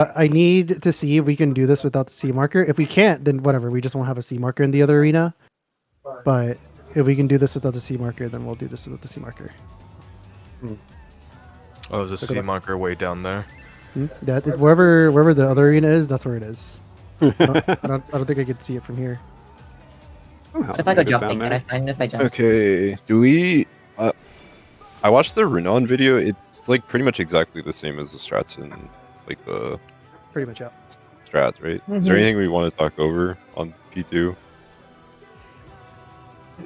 I need to see if we can do this without the C marker. If we can't, then whatever. We just won't have a C marker in the other arena. But if we can do this without the C marker, then we'll do this without the C marker. Oh, there's a C marker way down there. Yeah, wherever the other arena is, that's where it is. I don't think I could see it from here. What if I go jumping? Can I find it if I jump? Okay, do we... I watched the Renan video. It's like pretty much exactly the same as the strats in like the Pretty much, yeah. strats, right? Is there anything we want to talk over on P2?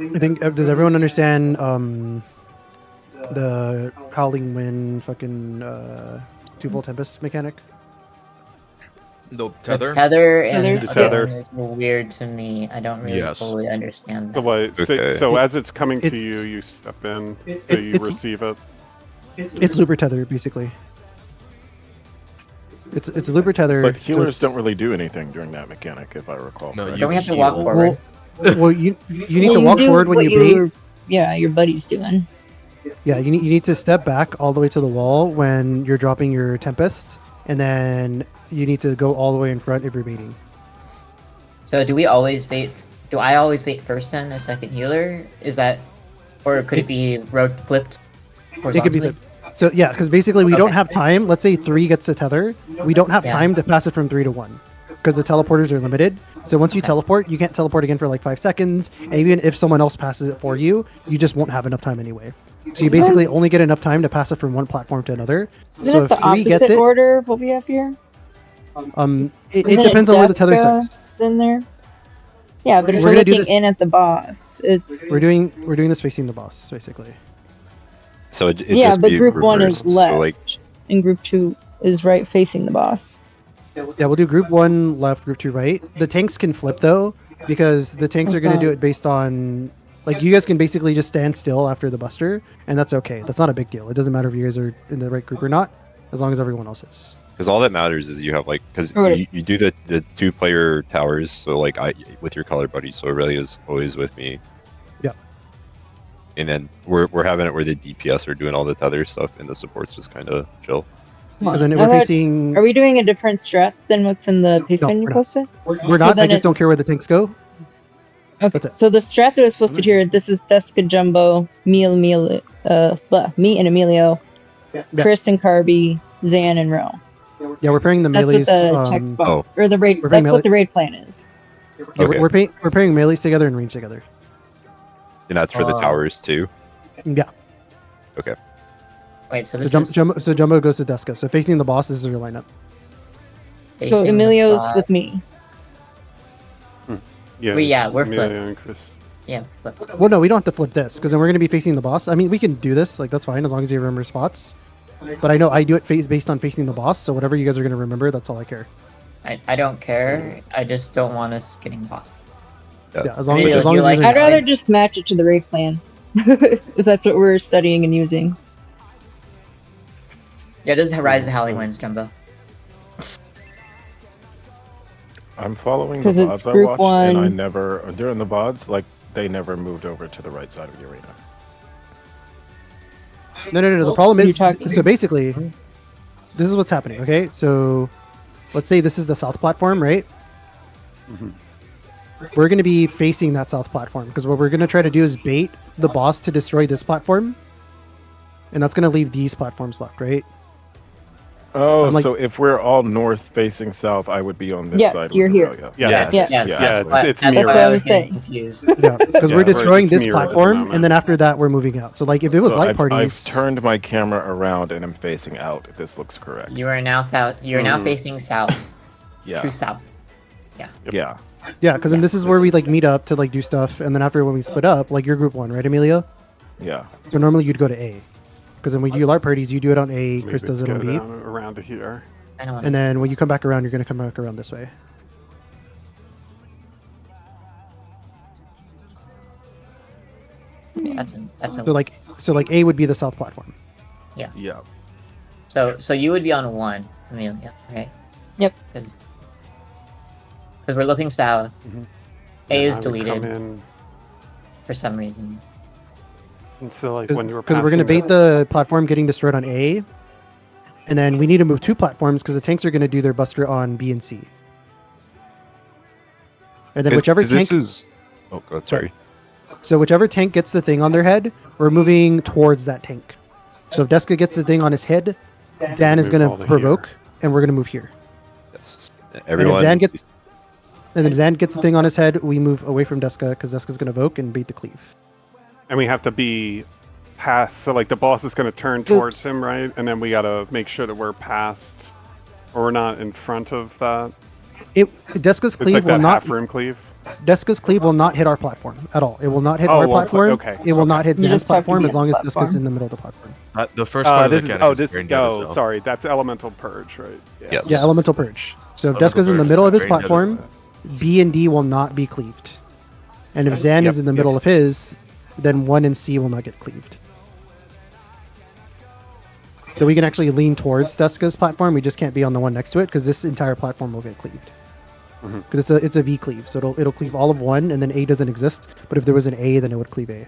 I think does everyone understand the howling wind fucking 2-volt tempest mechanic? No The tether. tether and The tether tether. is weird to me. I don't really Yes. fully understand So, that. Okay. so as it's coming to It's- you, you step in, so you it's- receive it. It's looper tether basically. It's a looper tether. But so healers it's- don't really do anything during that mechanic, if I recall. No, correctly. Don't we have to heal. walk forward? Well, you need to Well, walk do forward when what you bait. your buddy's doing. Yeah, you need to step back all the way to the wall when you're dropping your tempest, and then you need to go all the way in front if you're baiting. So do we always bait? Do I always bait first then, a second healer? Is that, or could it be flipped? It could be the. So yeah, because basically we don't Okay. have time. Let's say 3 gets the tether. We don't have Yeah. time to pass it from 3 to 1 because the teleporters are limited. So once you Okay. teleport, you can't teleport again for like 5 seconds. And even if someone else passes it for you, you just won't have enough time anyway. So you Isn't- basically only get enough time to pass it from one platform to another. Isn't So it if the 3 gets opposite it, order of what we have here? it Isn't it depends on where the tether Deska? sits. In there? Yeah, but if We're we're gonna do looking this- in at the boss, it's We're doing this facing the boss basically. So it yeah, just but be group 1 reversed. is left, So like, and group 2 is right facing the boss. Yeah, we'll do group 1 left, group 2 right. The tanks can flip though, because the tanks are going to do it based on, like, you guys can basically just stand still after the buster, and that's okay. That's not a big deal. It doesn't matter if you guys are in the right group or not, as long as everyone else is. because all that matters is you have like, because Right. you do the 2-player towers. So like with your color buddy, so Aurelia is always with me. Yeah. And then we're having it where the DPS are doing all the tether stuff, and the supports just kind of chill. Because then I we're thought- facing. Are we doing a different strat than what's in the paste No, menu we're not. posted? We're So not. I then just don't it's- care where the tanks go. Okay, That's it. so the strat that was posted here, this is Deska Jumbo, me and Emilio, Yeah. Chris and Carby, Zan and Ro. Yeah, we're pairing the That's melees. what the text box, oh. or the raid, We're playing that's what the raid plan is. yeah, Okay. we're pairing melees together and range together. And that's for the Oh. towers too. Yeah. Wait, so So, this is Jumbo goes to Deska. So facing the boss, this is your lineup. So facing the Emilio's bot. with me. Yeah, yeah, we're Amelia flipped. and Chris. Yeah, flip. Well, no, we don't have to flip this because then we're going to be facing the boss. I mean, we can do this, like that's fine as long as you remember spots. But I know I do it based on facing the boss, so whatever you guys are going to remember, that's all I care. I don't care. I just don't want us getting lost. Yeah, as long Emilio, as, do you you like- guys I'd are- rather just match it to the raid plan. If that's what we're studying and using. Yeah, this is Rise of Howling Winds, Jumbo. I'm following the 'Cause it's VODs I group watch, and I one. never, during the VODs, like, they never moved over to the right side of the arena. No. The problem You're is, talking- so basically, this is what's happening. Okay, so let's say this is the south platform, right? Mhm. We're going to be facing that south platform because what we're going to try to do is bait the boss to destroy this platform, and that's going to leave these platforms left, right? Oh, I'm like- so if we're all north facing south, I would be on this Yes, side. with you're here. Aurelia. Yeah, Yes, Yes. yes, Yeah, that's it's- why- it's that's mirror. why That's what I I was was getting saying. confused. Yeah, because Yeah, we're right, destroying it's this mirrored at the platform, moment. and then after that, we're moving out. So like, if it was So light I've parties, turned my camera around and I'm facing out. If this looks correct. You are now now facing south. Yeah. True south. Yeah. yeah, because then this is where we like meet up to like do stuff, and then after when we split up, like you're group 1, right, Emilio? Yeah. So normally you'd go to A, because then when you do LARP parties, you do it on A, Chris Maybe does it on go B, down around to here. I don't want and then when you come back around, you're gonna come back around this way. That's a. So like A would be the south platform. Yeah. So you would be on 1, Amelia, right? Yep. Because we're looking south. Mhm. A And is I would come deleted in, for some reason. and so like when you were Because we're gonna passing bait the platform getting destroyed on A, And then we need to move 2 platforms because the tanks are going to do their buster on B and C. And then whichever tank... This is... Oh, God, sorry. So whichever tank gets the thing on their head, we're moving towards that tank. So if Deska gets the thing on his head, Dan is Move going all to to provoke, and we're going to move here. Yes. And if Everyone... Zan gets the thing on his head, we move away from Deska because Deska's going to evoke and bait the cleave. And we have to be past, so like the boss is going to turn towards him, right? And then we got to make sure that we're past, or we're not in front of that. Deska's It's cleave like will that not... half room cleave. Deska's cleave will not hit our platform at all. It will not hit Oh, our it won't platform. okay, It will not hit You Zan's just have to platform be as on long the as Deska's platform. in the middle of the platform. The first part of the This is, mechanic is this, Brain Dead as well. sorry, that's elemental purge, right? Yes. Yeah, elemental purge. So if Elemental Deska's in the purge, middle of his Brain Dead as platform, B and D will not be cleaved. And if Zan is in the middle of his, then 1 and C will not get cleaved. So we can actually lean towards Deska's platform. We just can't be on the one next to it because this entire platform will get cleaved. Because it's a V cleave, so it'll cleave all of 1, and then A doesn't exist. But if there was an A, then it would cleave A.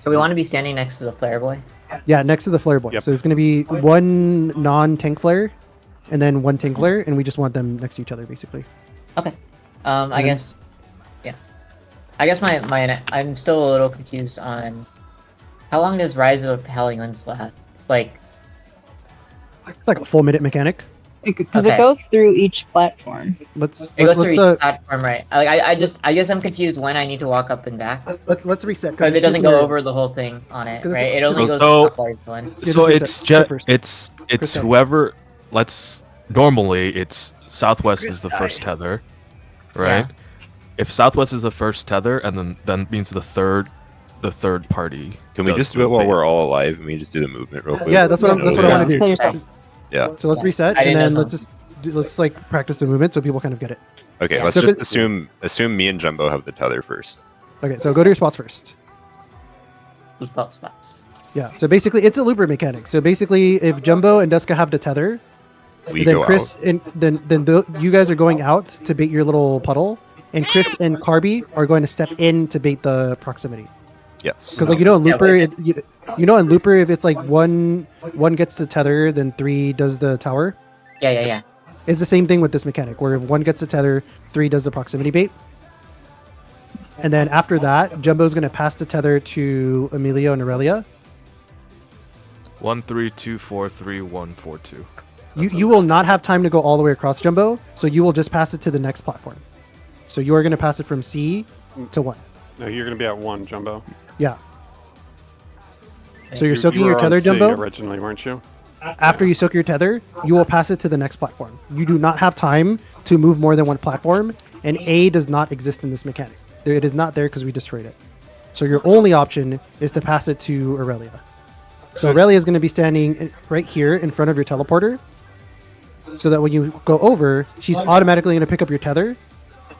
So we want to be standing next to the flare boy. Yeah, next to the flare boy. Yep. So it's going to be 1 non-tank flare, and then 1 tank flare, and we just want them next to each other, basically. Okay. I guess. Yeah. I guess I'm still a little confused on how long does Rise of Hellions last? Like. It's like a full minute mechanic. Because Okay. it goes through each platform. Let's It goes through let's each platform, right? I guess I'm confused when I need to walk up and back. let's reset. Because it doesn't go over the whole thing on it, 'Cause it's- right? It only goes So- to the large one. Yeah, So just it's reset. just First. it's Chris whoever. Normally it's Southwest is the first tether, right? If Southwest is the first tether, and then means the third party. Can we does just do it move while it. we're all alive and we just do the movement real quick? Yeah, that's what I want to do. Play yourself. Yeah. So let's reset, I and didn't then know let's like practice the movement so people kind of get it. Okay, Yeah. let's So just could- assume me and Jumbo have the tether first. Okay, so go to your spots first. Default spots. Yeah. So basically, it's a looper mechanic. So basically, if Jumbo and Deska have the tether, We then go Chris out. and you guys are going out to bait your little puddle, and Chris and Carby are going to step in to bait the proximity. Yes. Because like in Looper, wait. in Looper, if it's like one gets the tether, then 3 does the tower. Yeah. It's the same thing with this mechanic, where if 1 gets the tether, 3 does the proximity bait. And then after that, Jumbo's going to pass the tether to Emilio and Aurelia. 1 3 2 4 3 1 4 2. You will not have time to go all the way across Jumbo, so you will just pass it to the next platform. So you are going to pass it from C to 1. No, you're going to be at 1, Jumbo. Yeah. So you're You soaking were your on tether, C Jumbo. originally, weren't you? After you soak your tether, you will pass it to the next platform. You do not have time to move more than 1 platform, and A does not exist in this mechanic. It is not there because we destroyed it. So your only option is to pass it to Aurelia. So Aurelia is going to be standing right here in front of your teleporter, so that when you go over, she's automatically going to pick up your tether,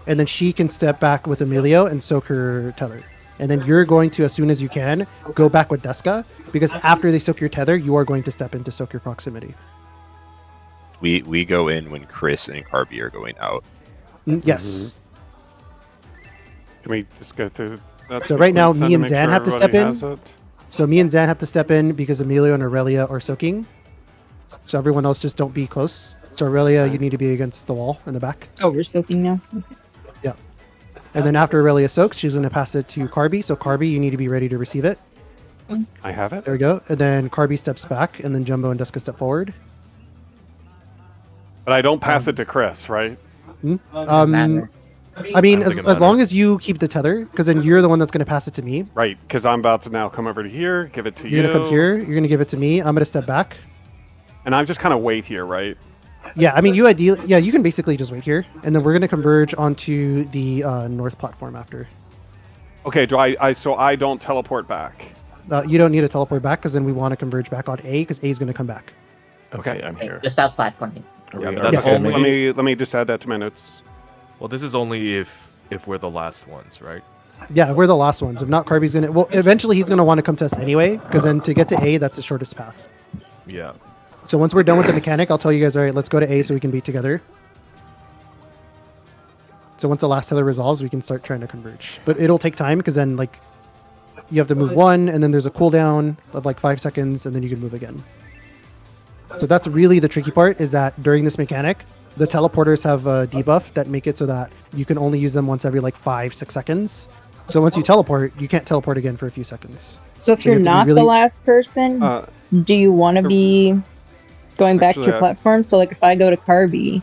and then she can step back with Emilio and soak her tether. And then you're going to, as soon as you can, go back with Deska, because after they soak your tether, you are going to step in to soak your proximity. We go in when Chris and Carby are going out. Yes. Can we just go through that? So right now, sequence then me and make Zan sure have to step everybody in. has it? So me and Zan have to step in because Emilio and Aurelia are soaking. So everyone else just don't be close. So Aurelia, you need to be against the wall in the back. Oh, we're soaking now. And then after Aurelia soaks, she's going to pass it to Carby. So Carby, you need to be ready to receive it. I have it. There we go. And then Carby steps back, and then Jumbo and Deska step forward. But I don't pass it to Chris, right? Matter. I mean, I don't think it as long as you keep the tether, because then you're the one that's going to pass it to me. Right, because I'm about to now come over to here, give it to You're going to come here. You're going to give it to me. I'm going to step back. And I'm just kind of wait here, right? Yeah, I mean, you can basically just wait here, and then we're going to converge onto the north platform after. Okay, do so I don't teleport back. You don't need to teleport back, because then we want to converge back on A, because A is going to come back. Okay, I'm here. The south platform. Are Yeah, we- but are that's we only- only- Let me just add that to my notes. Well, this is only if we're the last ones, right? Yeah, we're the last ones. If not, Carby's going to... Well, eventually he's going to want to come to us anyway, because then to get to A, that's the shortest path. Yeah. So once we're done with the mechanic, I'll tell you guys, all right, let's go to A so we can be together. So once the last tether resolves, we can start trying to converge. But it'll take time, because then, like, you have to move 1, and then there's a cooldown of, like, 5 seconds, and then you can move again. So that's really the tricky part, is that during this mechanic, the teleporters have a debuff that make it so that you can only use them once every like 5-6 seconds. So once you teleport, you can't teleport again for a few seconds. So if So you you're have to be not the really- last person, Uh, do you want to be going back to Actually, your platform? So like if I go to Carby,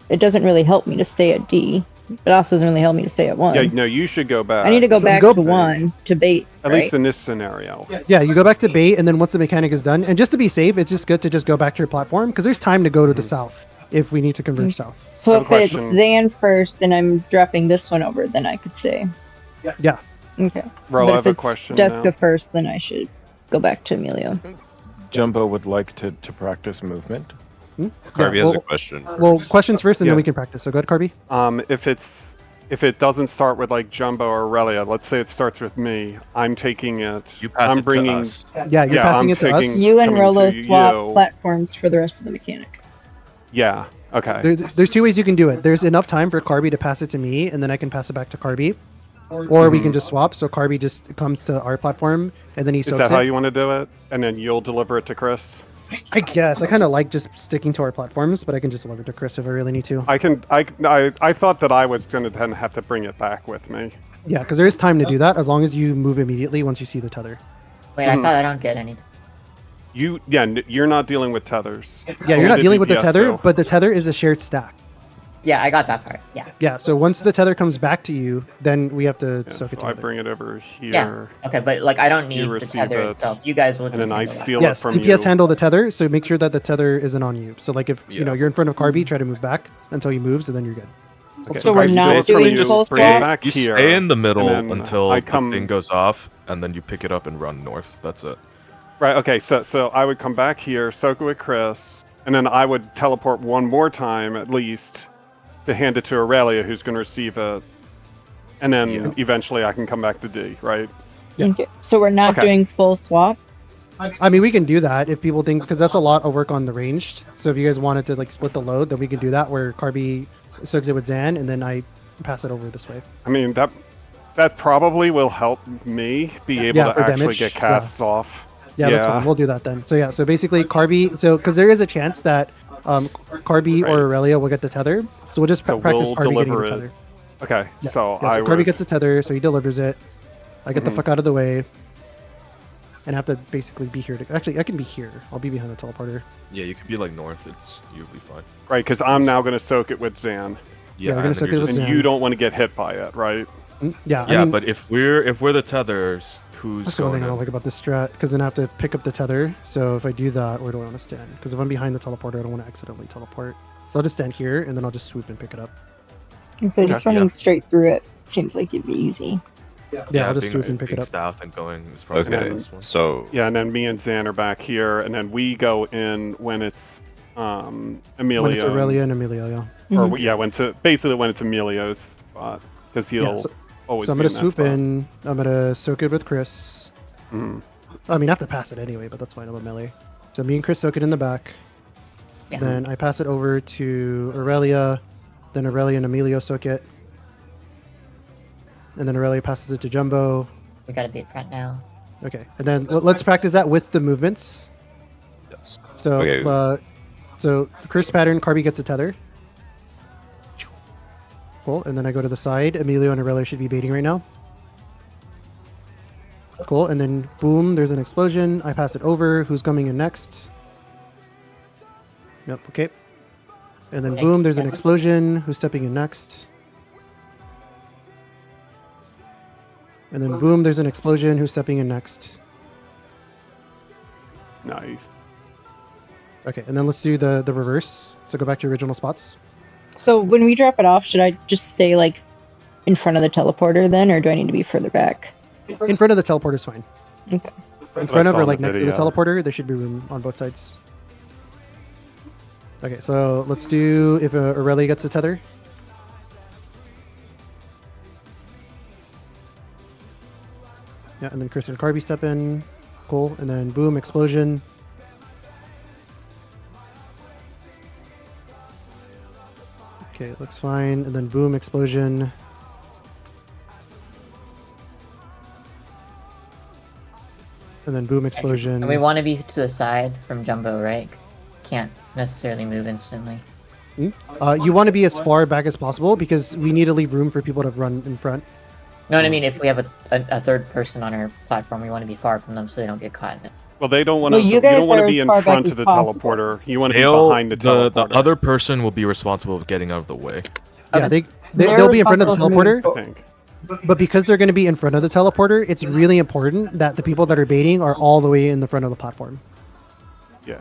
it doesn't really help me to stay at D. It also doesn't really help me to stay at 1. yeah, no, you should go back. I need to go back go- to 1 to bait, At right? least in this scenario. Yeah, you go back to bait, and then once the mechanic is done, and just to be safe, it's just good to just go back to your platform, because there's time to go to the south if we need to converge south. So I have if a it's question. Zan first and I'm dropping this one over, then I could say. Yeah. Okay. Ro, But I if have a it's question Jessica now. first, then I should go back to Emilio. Jumbo would like to practice movement. Carby Yeah, has a well- question. Well, questions first, and Yeah. then we can practice. So go ahead, Carby. If it doesn't start with like Jumbo or Aurelia, let's say it starts with me, I'm taking it. You pass I'm it bringing. to us. Yeah, you're Yeah, passing I'm it to us. taking- You and coming Rolo to swap you. platforms for the rest of the mechanic. Yeah. Okay. There's two ways you can do it. There's enough time for Carby to pass it to me, and then I can pass it back to Carby. Or we can just swap, so Carby just comes to our platform, and then he Is soaks that how it. you want to do it? And then you'll deliver it to Chris. I guess. I kind of like just sticking to our platforms, but I can just deliver it to Chris if I really need to. I thought that I was going to then have to bring it back with me. Yeah, because there is time to do that, as long as you move immediately once you see the tether. Wait, I thought I don't get any. You're not dealing with tethers. Yeah, Only you're not dealing with the DPS tether, do. but the tether is a shared stack. Yeah, I got that part. Yeah. Yeah, so once the tether comes back to you, then we have to Yeah, soak it so I together. bring it over here. Yeah. Okay, but like I don't You need the receive tether it, itself. You guys will and just then I handle that. steal it Yes, from DPS you. handle the tether, so make sure that the tether isn't on you. So like if you know Yeah. you're in front of Carby, try to move back until he moves, and then you're good. Okay, So we're I not steal it from doing you, full bring it swap? back You here, stay in the middle and then until I the come. thing goes off, and then you pick it up and run north. That's it. Right. Okay. So I would come back here, soak it with Chris, and then I would teleport one more time at least to hand it to Aurelia, who's going to receive it, and then Yeah. eventually I can come back to D. Right. Yeah. Okay. So we're not Okay. doing full swap. I mean, we can do that if people think, because that's a lot of work on the ranged. So if you guys wanted to like split the load, then we can do that where Carby soaks it with Zan, and then I pass it over this way. I mean that probably will help me be able Yeah, to for actually damage, get casts off. Yeah, that's fine. We'll do that then. So yeah, so basically Carby, so because there is a chance that Carby Right. or Aurelia will get the tether, so we'll just So practice we'll Carby getting deliver the it. tether. Okay. Yeah. So Yeah, I so would. Carby gets the tether, so he delivers it. I get the Mhm. fuck out of the way. And have to basically be here to. Actually, I can be here. I'll be behind the teleporter. Yeah, you could be like north. You'll be fine. Right, because I'm now going to soak it with Zan, Yeah, we're gonna and then soak you're it with just- and Zan. you don't want to get hit by it, right? Yeah, Yeah, I mean, but if we're the tethers, who's that's the one going thing I don't in? like about this strat, because then I have to pick up the tether. So if I do that, where do I want to stand? Because if I'm behind the teleporter, I don't want to accidentally teleport. So I'll just stand here, and then I'll just swoop and pick it up. And so just Okay, running yeah. straight through it seems like it'd be easy. Yeah, I'll just being- swoop and pick it being up. South and going is probably Okay, the best one. so Yeah, and then me and Zan are back here, and then we go in when it's Emilio. When it's Aurelia and Emilio, yeah. Or yeah, basically when it's Emilio's spot, because he'll so- always. So I'm be gonna that swoop spot. in. I'm gonna soak it with Chris. Mhm. I mean, I have to pass it anyway, but that's fine. I'm a melee. So me and Chris soak it in the back. Yeah. Then I pass it over to Aurelia. Then Aurelia and Emilio soak it. And then Aurelia passes it to Jumbo. We gotta be front now. Okay. And then let's practice that with the movements. yes. So, Okay. So curse pattern, Carby gets a tether. Cool. And then I go to the side. Emilio and Aurelia should be baiting right now. Cool. And then boom, there's an explosion. I pass it over. Who's coming in next? Yep. Okay. And then boom, there's an explosion. Who's stepping in next? And then boom, there's an explosion. Who's stepping in next? Nice. Okay. And then let's do the reverse. So go back to your original spots. So when we drop it off, should I just stay like in front of the teleporter then, or do I need to be further back? In front of the teleporter is fine. Okay. In front of saw or in like the next to the video. teleporter, there should be room on both sides. Okay, so let's do if Aurelia gets a tether. Yeah, and then Chris and Carby step in. Cool, and then boom, explosion. Okay, looks fine, and then boom, explosion. And then boom, explosion. And we want to be to the side from Jumbo, right? can't necessarily move instantly. You want to be as far back as possible because we need to leave room for people to run in front. You know what I mean? If we have a third person on our platform, we want to be far from them so they don't get caught in it. Well, they don't want Well, to. you You guys don't want are to be as in far back front as of the possible. teleporter. You want to be They'll, behind the the teleporter. other person will be responsible of getting out of the way. Yeah, Okay. they'll be in front of the responsible for moving teleporter, I think. but because they're going to be in front of the teleporter, it's really important that the people that are baiting are all the way in the front of the platform. Yeah.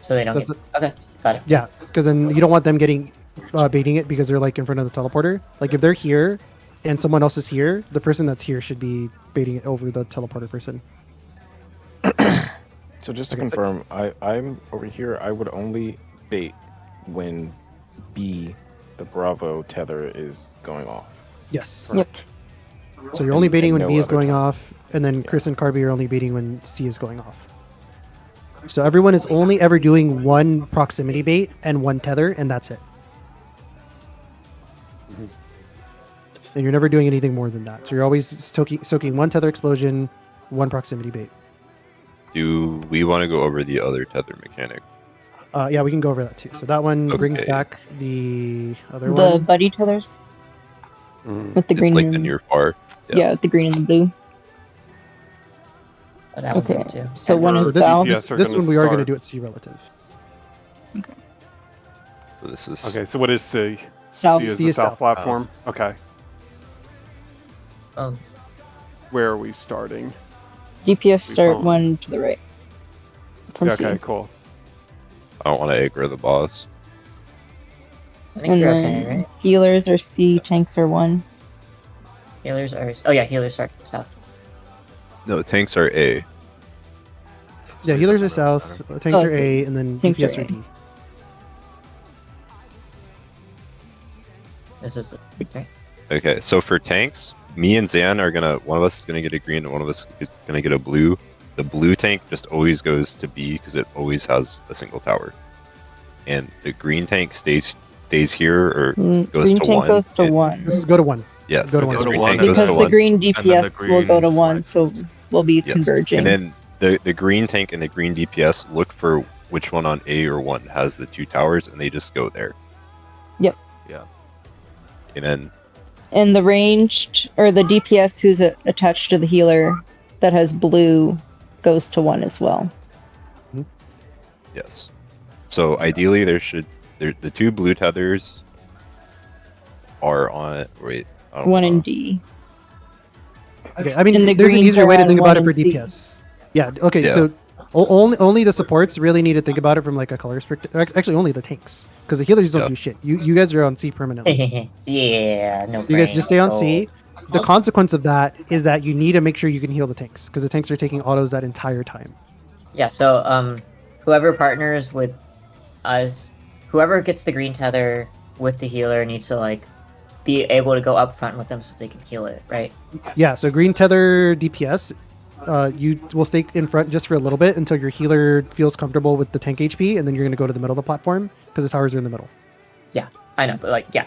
So they don't That's get. Okay, got it. Yeah, because then you don't want them getting baiting it because they're like in front of the teleporter. Like if they're here and someone else is here, the person that's here should be baiting it over the teleporter person. So just to Okay, so- confirm, I'm over here. I would only bait when B, the Bravo tether, is going off. Yes. Yep. So you're only baiting when no B is other going time. off, and then Chris and Carby are only baiting when C is going off. So everyone is only ever doing one proximity bait and one tether, and that's it. And you're never doing anything more than that. So you're always soaking one tether explosion, one proximity bait. Do we want to go over the other tether mechanic? Yeah, we can go over that too. So that one brings Okay. back the other The one. buddy tethers Mm. with the It's green like and the near far. yeah, with the green and the blue. But that would Okay, be too. so one So is this, south. DPS are this gonna one we are going to start. do at C relative. So this is Okay, so what is C? South. C is C the is south south. platform. Okay. Um, Where are we starting? DPS start found- one to the right. From Okay, C. cool. I don't want to aggro the boss. I think And you're then okay, right? healers are C, tanks are 1. Healers are. Oh yeah, healers start from south. No, tanks are A. Yeah, healers are south, tanks Oh, are so A, and then tanks are DPS are A. D. This is right. Okay, so for tanks, me and Zan are gonna. One of us is gonna get a green, and one of us is gonna get a blue. The blue tank just always goes to B because it always has a single tower, and the green tank stays here or goes Green to tank 1. goes to It- 1. This is go to 1. Yes, Go to okay, one. so green Go to tank one, goes Because to the 1. green then the DPS will go to green 1, so we'll be Yes. converging. And then the green tank and the green DPS look for which one on A or 1 has the 2 towers, and they just go there. Yep. Yeah. And then And the ranged, or the DPS who's attached to the healer that has blue goes to 1 as well. yes, so ideally the 2 blue tethers are on. Wait, I don't 1 know. and D. Okay, I mean, And the there's an greens easier are way to on think about 1 it for and C. DPS. Yeah, okay, Yeah. so only the supports really need to think about it from like a color perspective. Actually, only the tanks, because the healers don't Yeah. do shit. You guys are on C permanently. Yeah, no. You guys just stay on so- C. The consequence of that is that you need to make sure you can heal the tanks, because the tanks are taking autos that entire time. Yeah, so whoever partners with us, whoever gets the green tether with the healer needs to like be able to go up front with them so they can heal it, right? Yeah, so green tether DPS, you will stay in front just for a little bit until your healer feels comfortable with the tank HP, and then you're going to go to the middle of the platform, because the towers are in the middle. I know, but like, yeah.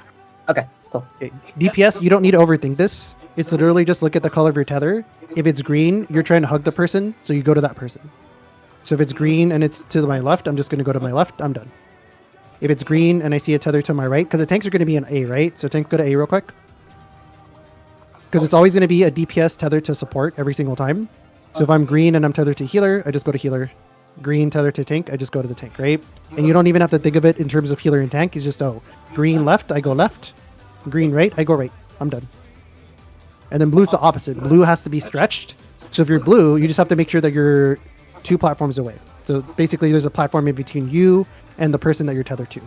Okay, cool. Okay, DPS, you don't need to overthink this. It's literally just look at the color of your tether. If it's green, you're trying to hug the person, so you go to that person. So if it's green and it's to my left, I'm just going to go to my left. I'm done. If it's green and I see a tether to my right, because the tanks are going to be in A, right? So tank, go to A real quick. Because it's always going to be a DPS tether to support every single time. So if I'm green and I'm tethered to healer, I just go to healer. Green tether to tank, I just go to the tank, right? And you don't even have to think of it in terms of healer and tank. It's just, oh, green left, I go left. Green right, I go right. I'm done. And then blue's the opposite. Blue has to be stretched. So if you're blue, you just have to make sure that you're 2 platforms away. So basically there's a platform in between you and the person that you're tethered to.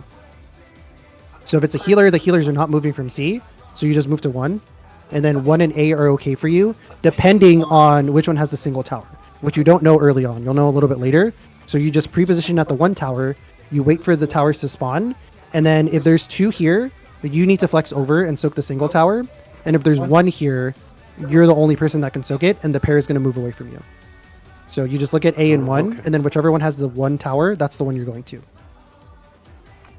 So if it's a healer, the healers are not moving from C. So you just move to 1. And then 1 and A are okay for you, depending on which one has the single tower, which you don't know early on. You'll know a little bit later. So you just pre-position at the 1 tower, you wait for the towers to spawn, and then if there's 2 here, you need to flex over and soak the single tower. And if there's 1 here, you're the only person that can soak it, and the pair is going to move away from you. So you just look at A and 1, okay. and then whichever one has the 1 tower, that's the one you're going to.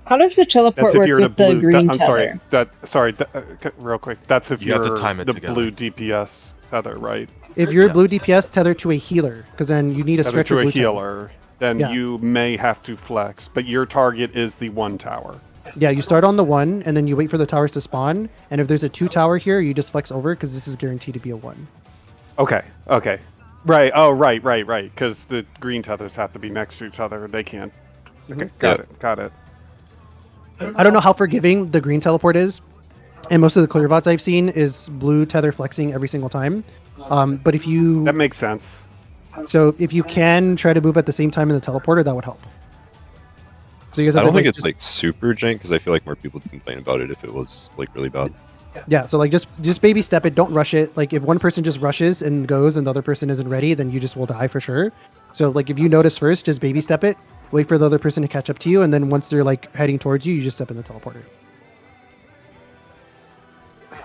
How does the teleport That's if work you're in a with the blue. green I'm tether? sorry. Real quick. That's if You have you're to time it the together. blue DPS tether, right? If you're Yeah. blue DPS, tether to a healer, because then you need to Tether stretch to your a blue tether. healer. then Yeah. you may have to flex. But your target is the 1 tower. Yeah, you start on the 1, and then you wait for the towers to spawn. And if there's a 2 tower here, you just flex over because this is guaranteed to be a 1. Okay. Right. Oh, right. Because the green tethers have to be next to each other. They can't. Okay, got it. I don't know how forgiving the green teleport is, and most of the clear VODs I've seen is blue tether flexing every single time. But if you That makes sense. so if you can try to move at the same time in the teleporter, that would help. So you guys I have don't to, think it's just- like super jank because I feel like more people would complain about it if it was like really bad. yeah. So like just baby step it. Don't rush it. Like if one person just rushes and goes and the other person isn't ready, then you just will die for sure. So like if you notice first, just baby step it. Wait for the other person to catch up to you, and then once they're like heading towards you, you just step in the teleporter.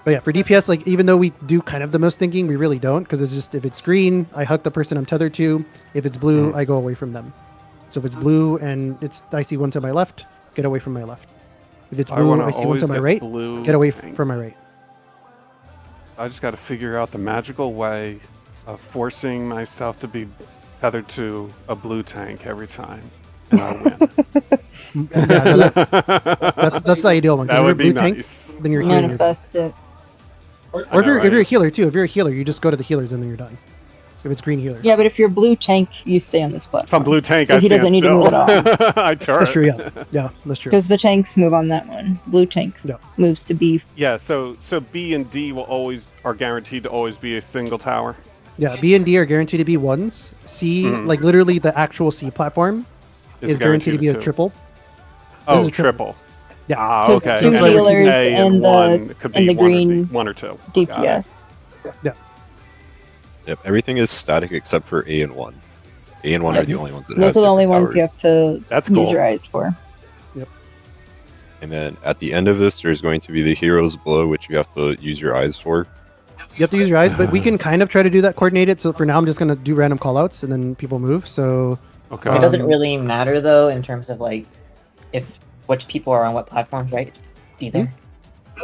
But yeah, for DPS, like even though we do kind of the most thinking, we really don't, because it's just if it's green, I hug the person I'm tethered to. If it's blue, I go away from them. So if it's blue and I see one to my left, get away from my left. If it's blue, I see one to my right, get away from my right. I just got to figure out the magical way of forcing myself to be tethered to a blue tank every time, and I'll win. Yeah, no, that's the ideal one. 'Cause That if you're a would be blue tank, nice. then you're healing. Manifest it. Or if you're a healer too, if you're a healer, you just go to the healers and then you're done. If it's green healer. Yeah, but if you're blue tank, you stay on this If platform. I'm blue tank, So I he doesn't stand need to move still. at all. I turn. That's true, yeah. Yeah, that's true. Because the tanks move on that one. Blue tank Yeah. moves to B. Yeah, so B and D are guaranteed to always be a single tower. Yeah, B and D are guaranteed to be 1s. C, like literally the actual C platform, It's is guaranteed to be a two. triple. Oh, is a triple. triple. Yeah. Ah, 'Cause okay. two And healers A and the- one could be and the one or green one or two. Got it. DPS. Yep, everything is static except for A and 1. A and 1 are the only ones that have Those are the only different ones you powers. have to That's use cool. your eyes for. And then at the end of this, there's going to be the hero's blow, which you have to use your eyes for. You have to use your eyes, but we can kind of try to do that coordinated. So for now, I'm just going to do random callouts and then people move. So Okay. It doesn't Um, really matter though in terms of like if which people are on what platforms, right? Either.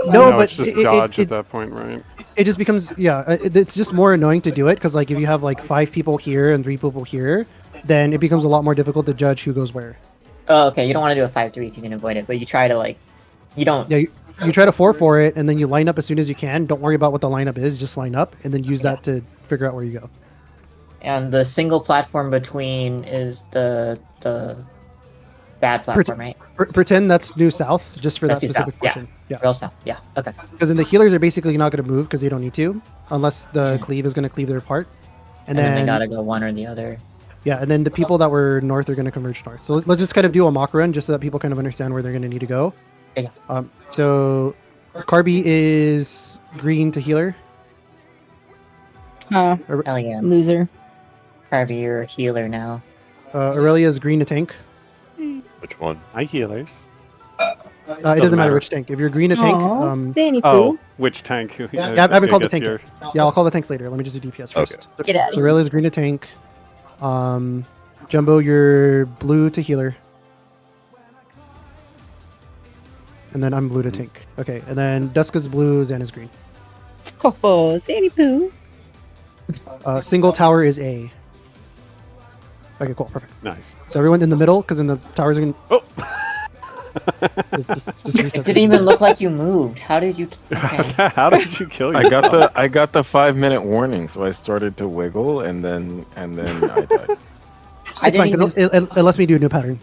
no, No, but it's just it, dodge it, at that point, right? it just becomes, it's just more annoying to do it because like if you have like 5 people here and 3 people here, then it becomes a lot more difficult to judge who goes where. Oh, okay. You don't want to do a 5-3 if you can avoid it, but you try to like, you don't. Yeah, you try to 4 it and then you line up as soon as you can. Don't worry about what the lineup is, just line up and then use that to figure out where you go. And the single platform between is the bad platform, right? Pretend that's New South just for That's that New South, specific yeah. portion. Yeah. Real stuff. Yeah. Okay. Because then the healers are basically not going to move because they don't need to, unless the cleave is going to cleave their part. And then they gotta go one or the other. Yeah, and then the people that were north are going to converge north. So let's just kind of do a mock run just so that people kind of understand where they're going to need to go. Yeah. So Carby is green to healer. Oh, Hell yeah. loser. Harvey, you're a healer now. Aurelia is green to tank. Which one? Hi, healers. It doesn't matter which tank. If you're green to tank, Aw, Zanny Oh, Poo. which tank? yeah, I haven't called the guess tank you're- yet. Yeah, I'll call the tanks later. Let me just do DPS first. Get out So of Aurelia is green to tank. Jumbo, you're blue to healer. And then I'm blue to tank. Okay, and then Duska's blue, Xana's green. Oh, Zanny Poo. Single tower is A. Okay, cool, perfect. Nice. So everyone in the middle, because then the towers are going Oh. just It reset. didn't even look like you moved. How did you? Okay. How did you kill I yourself? got the 5-minute warning, so I started to wiggle, and then I died. It's fine, didn't because it lets me do a new pattern.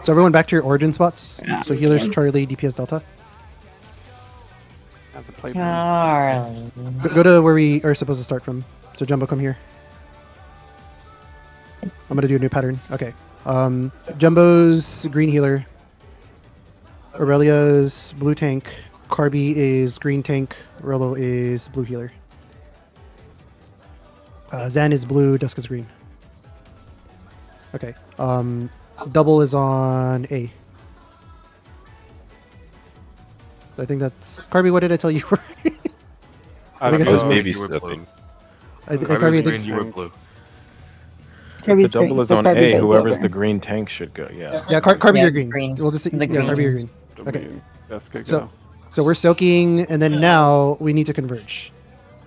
So everyone back to your origin spots. Yeah. So healers, Charlie, DPS, Delta. Have to play Charlie. Go to where we are supposed to start from. So Jumbo, come here. I'm gonna do a new pattern. Okay. Jumbo's green healer. Aurelia's blue tank. Carby is green tank. Rolo is blue healer. Zan is blue. Duska's green. Okay. Double is on A. I think that's Carby. What did I tell you? I think don't I was Oh, know. baby you were blue. stepping. Carby Carby, was I green, think, you were blue. The Kirby's double green, is so on Kirby A. goes Whoever's over. the green tank should go. Yeah. yeah, Carby, Yeah, you're green. green. We'll just The yeah, Carby, you're greens. green. Okay. That's good. So- Go. So we're soaking, and then now we need to converge.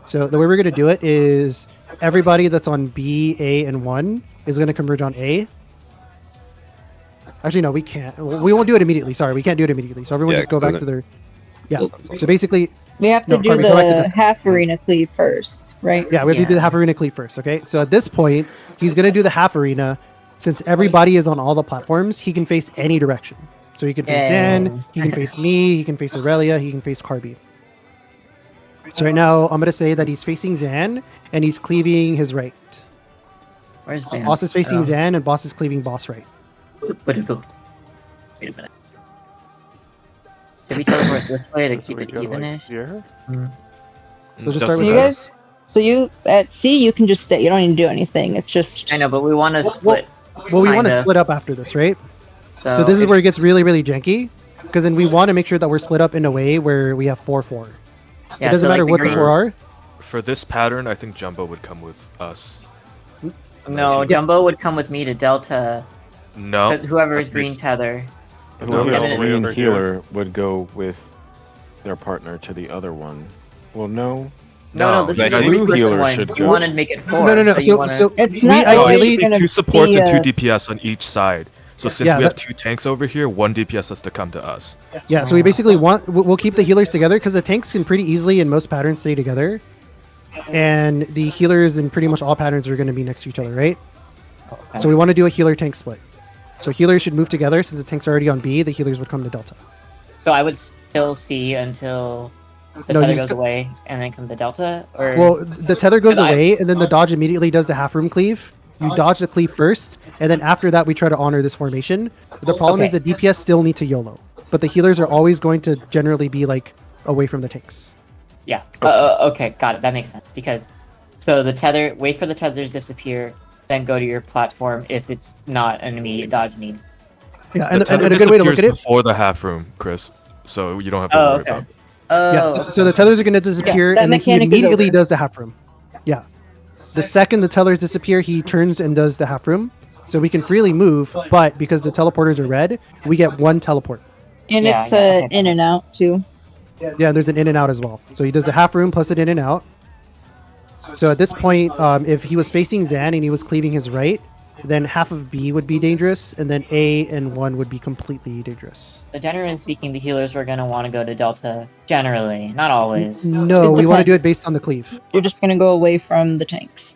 So the way we're going to do it is everybody that's on B, A, and 1 is going to converge on A. Actually, no, we can't. We won't do it immediately. Sorry, we can't do it immediately. So everyone Yeah, just go back doesn't- to their. Yeah. So basically, We have to No, do Carby, go back to the this. half arena cleave first, right? yeah, we have to do the half arena cleave first. Okay. So at this point, he's gonna do the half arena. Since everybody is on all the platforms, he can face any direction. So he can face Zan, he can face me, he can face Aurelia, he can face Carby. So right now, I'm gonna say that he's facing Zan and he's cleaving his right. Where's Zan? Boss is facing Oh. Zan and Boss is cleaving Boss right. Wait a minute. Should we teleport this way to So keep we it go, like, evenish? here? So just Doesn't start So with you matter. guys, so you at C, you can just stay. You don't need to do anything. It's just I know, but we want to split. Well, we want to Kinda. split up after this, right? So, So this is if- where it gets really, really janky. Because then we want to make sure that we're split up in a way where we have 4-4. yeah, It doesn't so, like, matter what the green- 4 are. For this pattern, I think Jumbo would come with us. No, Yeah. Jumbo would come with me to Delta. No. Whoever is that green makes- tether. Whoever's No, all the no, way green over here. healer would go with their partner to the other one. Well, no. No, this the is the blue blue healer one. should You go. want to make it 4. No, no, no. So, you So, wanna... so It's we not No, always ideally, it's gonna two supports be and two a- DPS on each side. So since Yeah, we have that- 2 tanks over here, 1 DPS has to come to us. yeah. So we basically we'll keep the healers together because the tanks can pretty easily in most patterns stay together, and the healers in pretty much all patterns are going to be next to each other, right? So we want to do a healer tank split. So healers should move together since the tanks are already on B. The healers would come to Delta. So I would still see until the No, tether you goes st- away and then come to Delta? Or... Well, the tether goes 'Cause I- away, and then the dodge immediately does the half room cleave. You dodge the cleave first, and then after that, we try to honor this formation. The problem is Okay. that DPS still need to YOLO, but the healers are always going to generally be like away from the tanks. Yeah. Okay, got it. That makes sense. Because, so the tether, wait for the tethers to disappear, then go to your platform if it's not an immediate dodge need. Yeah, The and tether a good way to look at disappears it. before the half room, Chris. So you don't have to Oh, worry okay. about it. Yeah, Oh, so the tethers are going to disappear, that and then he mechanic is immediately over. does the half room. Yeah. The second the tethers disappear, he turns and does the half room. So we can freely move, but because the teleporters are red, we get 1 teleport. and Yeah, it's yeah, okay. in and out too. Yeah, there's an in and out as well. So he does the half room plus an in and out. So at this point, if he was facing Zan and he was cleaving his right, then half of B would be dangerous, and then A and 1 would be completely dangerous. so generally speaking, the healers are going to want to go to Delta. Generally. Not always. No, It we want to do it depends. based on the cleave. You're just gonna go away from the tanks.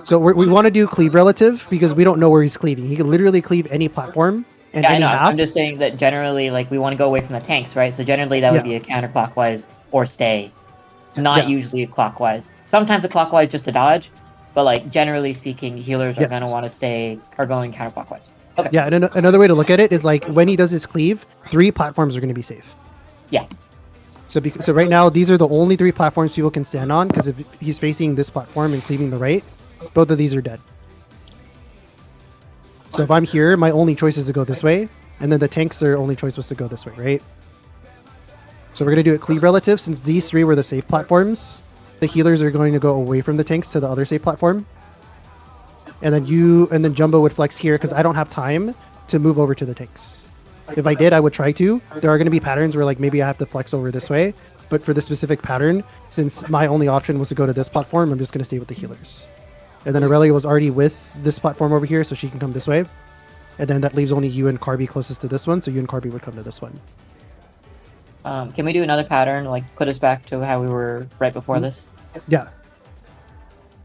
So we want to do cleave relative because we don't know where he's cleaving. He can literally cleave any platform and Yeah, I any know. half. I'm just saying that generally, like, we want to go away from the tanks, right? So generally that would Yeah. be a counterclockwise or stay. Not Yeah. usually a clockwise. Sometimes a clockwise just to dodge, but, like, generally speaking, healers are Yes. going to want to stay, are going counterclockwise. Okay. Yeah, and another way to look at it is like when he does his cleave, 3 platforms are going to be safe. Yeah. So right now, these are the only 3 platforms people can stand on because if he's facing this platform and cleaving the right, both of these are dead. So if I'm here, my only choice is to go this way, and then the tanks, their only choice was to go this way, right? So we're going to do it cleave relative since these 3 were the safe platforms. The healers are going to go away from the tanks to the other safe platform. And then Jumbo would flex here because I don't have time to move over to the tanks. If I did, I would try to. There are going to be patterns where like maybe I have to flex over this way, but for this specific pattern, since my only option was to go to this platform, I'm just going to stay with the healers. And then Aurelia was already with this platform over here, so she can come this way. And then that leaves only you and Carby closest to this one, so you and Carby would come to this one. Can we do another pattern, like, put us back to how we were right before this? Yeah.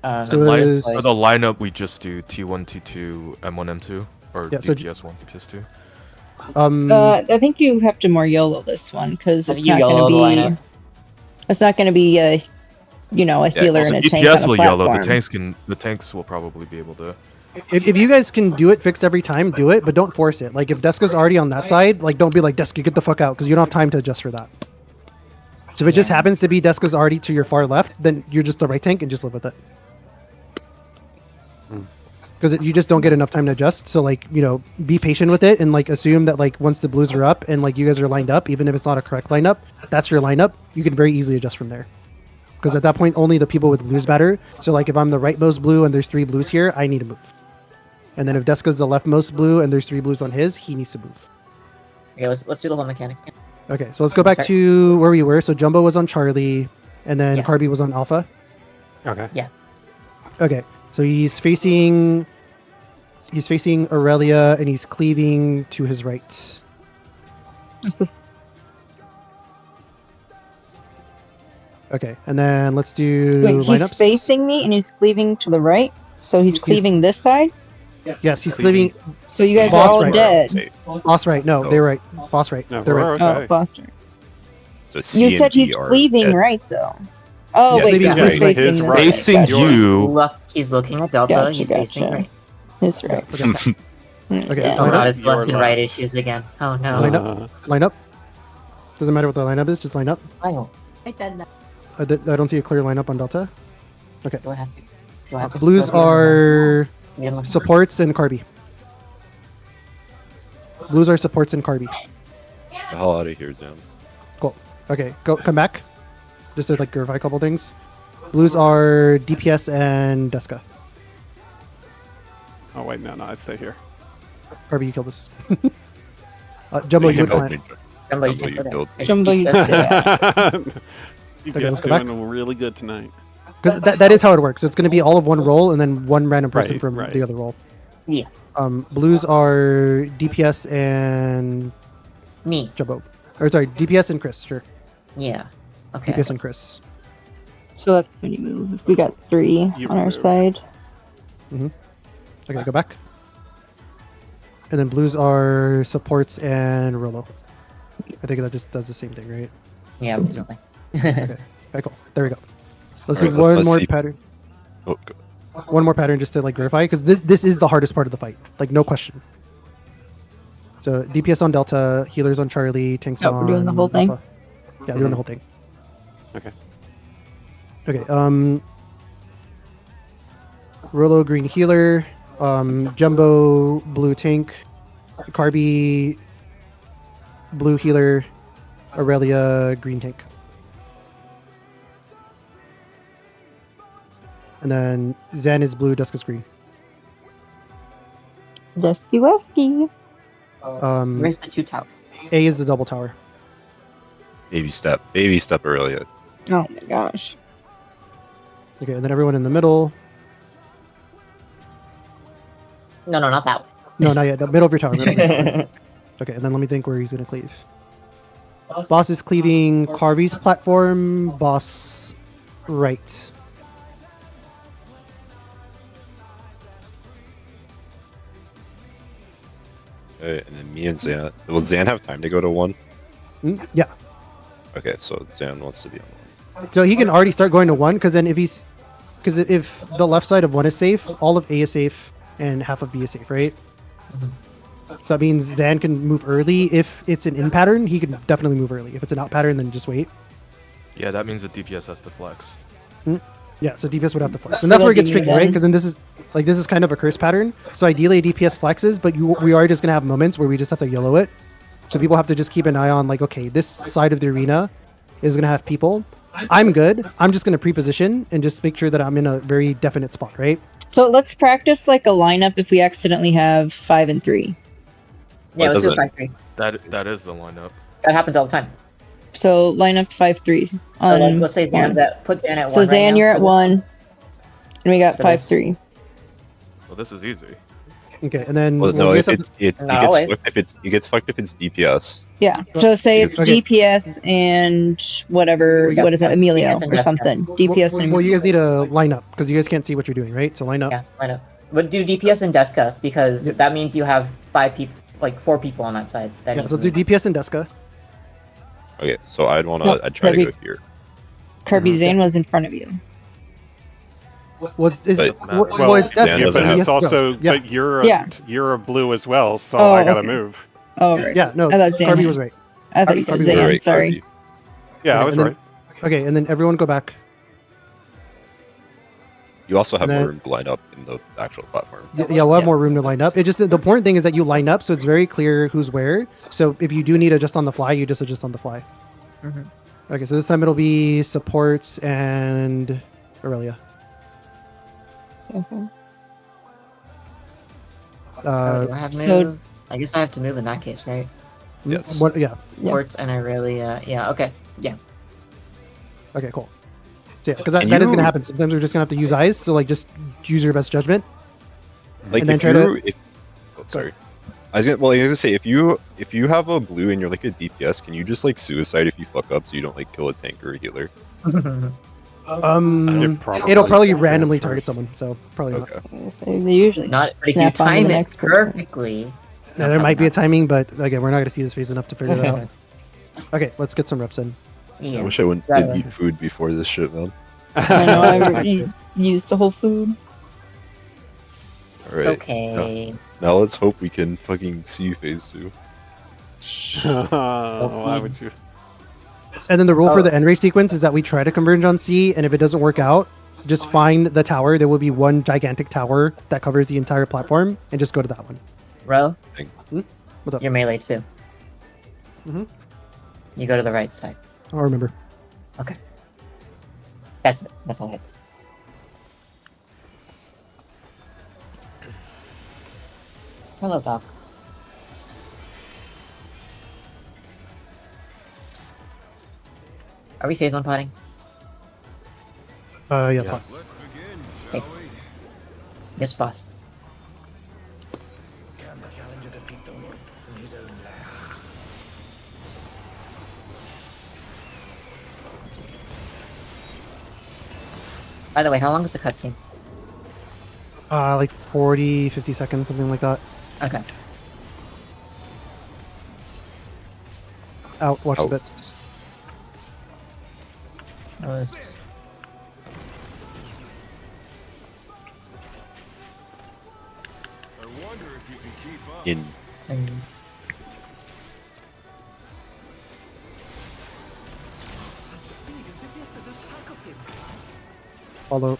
So And it is- for the lineup, we just do T1, T2, M1, M2, or Yeah, so DPS1, DPS2. I think you have to more YOLO this one because I it's think you not YOLO the gonna be. lineup. It's not gonna be a, a healer Also, and a tank DPS on a will YOLO. platform. The tanks will probably be able to. if you guys can do it fixed every time, do it, but don't force it. Like if Deska's already on that side, like don't be like Deska, get the fuck out, because you don't have time to adjust for that. So if it just Yeah. happens to be Deska's already to your far left, then you're just the right tank and just live with it. Because you just don't get enough time to adjust. So like, be patient with it and like assume that like once the blues are up and like you guys are lined up, even if it's not a correct lineup, that's your lineup. You can very easily adjust from there. Because at that point, only the people with blues matter. So like if I'm the rightmost blue and there's 3 blues here, I need to move. And then if Deska's the leftmost blue and there's 3 blues on his, he needs to move. Okay, let's do the whole mechanic. Okay, so let's go back Start. to where we were. So Jumbo was on Charlie, and then Yeah. Carby was on Alpha. Okay. Okay, so he's facing He's facing Aurelia, and he's cleaving to his right. Okay, and then let's do Wait, he's lineups. facing me and he's cleaving to the right. So he's cleaving this side. Yes, he's cleaving. So you guys Boss are all right. dead. Boss right. No, Oh. they're right. Boss right. No, They're we're right. okay. Oh, Foster. So C You and said D he's are cleaving dead. right though. Oh Yes, wait, cleaving he's right. facing His this right. way. Facing Gotcha. you. Look, he's looking at Delta. Gotcha, He's facing gotcha. right. That's right. Okay. Okay, Yeah. Oh line god, up. it's left and Your right left. issues again. Oh no. Line up. Line up. Doesn't matter what the lineup is. Just line up. Oh, I did that. I don't see a clear lineup on Delta. Okay. do I have to? Do I have to Blues are Yeah, look. supports and Carby. Blues are supports and Carby. The hell out of here, Zan. Cool. Okay, come back. Just to like verify a couple things. Blues are DPS and Deska. Oh wait, no, I'd stay here. Carby, you killed this. Jumbo, you would Jumbo, plant. Jumbo, you Jumbo, can't you go there. killed me. Jumbo, you That's- You Okay, guys let's go back. doing really good tonight. Because that is how it works. So it's going to be all of one roll and then one random person Right, from right. the other roll. Yeah. Blues are DPS and Me. Jumbo. Or sorry, DPS and Chris. Sure. Yeah. Okay. DPS and Chris. So that's when you move. We got 3 You on our move. side. Okay, go back. And then blues are supports and Rolo. I think that just does the same thing, right? Yeah, basically. Okay, cool. There we go. Let's Alright, do one let's more see. pattern. Oh, go. One more pattern just to like verify, because this is the hardest part of the fight. Like no question. So DPS on Delta, healers on Charlie, tanks Oh, on. we're doing the whole thing? Alpha. Yeah, doing the whole thing. Okay. Okay. Rolo green healer, Jumbo blue tank, Carby blue healer, Aurelia green tank. And then Zen is blue, Dusk is green. Dusky Wesky. Where's the 2 tower? A is the double tower. Baby step, Aurelia. Oh my gosh. Okay, and then everyone in the middle. No, not that way. No, not yet. The middle of your tower. Middle of your tower. Okay, and then let me think where he's gonna cleave. Boss is cleaving Carvy's platform. Boss right. Okay, and then me and Zan. Will Zan have time to go to 1? Yeah. Okay, so Zan wants to be on 1. So he can already start going to 1, because then if the left side of 1 is safe, all of A is safe, and half of B is safe, right? So that means Zan can move early. If it's an in pattern, he can definitely move early. If it's an out pattern, then just wait. Yeah, that means the DPS has to flex. Yeah, so DPS would have to flex. So And that's where it that'd gets be tricky, you right? then. Because then this is kind of a curse pattern. So ideally DPS flexes, but we are just going to have moments where we just have to YOLO it. So people have to just keep an eye on, like, okay, this side of the arena is going to have people. I'm good. I'm just going to pre-position and just make sure that I'm in a very definite spot, right? So let's practice like a lineup if we accidentally have 5 and 3. Yeah, let's do a doesn't- 5-3. That is the lineup. That happens all the time. So line up 5 3s. So, On like, let's say Zan's one. at, put Zan at 1 So right Zan, now you're for at this. 1. And we got For 5 this. 3. Well, this is easy. Okay, and then Well, no, you it guys have- gets Not always. fucked it gets fucked if it's DPS. Yeah. So say it's Okay. DPS and whatever. Yeah. What is that? Emilio DPS and or Jessica. something. DPS and well, you guys need to line up because you guys can't see what you're doing, right? So line up. Yeah, I know. But do DPS and Deska because Yeah. that means you have 5 people, like 4 people on that side. That Yeah, need so let's to do move. DPS and Deska. Okay, so I'd No, try to Kirby. go here. Kirby Zane was in front of you. What's is But- well, it's Zan Deska. Yeah, doesn't but have it's Yes, also, go. Yeah. but you're Yeah. you're a blue as well, so Oh, I gotta okay. move. Oh, right. Yeah, no, I thought Zan Carby had- was right. I thought you Kirby said was Zan. Right, Sorry. Kirby. Yeah, Okay, I was and then- right. Okay, and then everyone go back. You also have And more then- room to line up in the actual platform. Yeah, we'll have more room to line up. It just the important thing is that you line up so it's very clear who's where. So if you do need to adjust on the fly, you just adjust on the fly. Mhm. Okay, so this time it'll be supports and Aurelia. Okay. Do I have to so- move? I guess I have to move in that case, right? Yes. What? Yeah. Yeah. Ports and I really, yeah, okay. Yeah. Okay. Cool. So yeah, because that And is gonna you- happen. Sometimes we're just gonna have to use eyes. So like, just use your best judgment. Like And then if try to- you if oh, sorry. I was gonna say if you have a blue and you're like a DPS, can you just like suicide if you fuck up so you don't like kill a tank or a healer? It'll probably randomly target someone, so probably not. Okay. They usually Not but if you snap onto time the it next person. perfectly. Yeah, there might be a timing, but again, we're not gonna see this phase enough to figure that out. Okay, let's get some reps in. Yeah. I wish I wouldn't Right. did eat food before this shit, man. I know I used the whole food. Alright. Okay. Now let's hope we can fucking see phase 2. Why would you? And then the rule for Oh. the end race sequence is that we try to converge on C, and if it doesn't work out, just find the tower. There will be one gigantic tower that covers the entire platform, and just go to that one. Ro, What's up? you're melee too. Mhm. You go to the right side. I'll remember. Okay. That's it. That's all I had to say. Hello, dog. Are we phase one potting? Yeah, Yeah. fine. Hey. Yes, boss. By the way, how long is the cutscene? Like 40, 50 seconds, something like that. Okay. Out, watch the Out. bits. That was... In um, Follow.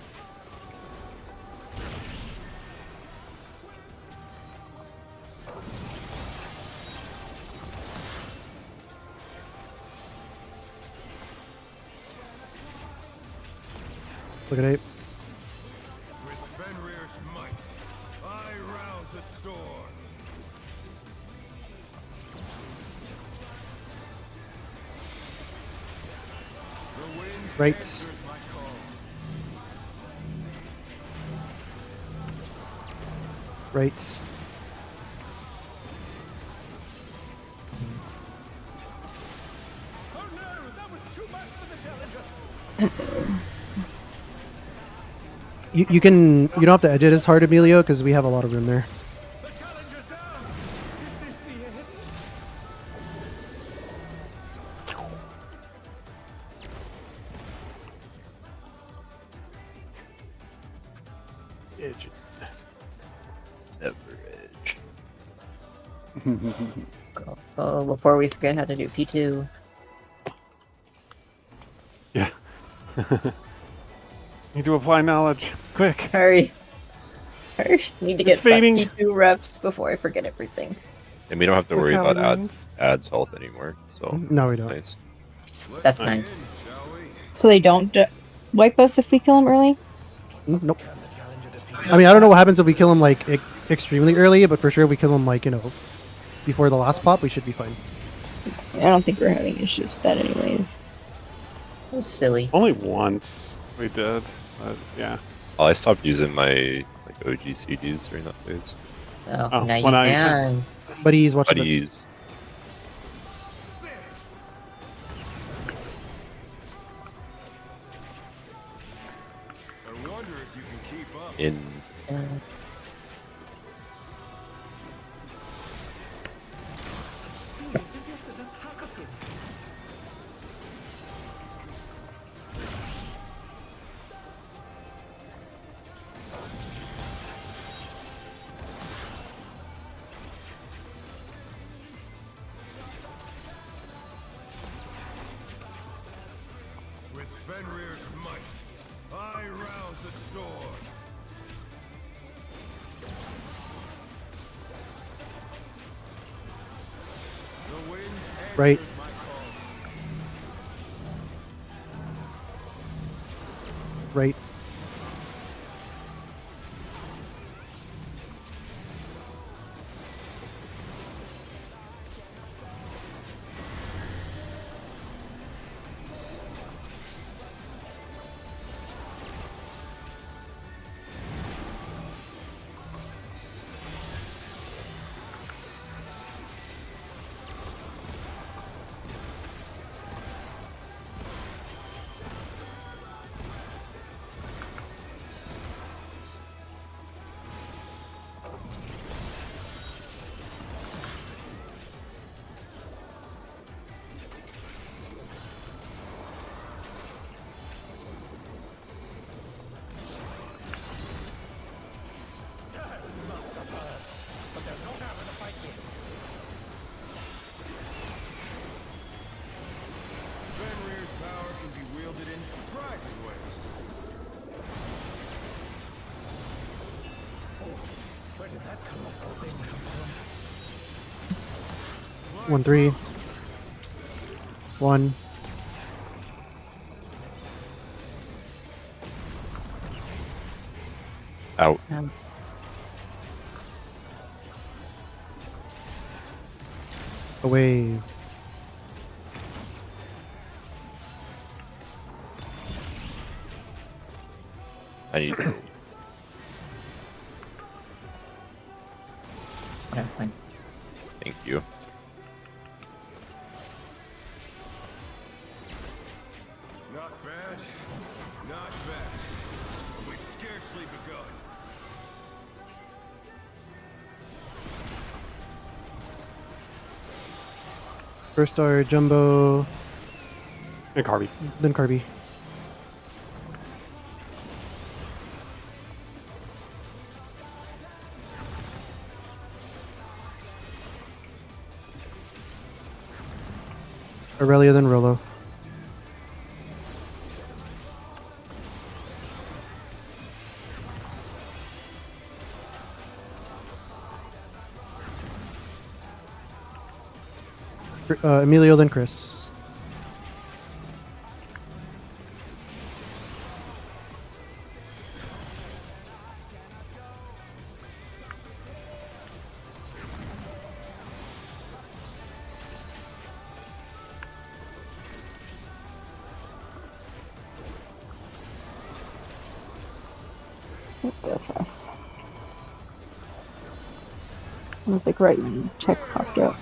Look at 8. With Fenrir's might, I rouse a storm. The wind Right. answers my call. Right. Oh no, that was too much for the challenger. You can, you don't have to edge it as hard, Emilio, because we have a lot of room there. The challenger's down. Is this the end? leverage. Oh, before we forget how to do P2. Yeah. Need to apply knowledge. Quick. Hurry. Hurry. Need to get fading. P2 reps before I forget everything. And we don't have to That's worry how about it ads health anymore. So No, we don't. nice. That's Nice. nice. Shall we? So they don't wipe us if we kill them early? Nope. I mean, I don't know what happens if we kill him like extremely early, but for sure we kill him like, you know, before the last pop, we should be fine. I don't think we're having issues with that anyways. That was silly. Only once we did, but yeah. Oh, I stopped using my like OG CDs during that phase. Oh, Oh, now you when I- can. Buddies, watch the bits. Buddies. I wonder if you can keep up. In With Fenrir's might, I rouse a storm. The wind Right. answers my call. Right. surprising ways. Where did that colossal thing come from? 1-3. 1. Out. Away. I need. Yeah, fine. Thank you. Not bad. Not bad. We've scarcely begun. First star, Jumbo, And Carby. then Carby. Aurelia, then Rolo. Emilio, then Chris. That's us. I was like right when tech popped up.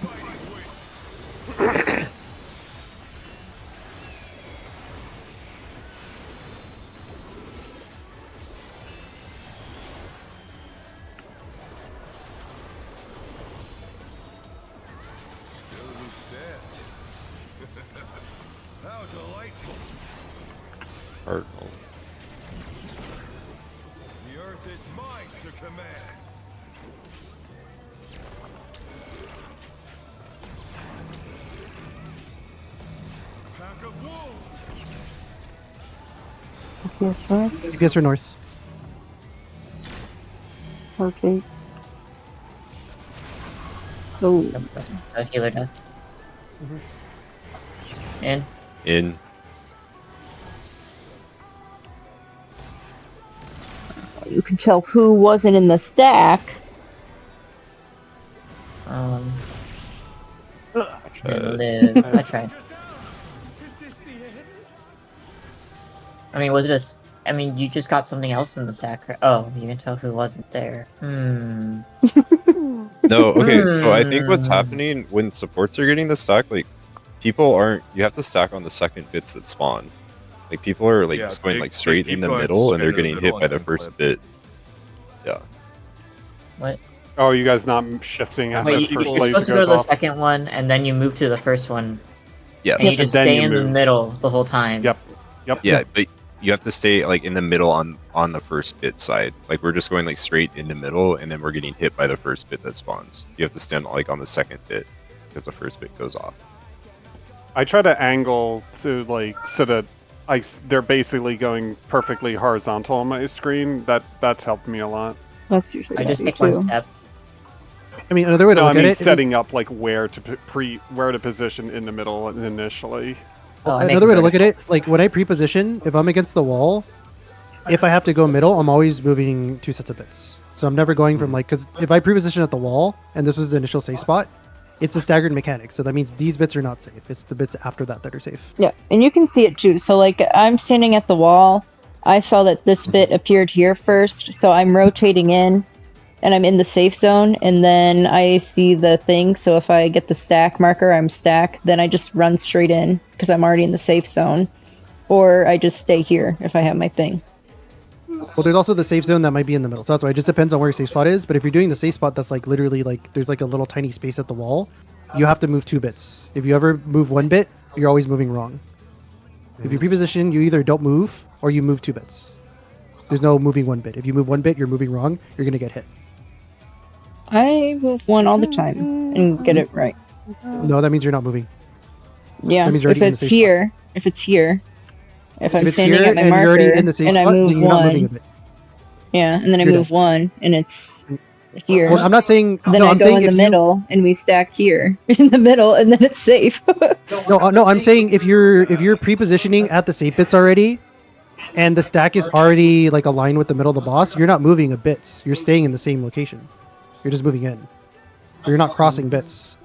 Still who stands. How delightful. Cardinal. The earth is mine to command. Pack of wolves. DPS right? DPS are north. Okay. Oh, A healer death. And In. you can tell who wasn't in the stack. live. I tried. Just out. Is this the end? I mean, was it a? I mean, you just got something else in the stack. Right? Oh, you can tell who wasn't there. Hmm. No, okay, so I think what's happening when supports are getting the stack, like, people aren't, you have to stack on the second bits that spawn. Like, people are, like, Yeah, just going, they- like, straight they in keep the going middle, and straight they're in the getting hit middle by and the then first flip. bit. Yeah. What? Oh, you guys not shifting after Wait, the you're first laser supposed to go goes to the off? second one, and then you move to the first one, Yes. and you just And then stay you in the move. middle the whole time. Yep. Yep. Yeah, but you have to stay, like, in the middle on the first bit side. Like, we're just going, like, straight in the middle, and then we're getting hit by the first bit that spawns. You have to stand, like, on the second bit, because the first bit goes off. I try to angle to like so that they're basically going perfectly horizontal on my screen. That's helped me a lot. That's usually I what just I take do one too. step. I mean, another way to No, I look mean at it. setting up like where to where to position in the middle initially. Oh, I make Another way it to look at vertical. it, like when I pre-position, if I'm against the wall, if I have to go middle, I'm always moving 2 sets of bits. So I'm never going from like, because if I pre-position at the wall and this was the initial safe spot, it's a staggered mechanic. So that means these bits are not safe. It's the bits after that that are safe. Yeah, and you can see it too. So like I'm standing at the wall. I saw that this bit appeared here first, so I'm rotating in and I'm in the safe zone, and then I see the thing. So if I get the stack marker, I'm stack, then I just run straight in because I'm already in the safe zone. Or I just stay here if I have my thing. Well, there's also the safe zone that might be in the middle. So that's why it just depends on where your safe spot is. But if you're doing the safe spot that's like literally like there's like a little tiny space at the wall, you have to move 2 bits. If you ever move 1 bit, you're always moving wrong. If you pre-position, you either don't move or you move 2 bits. There's no moving 1 bit. If you move 1 bit, you're moving wrong. You're gonna get hit. I move one all the time and get it right. No, that means you're not moving. Yeah, That means you're if already in the it's safe here, if it's here, If If I'm it's standing here at my and you're already marker in the safe and I spot, then move you're not moving a one, bit. yeah, and then I You're move one, and it's here. Well, I'm not saying. Then no, I I'm go saying in the if you. middle, and we stack here in the middle, and then it's safe. No, I'm saying if you're pre-positioning at the safe bits already, and the stack is already like aligned with the middle of the boss, you're not moving a bits. You're staying in the same location. You're just moving in. You're not crossing bits.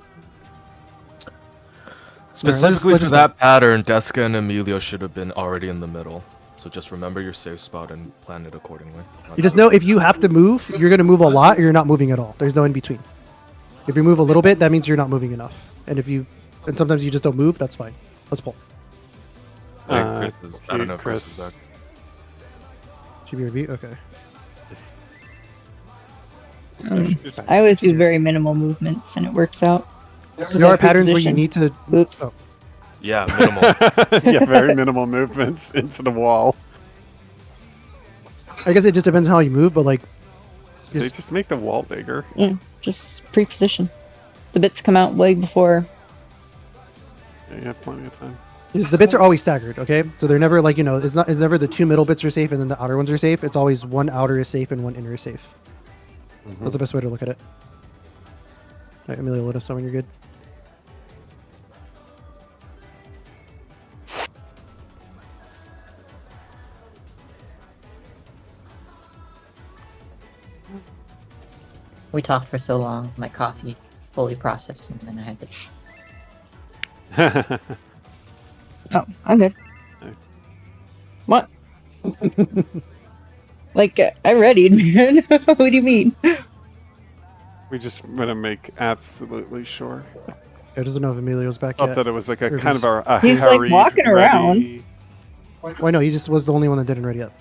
Specifically let's for just that pattern, Deska and Emilio should have been already in the middle. So just remember your safe spot and plan it accordingly. You just know if you have to move, you're gonna move a lot, or you're not moving at all. There's no in between. If you move a little bit, that means you're not moving enough. And sometimes you just don't move, that's fine. Let's pull. I think Chris is, I don't know if Chris Chris. is back. Should be review. Okay. I always do very minimal movements, and it works out. There are patterns where you need to. Oops. Oh. Yeah, minimal. Yeah, very minimal movements into the wall. I guess it just depends how you move, but like. They just make the wall bigger. Yeah, just pre-position. The bits come out way before. Yeah, you have plenty of time. The bits are always staggered, okay? So they're never like, it's never the two middle bits are safe and then the outer ones are safe. It's always one outer is safe and one inner is safe. That's the best way to look at it. Alright, Emilio, let us know when you're good. We talked for so long, my coffee fully processed, and then I had to. Oh, I'm good. What? Like, I readied, man. What do you mean? We just want to make absolutely sure. I just don't know if Emilio's back Thought yet. that it was like a Or kind of a He's, like, harried, walking around. ready- Why no, he just was the only one that didn't ready up.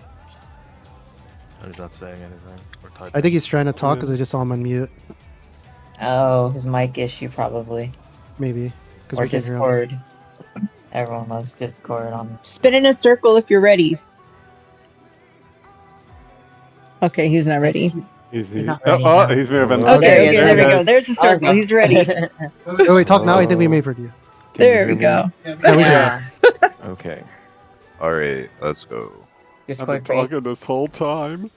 He's not saying anything. Or typing. I think he's trying to talk because I just saw him on mute. Oh, his mic issue probably. Maybe. Because Or we can't hear him. Discord. Everyone loves Discord on. Spin in a circle if you're ready. Okay, he's not ready. He's not ready oh, now. he's moving. Okay, there he okay, is, there we there he go. is. There's a circle. Okay. He's ready. Oh wait, talk now. I think we made for you. Can you There hear we me? go. Yeah, we Yeah. Okay. Alright, let's go. I've been Discord break. talking this whole time.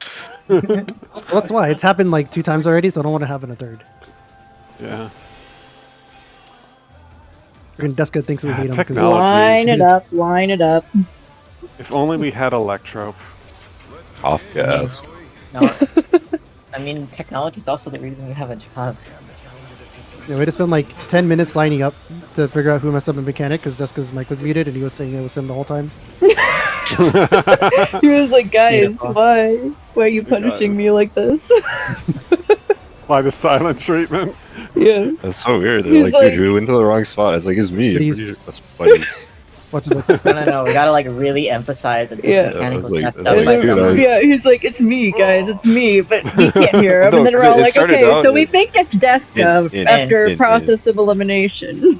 So that's why it's happened like 2 times already, so I don't want to happen a third. Yeah. Freaking Deska thinks we hate him. 'cause- Technology. Line it up, line it up. If only we had Electro. Off gas. No. I mean, technology is also the reason you have a job. Yeah, we had to spend like 10 minutes lining up to figure out who messed up in mechanic because Deska's mic was muted and he was saying it was him the whole time. He was like, guys, Beautiful. why? Why are you punishing me like this? Why the silent treatment? Yeah. That's so weird. They're He's like, like- dude, you went to the wrong spot. It's like, it's me. Please. That's funny. What's this? No. We gotta like really emphasize that this Yeah. mechanic It's was like- messed it's up like, by dude, someone. Yeah, he's like, it's me, guys, it's me, but we can't hear him. No, And then we're 'cause all it like, started okay, out so we in- think it's Deska in- after in- process of elimination.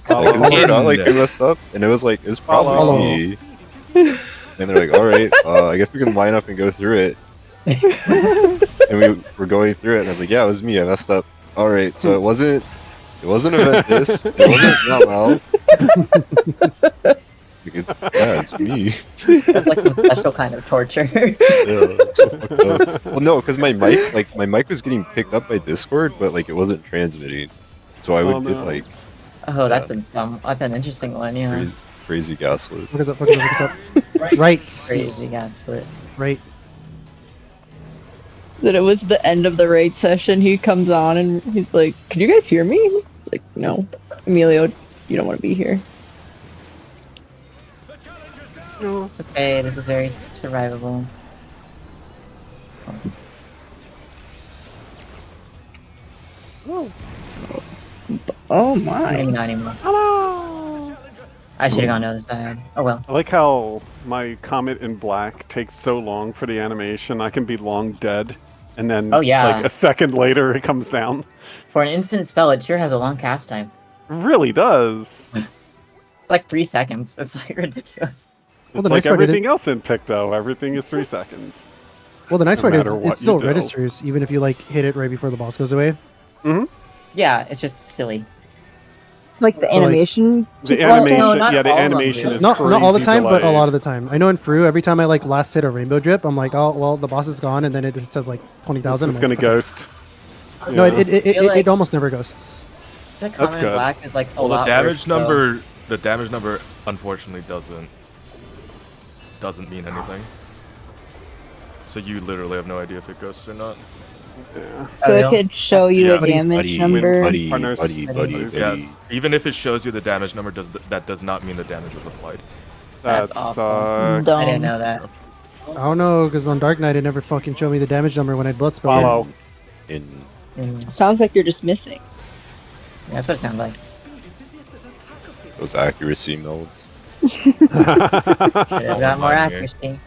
Like, it started out like Yeah. you messed up, and it was like, it's Follow. probably me. And they're like, alright, I guess we can line up and go through it. And we were going through it, and I was like, yeah, it was me, I messed up. Alright, so it wasn't event this, it wasn't Mal. Yeah, it's me. It's like some special kind of torture. Yeah, it's so fucked up. Well, no, because my mic was getting picked up by Discord, but like it wasn't transmitting. So I would Oh, get no. like Oh, that's that's an interesting one, yeah. crazy gaslit. Look us up, look us up, look us up. Right. Crazy gaslit. Right. That it was the end of the raid session. He comes on and he's like, can you guys hear me? Like, no. Emilio, you don't want to be here. It's okay, this is very survivable. Oh Maybe my. not anymore. I should have gone to the other side. Oh well. I like how my Comet in Black takes so long for the animation. I can be long dead, and then Oh, yeah. like a second later it comes down. For an instant spell, it sure has a long cast time. Really does. It's like 3 seconds. It's like ridiculous. Well, It's the like nice part is, everything else in Picto. Everything is 3 seconds. well, the nice no part is matter what it still you do. registers even if you like hit it right before the boss goes away. Yeah, it's just silly. Like the animation. The keeps up? animation, no, not yeah, the all of them, animation dude. is Not all the crazy time, but a delayed. lot of the time. I know in Fru, every time I like last hit a rainbow drip, I'm like, oh well, the boss is gone, and then it just says like 20,000. It's I'm gonna like, okay. ghost. No, Yeah. feel like- it almost never ghosts. The common in good. black is like a Well, lot the damage worse, though. number, the damage number, unfortunately doesn't mean anything. So you literally have no idea if it ghosts or not. Yeah. So Oh, it yeah. could show you Yeah. a damage number. buddy, Partners. buddy, buddy, Buddies. Yeah, buddy. even if it shows you the damage number, that does not mean the damage was applied. That's That awful. sucks. Dumb. I didn't know that. I don't know, because on Dark Knight, it never fucking showed me the damage number when I bloodspell. Follow. In Sounds like you're just missing. That's what it sounded like. those accuracy modes. Should have got more Remind me. accuracy.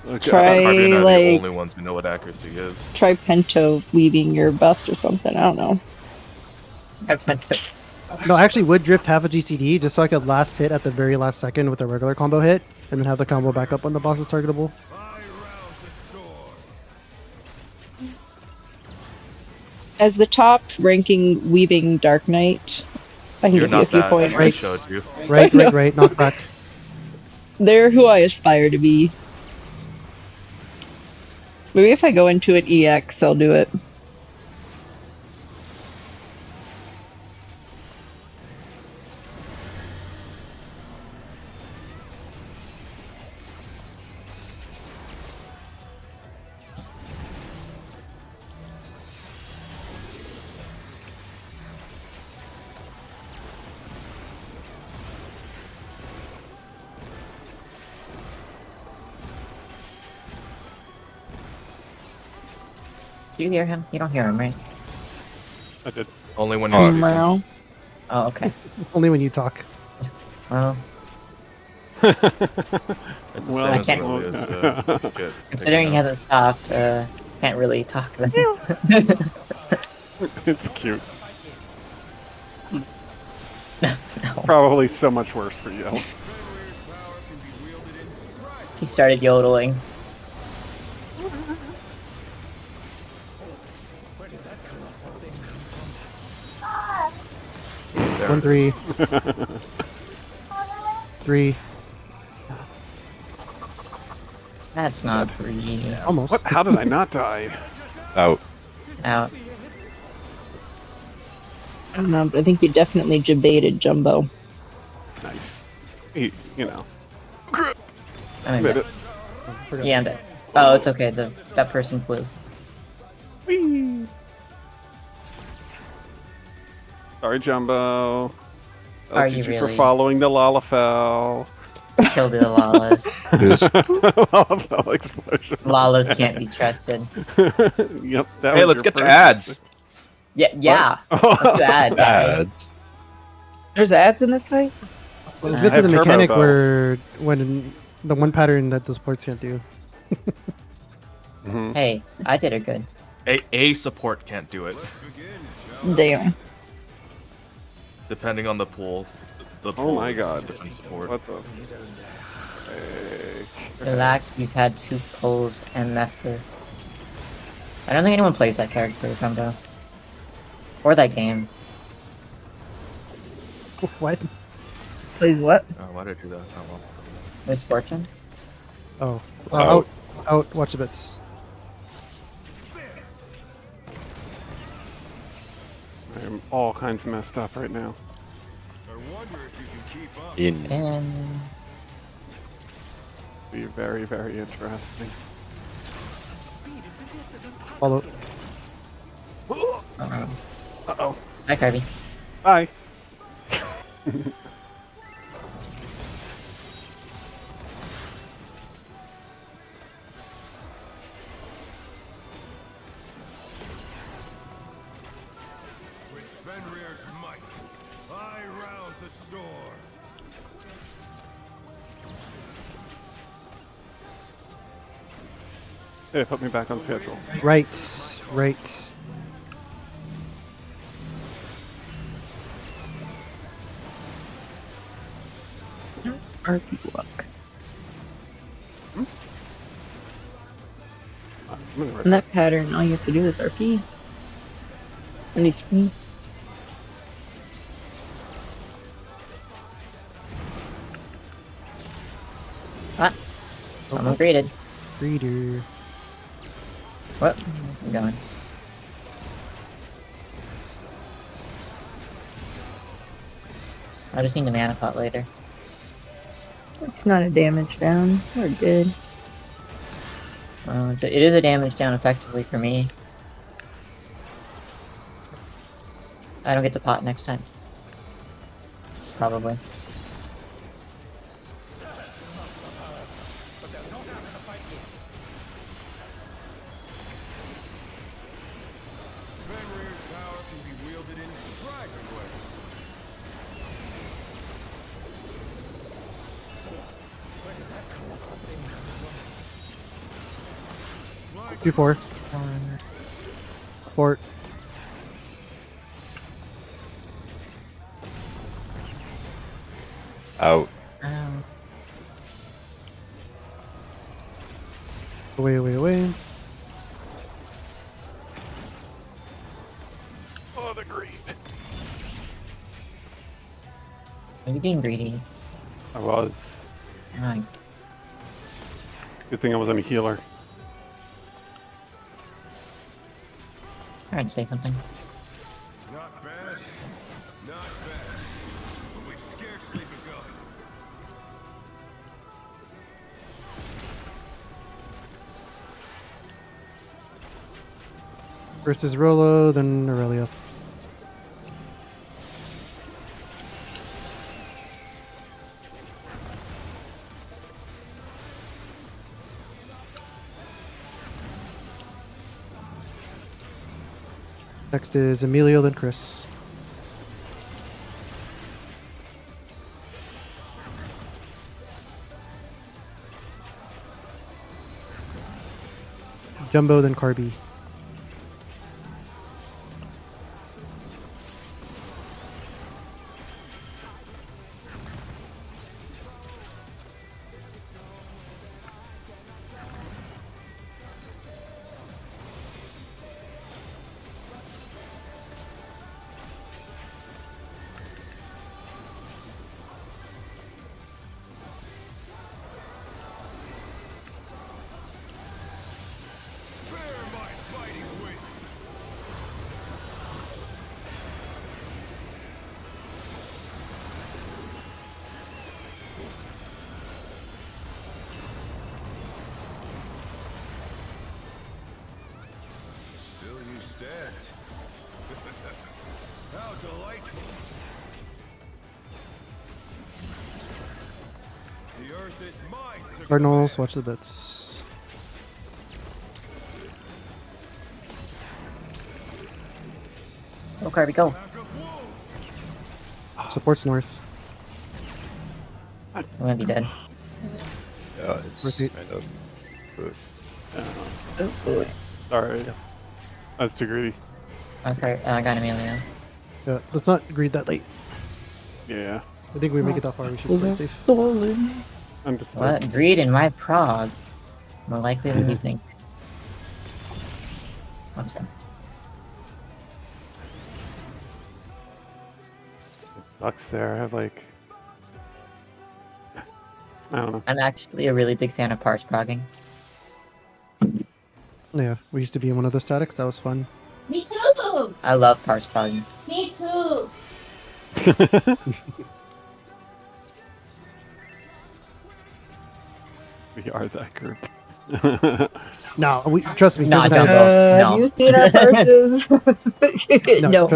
Okay. Try- Probably not the like- only ones who know what accuracy is. Try pento weaving your buffs or something. I don't know. I've meant to- No, I actually would drift half a GCD just so I could last hit at the very last second with a regular combo hit, and then have the combo back up when the boss is targetable. As the top ranking weaving Dark Knight, I can You're give you a not few that. points. I showed you. Right, right, right. Knockback. They're who I aspire to be. Maybe if I go into an EX, I'll do it. Do you hear him? You don't hear him, right? I did. Only when Oh, you're Wow. Oh, okay. Only when you talk. Well, It's the Well, same I as can't- it really is, get considering he taken out. hasn't stopped, can't really talk then. It's cute. no. Probably so much worse for you. He started yodeling. There One, it is. 3. 3. That's not 3. Almost. What? How did I not die? Out. Out. I don't know, but I think you definitely debated Jumbo. Nice. You know. I mean, Made it. Forgot. yeah, I'm dead. Oh, it's okay. That person flew. Whee! Sorry, Jumbo. Are I'll you teach for really? following the Lalafell. Killed the Lalas. Lalafell explosion. Lalas can't be trusted. Yep. That Hey, was let's your get to first ads. Yeah. Let's do ads. Ads. There's ads in this fight? Let's I get to have the turbo, mechanic though. where when the one pattern that the sports can't do. Mhm. Hey, I did it good. A support can't do it. Damn. Depending on the pool. The Oh pool my is god. different support. What the? Hey. Relax, we've had 2 pulls and Mepher. I don't think anyone plays that character, Jumbo. Or that game. What? Plays what? Oh, why did I do that? Oh, well. Misfortune? Oh. Oh. Out. Watch the bits. I'm all kinds messed up right now. In. And... Be very, very interesting. Follow. Uh-oh. Hi, Kirby. Bye. Fenrir's might, I rouse the storm. Hey, put me back on schedule. Right. Right. RP luck. I'm in the In that pattern, all you have to do is RP. And he's free. Someone greeted. Reader. What? I'm going. I just need the mana pot later. It's not a damage down. We're good. It is a damage down effectively for me. I don't get the pot next time. Probably. Fenrir's power can be wielded in surprising ways. 2-4. Fort. Out. Away, away, away. Oh, the greed. Are you being greedy? I was. Alright. Good thing I wasn't a healer. Trying to say something. Not bad. Not bad. But we've scarcely begun. First is Rolo, then Aurelia. Next is Emilio, then Chris. Jumbo, then Carby. Bear my fighting wings. Still you stand. How delightful. The earth is mine to Cardinals, command. watch the bits. Go, Kirby, go. Pack of wolves. Supports North. I'm gonna be dead. Yeah, it's Repeat. kind of. But Oh boy. Sorry. I was too greedy. Okay, I got Emilio. Yeah, let's not greed that late. Yeah. I think we make it that far. We should Was play that safe. stolen? Understood. What? Greed in my prog? More likely than you think. What's that? Sucks there. I have like. I don't know. I'm actually a really big fan of parse progging. Yeah, we used to be in one of those statics. That was fun. Me too. I love parse progging. Me too. We are that group. No, we trust me. No, doesn't don't have- go. No. Have you seen our purses? no.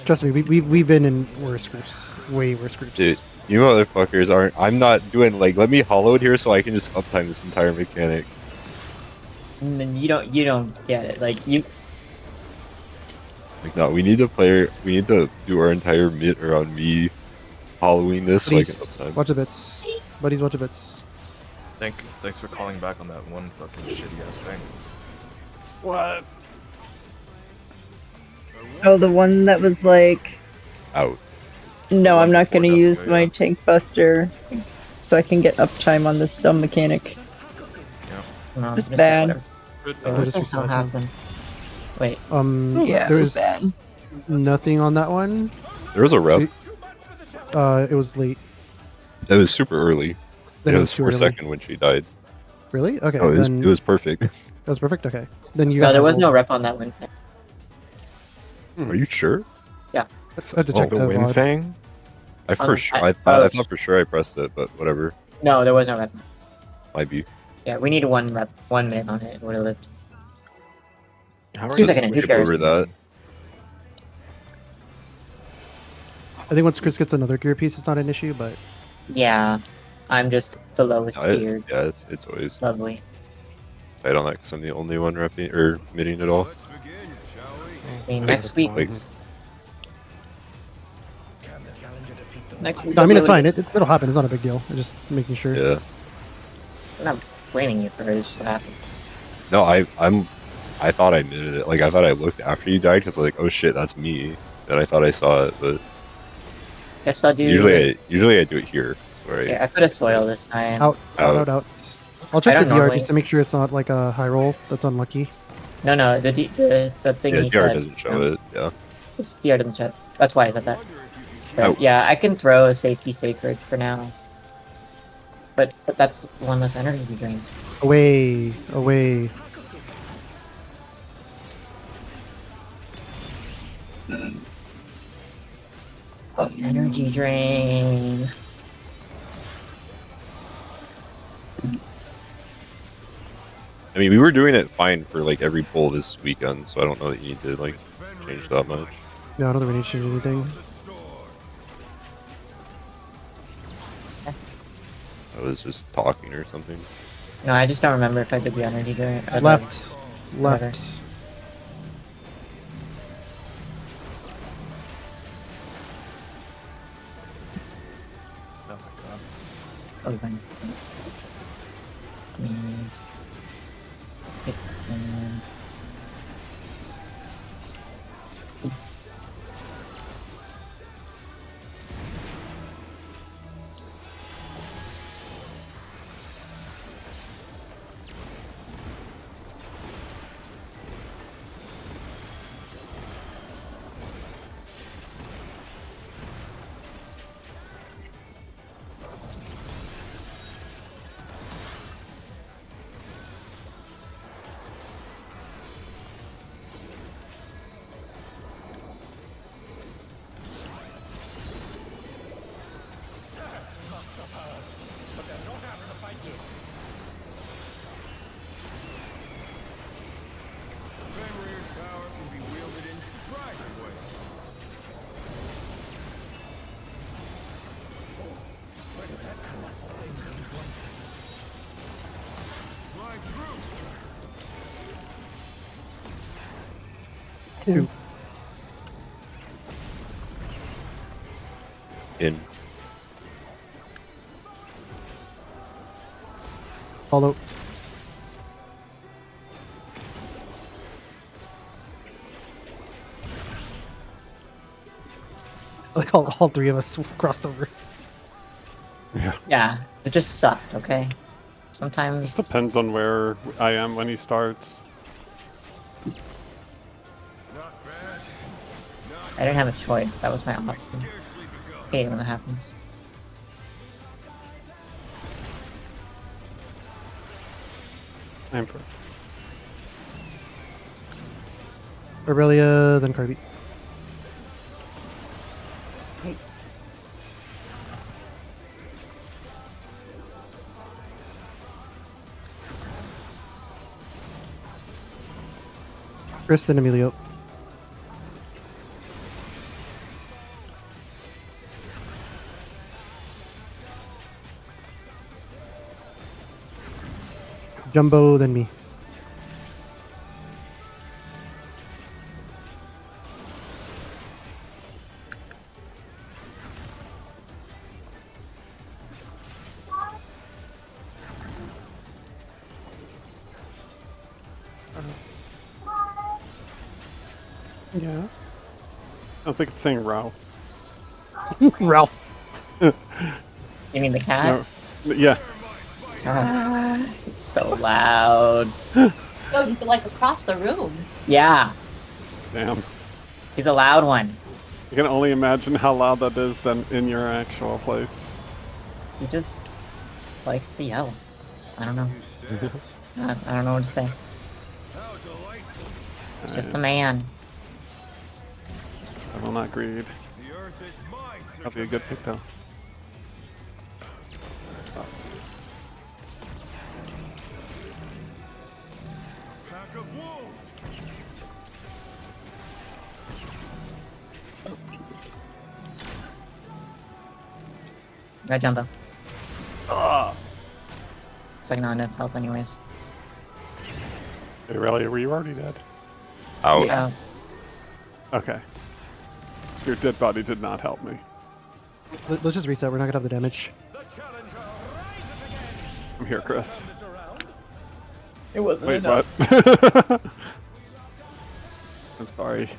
Trust me. We've been in worse groups, way worse groups. dude, you motherfuckers aren't. I'm not doing like. Let me hollow it here so I can just uptime this entire mechanic. And you don't get it. Like you. Like, no, we need to play. We need to do our entire mid around me hollowing this so I can Please, uptime. watch the bits. Buddies, watch the bits. Thanks for calling back on that one fucking shitty ass thing. What? Oh, the one that was like, Out. no, I'm not gonna Before use Dusk, my yeah. tank buster, so I can get uptime on this dumb mechanic. No, It's just bad. whatever. Wait, I'll what just the reset hell it then. happened? Wait. Yeah, there it was was bad. nothing on that one. There was a rep. It was late. It was super early. Then it it was was too 4 early. second when she died. Really? Okay. Oh, then it was perfect. that was perfect. Okay. Then you No, got there was high no rolled. rep on that one. Are you sure? I had to Oh, check the the Wind VOD. Fang? I for sure. I thought for sure I pressed it, but whatever. No, there was no rep. Might be. Yeah, we need one rep, 1 minute on it. It would have lived. How are 2 you seconds, who switching cares? over that. I think once Chris gets another gear piece, it's not an issue, but Yeah, I'm just the lowest tiered. Yeah, it's always Lovely. tight on that because I'm the only one repping or midting it all. Let's begin, shall I we? mean, next week. Like, Can the challenger defeat the Next week. no, I mean it's we'll- fine. It'll happen. It's not a big deal. I'm just making sure. yeah. I'm not blaming you for it. It's just what happened. No, I thought I midted it. Like I thought I looked after you died because like, oh shit, that's me. And I thought I saw it, but Guess I'll do. usually I do it here. Right. Yeah, I put a soil this time. Out, out. I'll check I the don't DR normally- just to make sure it's not like a high roll that's unlucky. No, the thing Yeah, he DR said. doesn't show it. Yeah. Just DR doesn't check. That's why I said that. Wonder if you can But Oh. yeah, I can throw a safety sacred for now. But that's one less energy drain. Away, away. Energy drain. I mean, we were doing it fine for like every pull this weekend, so I don't know that you need to like change that much. No, I don't think we need to change anything. I was just talking or something. No, I just don't remember if I did the energy drain. or the- Left, whatever. left. Oh, fine. It's, but they're not after the fight yet. Fenrir's power can be wielded in surprising ways. Where did that colossal thing come from? My troop! Two. In. Follow. Like all three of us crossed over. yeah, it just sucked, okay? Sometimes. Depends on where I am when he starts. Not bad. I didn't have a choice. That was my option. Scarcely begun. Hate it when that happens. Aim for Aurelia, then Kirby. Chris and Emilio. Jumbo, then me. Yeah. I think it's saying Rao. Ralph. You mean the cat? No. Yeah. Ah, it's so loud. Oh, you could like across the room. Yeah, Damn. he's a loud one. I can only imagine how loud that is then in your actual place. He just likes to yell. I don't know. I don't know what to say. It's just a man. I will not greed. That'll be a good pick though. Got jumbo. It's like not enough health anyways. Hey, Relia, were you already dead? Out. Yeah. Okay. Your dead body did not help me. Let's just reset. We're not gonna have the damage. I'm here, Chris. It wasn't Wait, enough. what? I'm sorry.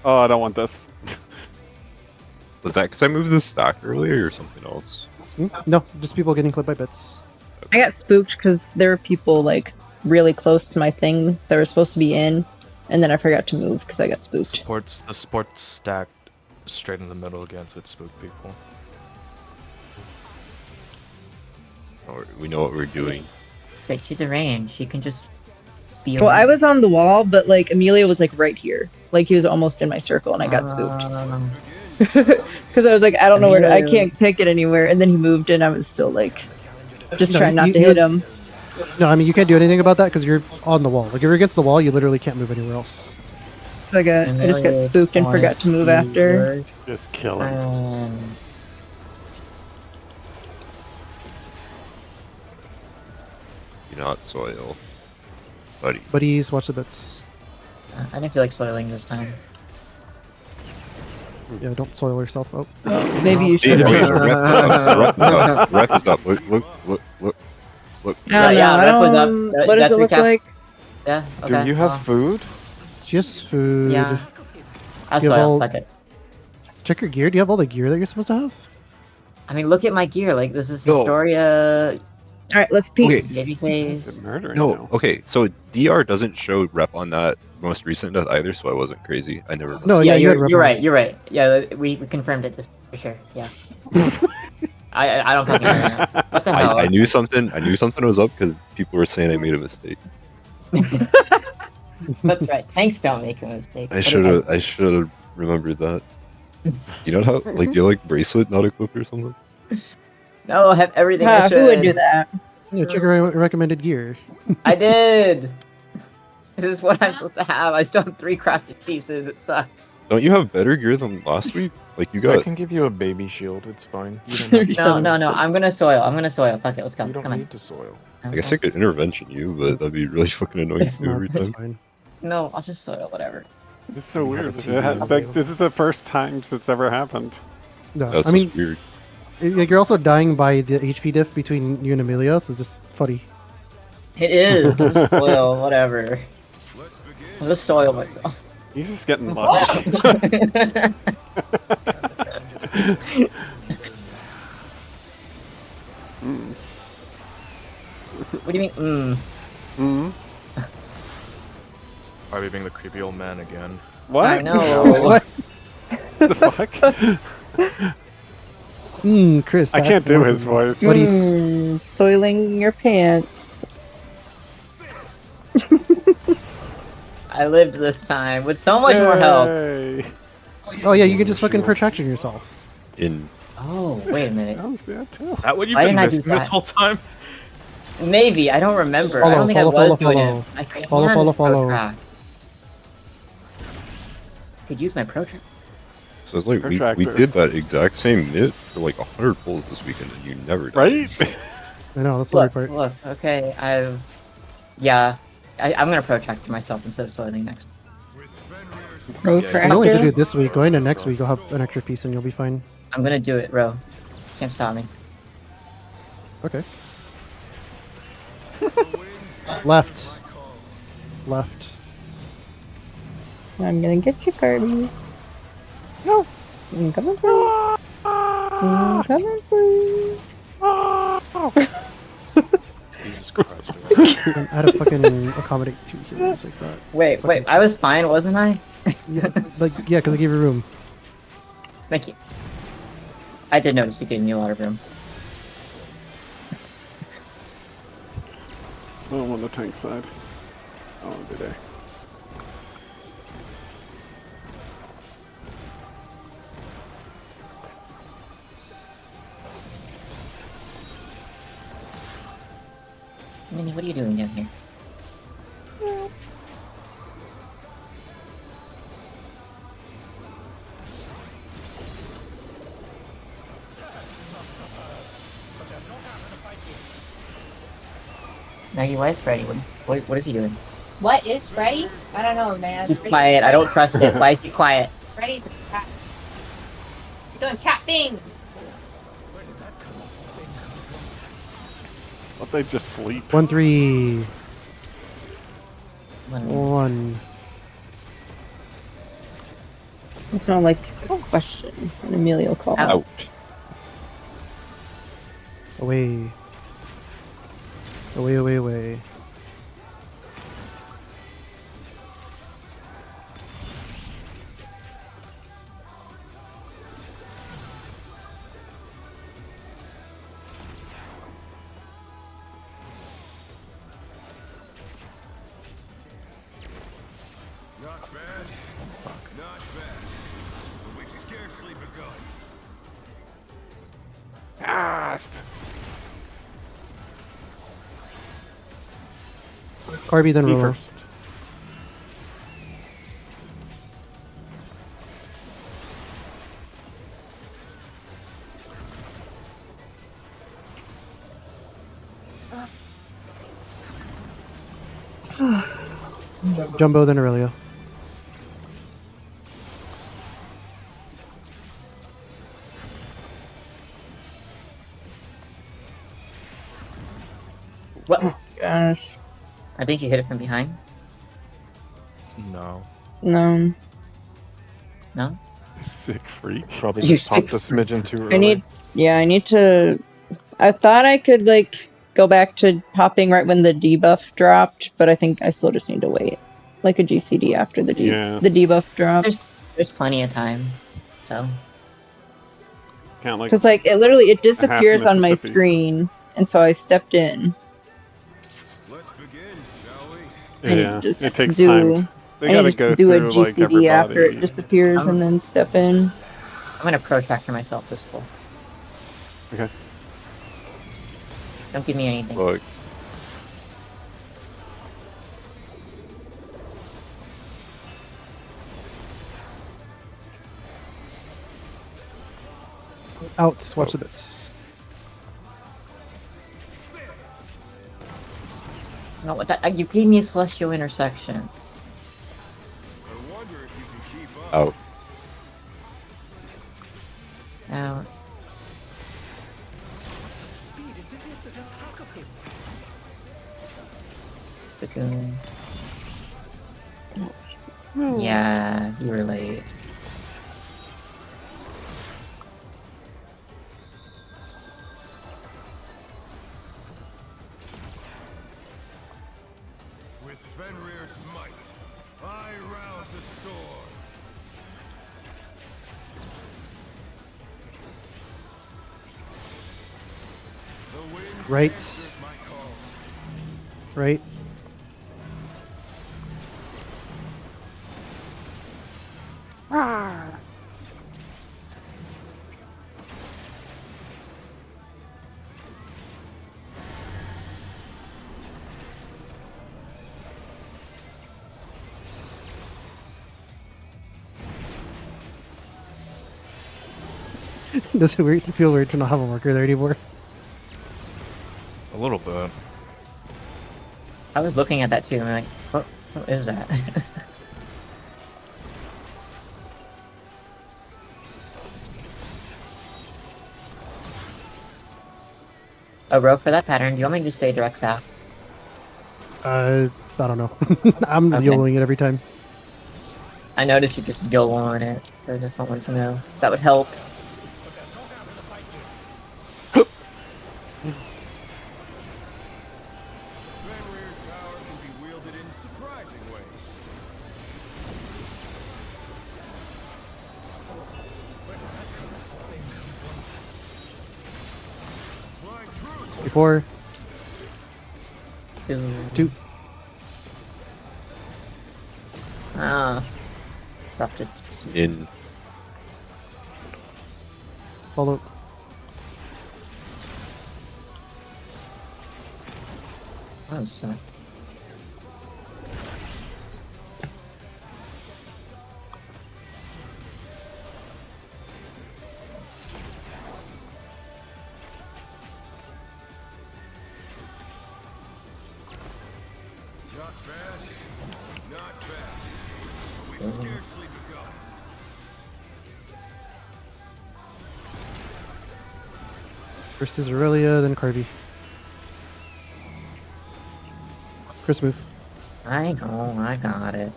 Oh, I don't want this. Was that because I moved the stack earlier or something else? No, just people getting clipped by bits. I got spooked because there were people like really close to my thing that were supposed to be in, and then I forgot to move because I got spooked. The support's stacked straight in the middle again, so it spooked people. Or we know what we're doing. Wait, she's a range. She can just be. Well, I was on the wall, but like Amelia was like right here, like he was almost in my circle, and I got spooked because I was like, I don't know where to. I can't pick it anywhere, and then he moved, and I was still like, just No, trying not you- to hit him. No, I mean you can't do anything about that because you're on the wall. Like if you're against the wall, you literally can't move anywhere else. So I just got spooked and forgot to move after. Just kill him. You're not soil. Buddy. Buddies, watch the bits. I didn't feel like soiling this time. Yeah, don't soil yourself. Oh, Maybe you Hey, should. oh, have. yeah, rep is up. Look. I don't Yeah, know. ref was up. What does That's it look recap. like? Yeah. Okay. Do you have food? just food. Yeah. I'll You have soil. all- Fuck it. Check your gear. Do you have all the gear that you're supposed to have? I mean, look at my gear. Like this is No. Historia. All right, let's peek. Okay. Babyface. Murdering No, now. okay, so DR doesn't show rep on that most recent death either, so I wasn't crazy. I never. No, yeah, you had you're rep right. You're right. Yeah, we confirmed it this for sure. Yeah. I don't fucking know. What the hell? I knew something. I knew something was up because people were saying I made a mistake. That's right. Tanks don't make a mistake. I should have remembered that. You know how like you like bracelet not equipped or something? No, I have everything. I Who would should. do that? Yeah, check your recommended gear. I did. This is what I'm supposed to have. I still have 3 crafted pieces. It sucks. Don't you have better gear than last week? Like you I got. can give you a baby shield. It's fine. You don't, have to, No. I'm gonna soil. Fuck it. Let's go. you don't Come on. need to soil. I guess I could intervention you, but that'd be really fucking annoying to do No, every that's time. fine. No, I'll just soil. Whatever. It's so You have weird. a TV Like, this is the first time it's ever happened. No, That's I mean, just weird. like you're also dying by the HP diff between you and Amelia, so it's just funny. It is. I'll just soil. Whatever. I'll just soil myself. He's just getting lucky. What do you mean? Hmm? Why are we being the creepy old man again? What? I know. What? the fuck? Chris. I that can't do one. his voice. Buddies. Soiling your pants. I lived this time with so much more help. Yay. Oh yeah, you can just fucking protraction yourself. In Oh, wait a minute. That was bad too. Is that what you've Why been didn't I do missing this that? whole time? Maybe. I don't remember. I Follow, don't think follow, I was follow, doing follow. it. I can Follow. protract. Could use my protract. so it's like we Protractor. did that exact same knit for like 100 pulls this weekend, and you never did. Right? I know that's the weird Look, part. look. Okay, I'm gonna protract myself instead of soiling next. You only have to do Protractor. it this week. Going to next week, you'll have an extra piece and you'll be fine. I'm gonna do it, bro. Can't stop me. Okay. Left. I'm gonna get you, Kirby. No. I'm coming for you. I'm coming for you. Jesus Christ. And I had to fucking accommodate 2 heroes like that. Wait. I was fine, wasn't I? Yeah, because I gave you room. Thank you. I did notice you gave me a lot of room. Oh, I'm on the tank side. Oh, did I? Minnie, what are you doing down here? Maggie, why is Freddy? What is he doing? What is Freddy? I don't know, man. He's quiet. I don't trust it. Why is he quiet? Freddy's a cat. He's doing cat things. But they just sleep. 1-3. One. 1. It's not like a question. An Emilio call. Ow. Out. Away. Away, away, away. Not bad. Not bad. But we've scarcely begun. Fast! Carby, then Me Rolo. first. Jumbo, then Aurelio. What? Gosh. I think you hit it from behind. No. No. No? Sick freak. Probably You just popped sick a smidgen too early. I need to. I thought I could, like, go back to popping right when the debuff dropped, but I think I still just need to wait. Like a GCD after the Yeah. the debuff drops. There's plenty of time. So Can't like. Because, like, it disappears on my Mississippi. screen, and so I stepped in. Let's begin, shall we? And Yeah, just it takes do, time. They I gotta need to go do a through like GCD after it everybody. disappears and then step in. I'm gonna protractor myself this full. Okay. Don't give me anything. Look. Out. Watch the bits. No, what you gave me a celestial intersection. I wonder if you can keep up. Out. Now, Speed, it's as if there's a pack of him. Cocoon. Yeah, you were late. With Fenrir's might, I rouse the sword. The wind Right. answers my call. Right. Does it feel weird to not have a marker there anymore? A little bit. I was looking at that too, and I'm like, what is that? Oh, bro, for that pattern, do you want me to just stay direct south? I don't know. I'm Okay. YOLOing it every time. I noticed you just YOLOing it, so I just wanted to know if that would help. Fenrir's power can be wielded in surprising ways. Flying true. Before. 2. Ah. Dropped it. In. Follow. That was sad. Not bad. Not bad. We've scarcely begun. First is Aurelia, then Carby. Chris, move. I know, I got it.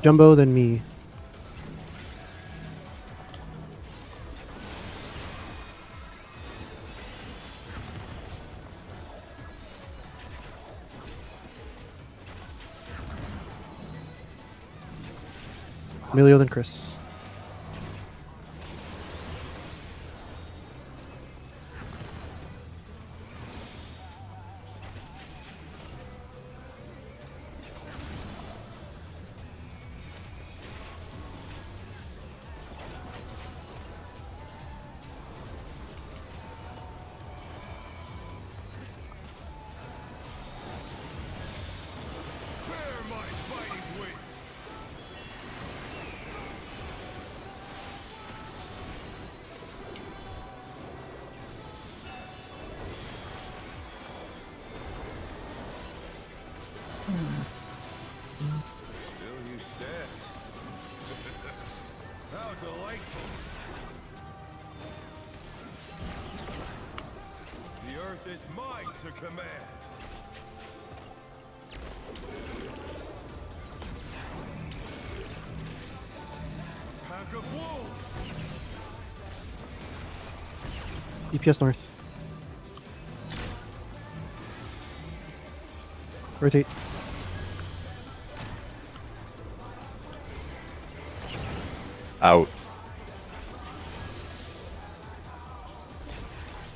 Jumbo, then me. Emilio, then Chris. Where my fighting wits? Still you stand. How delightful. The earth is mine to command. Pack of wolves. EPS North. Rotate. Out.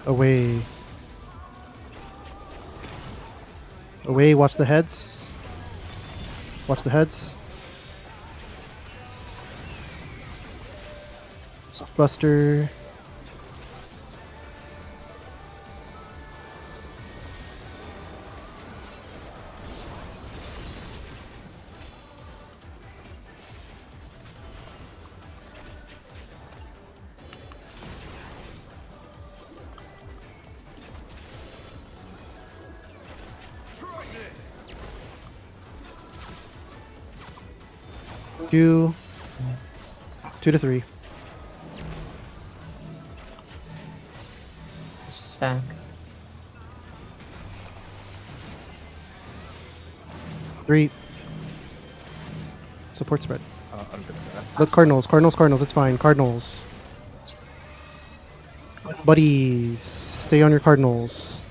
Away. Away, watch the heads. Watch the heads. Buster. Try this. 2. 2 to 3. Stack. 3. Support spread. I'm gonna do that. Look, Cardinals, Cardinals, Cardinals. It's fine. Cardinals. Buddies, stay on your Cardinals.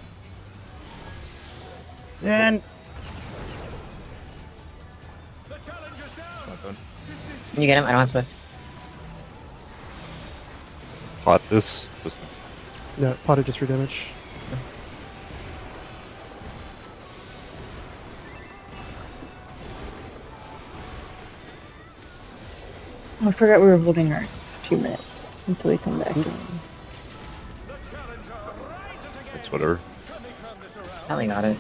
And The challenger's down. Not done. Can you get him? I don't have Swift. Pot this. Just no, potted just for damage. I forgot we were holding our 2 minutes until we come back in. The challenger rises again. that's whatever. Can they turn this around? Probably got it.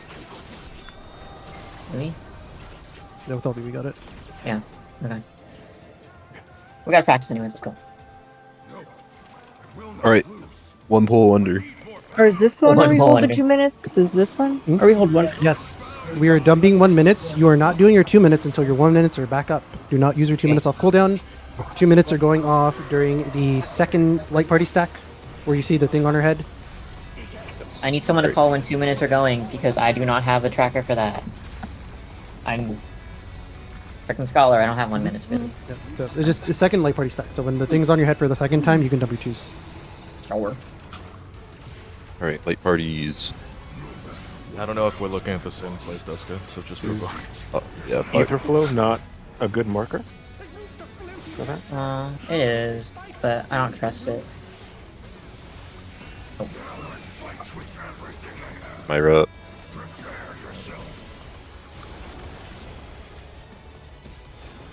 Maybe? No, with LB, we got it. Yeah. Okay. We gotta practice anyways, let's go. No. I will not All right. lose. One pull under. Or is this the one where we Hold hold on, the hold 2 minutes? Is this one? Hmm? Or we hold one? Yes, we are dumping 1 minute. You are not doing your 2 minutes until your 1 minutes are back up. Do not use your 2 Okay. minutes off cooldown. 2 minutes are going off during the second light party stack, where you see the thing on her head. I need someone to call when 2 minutes are going, because I do not have a tracker for that. I'm freaking scholar, I don't have 1 minute really. Yeah, so it's just the second light party stack. So when the thing's on your head for the second time, you can double choose. Sure. All right, light parties. I don't know if we're looking at the same place, Deska, so just move on. Oh, yeah, fuck. Ether flow, not a good marker. It is, but I don't trust it. Myra up.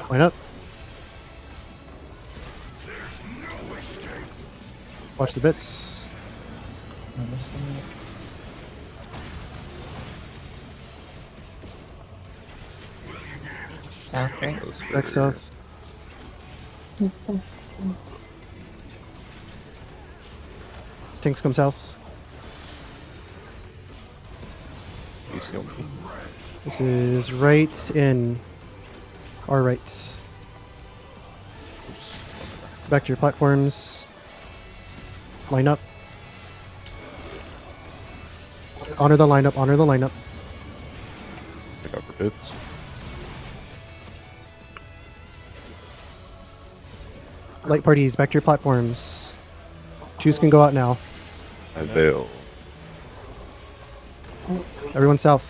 Line up. Watch the bits. South, right? Back south. Tanks come south. Please heal me. This is right in our right. Back to your platforms. Line up. Honor the lineup, honor the lineup. Pick up for bits. Light parties, back to your platforms. Choose can go out now. I bail. Everyone south.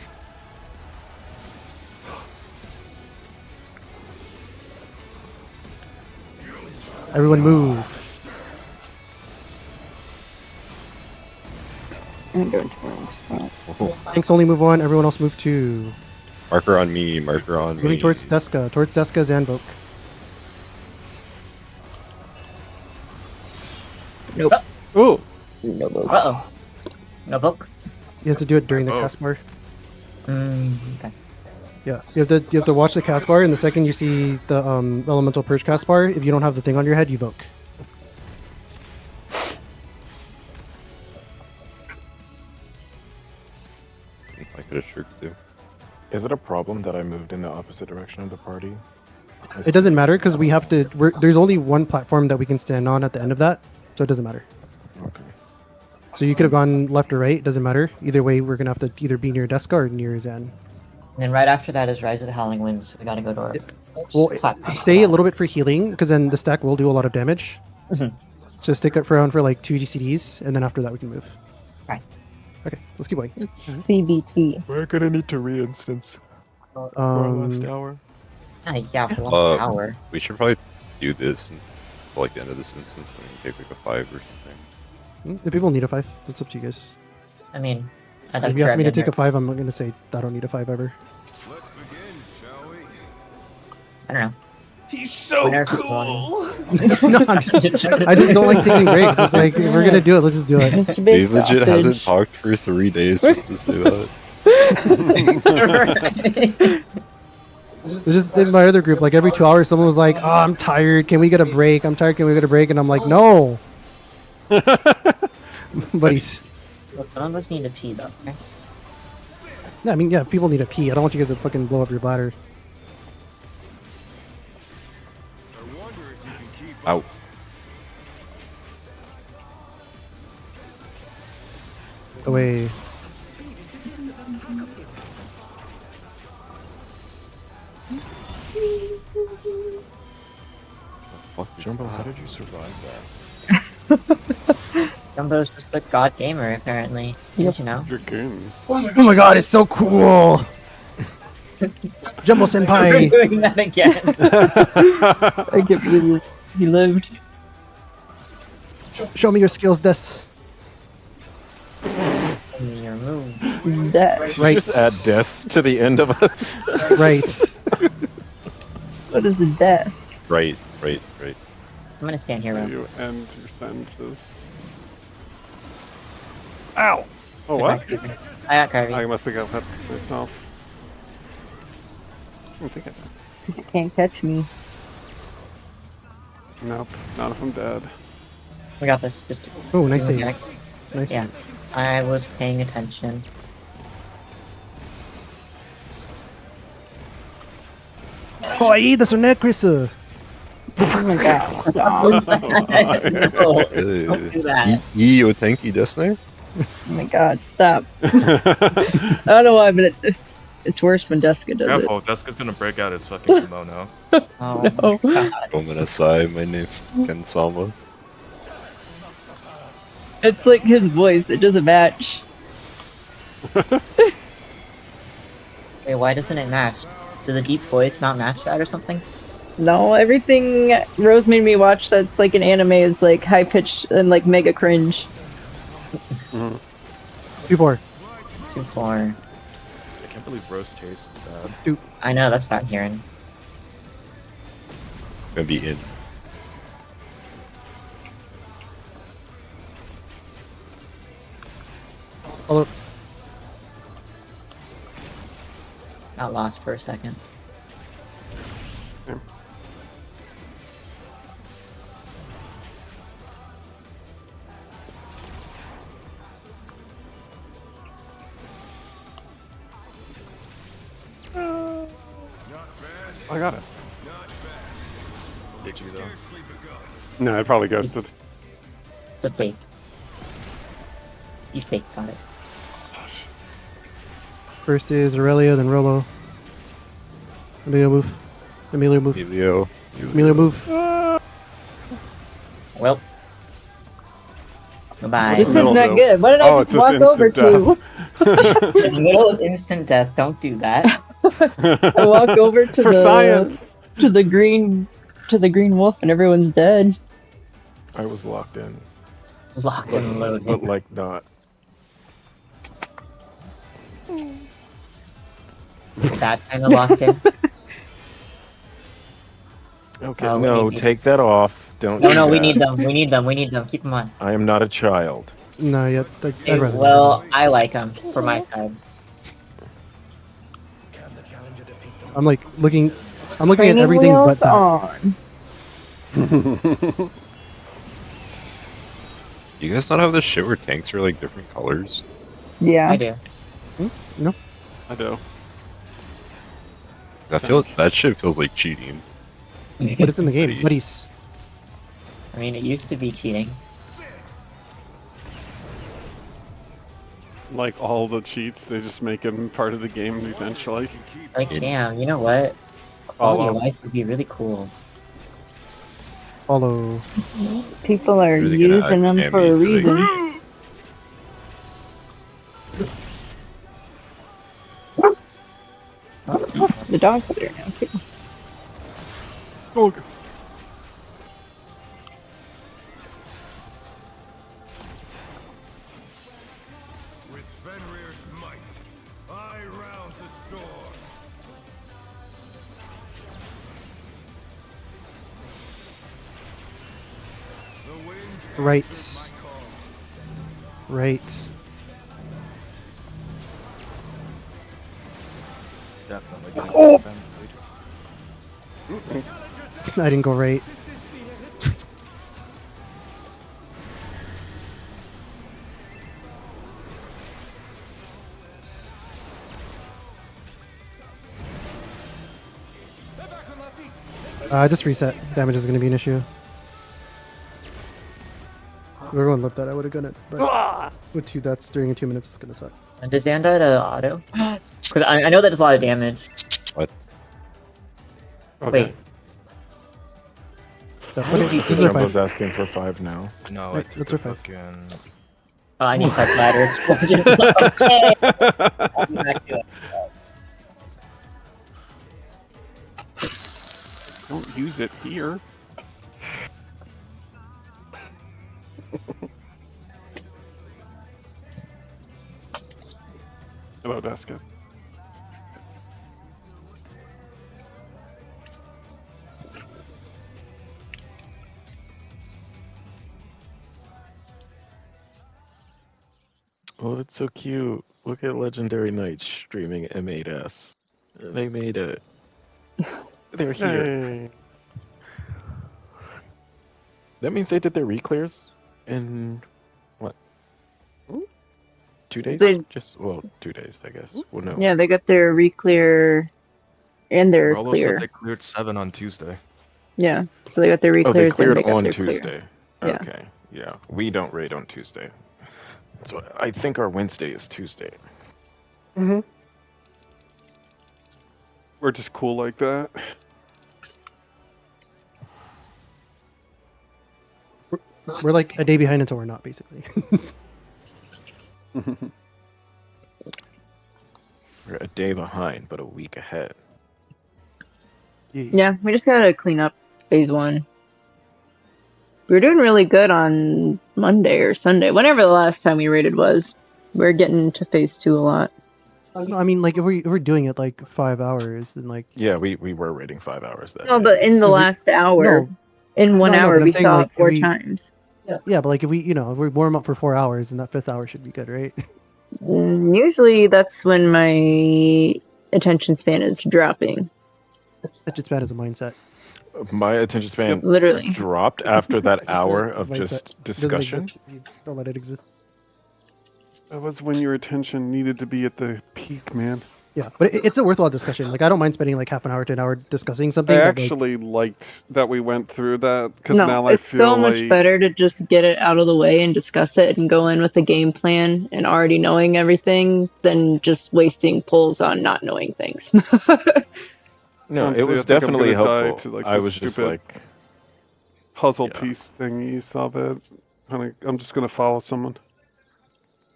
Everyone move. I'm going to the wrong spot. Tanks only move one, everyone else move two. Marker on me, marker on me. Moving towards Deska, Zanvoke. Nope. Ooh. No move. Uh-oh. No book? You have to do it during the Oh. cast bar. Okay. Yeah, you have to watch the cast bar, and the second you see the elemental purge cast bar, if you don't have the thing on your head, you voke. I could have shirked too. Is it a problem that I moved in the opposite direction of the party? It doesn't matter because we have to. There's only one platform that we can stand on at the end of that, so it doesn't matter. Okay. So you could have gone left or right. It doesn't matter. Either way, we're gonna have to either be near Deska or near Zan. And then right after that is Rise of the Howling Winds, so we gotta go to our Well, platform. stay a little bit for healing because then the stack will do a lot of damage. Mhm. So stick it around for like 2 GCDs, and then after that we can move. Right. Okay, let's keep going. It's CBT. We're gonna need to re-instance hour. Yeah, for one hour. We should probably do this until like the end of this instance and then take like a 5 or something. The people need a 5. That's up to you guys. I mean, I'd like If you ask me to take a grab 5, I'm not gonna say I don't need a 5 ever. Let's begin, shall we? I don't know. He's so Whenever people want No, I just don't like taking breaks. It's like if we're gonna do it, let's just do it. Mr. Big Dave legit hasn't Sausage. talked for 3 days just to say that. It's just in my other group, like every 2 hours, someone was like, "Oh, I'm tired. Can we get a break? I'm tired. Can we get a break?" And I'm like, "No." Buddies. Look, none of us need to pee though. Okay? Yeah, I mean, yeah, people need a pee. I don't want you guys to fucking blow up your bladder. I wonder if you can keep Out. Away. Fuck is Jumbo, that? how did you survive that? Jumbo's just a god gamer apparently. Did you know? Your goon. Oh my god, it's so cool! Jumbo We're Senpai! doing that again. I can't believe he lived. Show me your skills, Des. Your move. That. Right. Just add deaths to the end of it. Right. What is a desk? Right. I'm gonna stand here, bro. You end your sentences. Ow! Oh, what? I got Carvey. I must have got that myself. I think I Because you can't catch me. Nope, not if I'm dead. We got this. Just Oh, nice save. okay. Nice Yeah. save. I was paying attention. Oi, das ist Chris. Oh my god, stop. No, don't do that. Yo, thank you, Destiny. Oh my god, stop. I don't know why, but it's worse when Deska does Careful, Deska's gonna break out his fucking kimono. Oh, No. my God. Ominasai, my name Ken Salma. it. It's like his voice, it doesn't match. Wait, why doesn't it match? Does the deep voice not match that or something? No, everything Rose made me watch that's like an anime is like high pitched and like mega cringe. 2-4. 2-4. I can't believe roast taste is bad. I know, that's bad hearing. Gonna be in. Although, Got lost for a second. I got it. Did you though? No, it probably ghosted. It's a fake. You fake got it. first is Aurelia, then Rolo. Emilio move. Emilio move. Emilio. Emilio move. Well. Goodbye. This is Middle not though. good. What did I Oh, just it's walk over instant to? In the middle of instant death, don't do that. I walk over to For the science. to the green wolf and everyone's dead. I was locked in, Locked and loaded. but like not. That kind of locked in. Okay, Oh, we no, need- take that off. Don't. No, do no, we that. need them. We need them. We need them. Keep them on. I am not a child. No, yet. Hey, well, I like them for my side. I'm like looking. I'm looking at Training everything but wheels that. on. You guys not have this shit where tanks are like different colors? Yeah. I do. No. I do. I feel that shit feels like cheating. But it's in the game. Buddies. I mean, it used to be cheating. Like all the cheats, they just make them part of the game eventually. Like, damn, you know what? Quality of life would be really cool. Follow. People are Really gonna using them add for a damage, reason. The dog's there now too. Oh, With Fenrir's might, I rouse a storm. The wind Right. answers my call. Right. Definitely. Oh! I didn't go right. Just reset. Damage is going to be an issue. If everyone looked that, I would have done it. But with 2 deaths during 2 minutes, it's going to suck. And does Xan die to auto? Because I know that does a lot of damage. okay. Wait, So, what did you, this is our Jumbo's 5. asking for 5 now. No, I Right, took that's a our fucking. oh, I need 5 ladder explosion. Okay. I'll be back to it. Don't use it here. Hello, Deska. Oh, it's so cute. Look at Legendary Knights streaming m8s. They made it. They're here. Hey. That means they did their reclears in what? 2 days? They- Just 2 days, I guess. Well, no. Yeah, they got their reclear and their Rolo clear. said they cleared 7 on Tuesday. Yeah, so they got their reclears Oh, they and cleared they got on their clear. Tuesday. Yeah. Okay. Yeah, we don't raid on Tuesday. So I think our Wednesday is Tuesday. We're just cool like that. We're like a day behind until we're not, basically. We're a day behind, but a week ahead. Yeah, we just gotta clean up phase 1. We were doing really good on Monday or Sunday, whenever the last time we raided was. We're getting to phase 2 a lot. No, I mean, like if we're doing it like 5 hours and like. Yeah, we were raiding 5 hours that No, day. but in the If we- last hour, No. in 1 No, hour, but I'm we saying, saw like, it 4 if we- times. Yeah, but like if we warm up for 4 hours, then that 5th hour should be good, right? Usually that's when my attention span is dropping. Such as bad as a mindset. My attention span Literally. dropped after that hour of Mindset. just Doesn't discussion. exist. You don't let it exist. That was when your attention needed to be at the peak, man. Yeah, but it's a worthwhile discussion. Like I don't mind spending like half an hour to an hour discussing something. I that, like, actually liked that we went through that because No, now I it's feel so much like better to just get it out of the way and discuss it and go in with a game plan and already knowing everything than just wasting pulls on not knowing things. No, Honestly, it was I think I'm definitely gonna die helpful. to, like, I the was just stupid like, puzzle Yeah. piece thingies of it. I'm just gonna follow someone.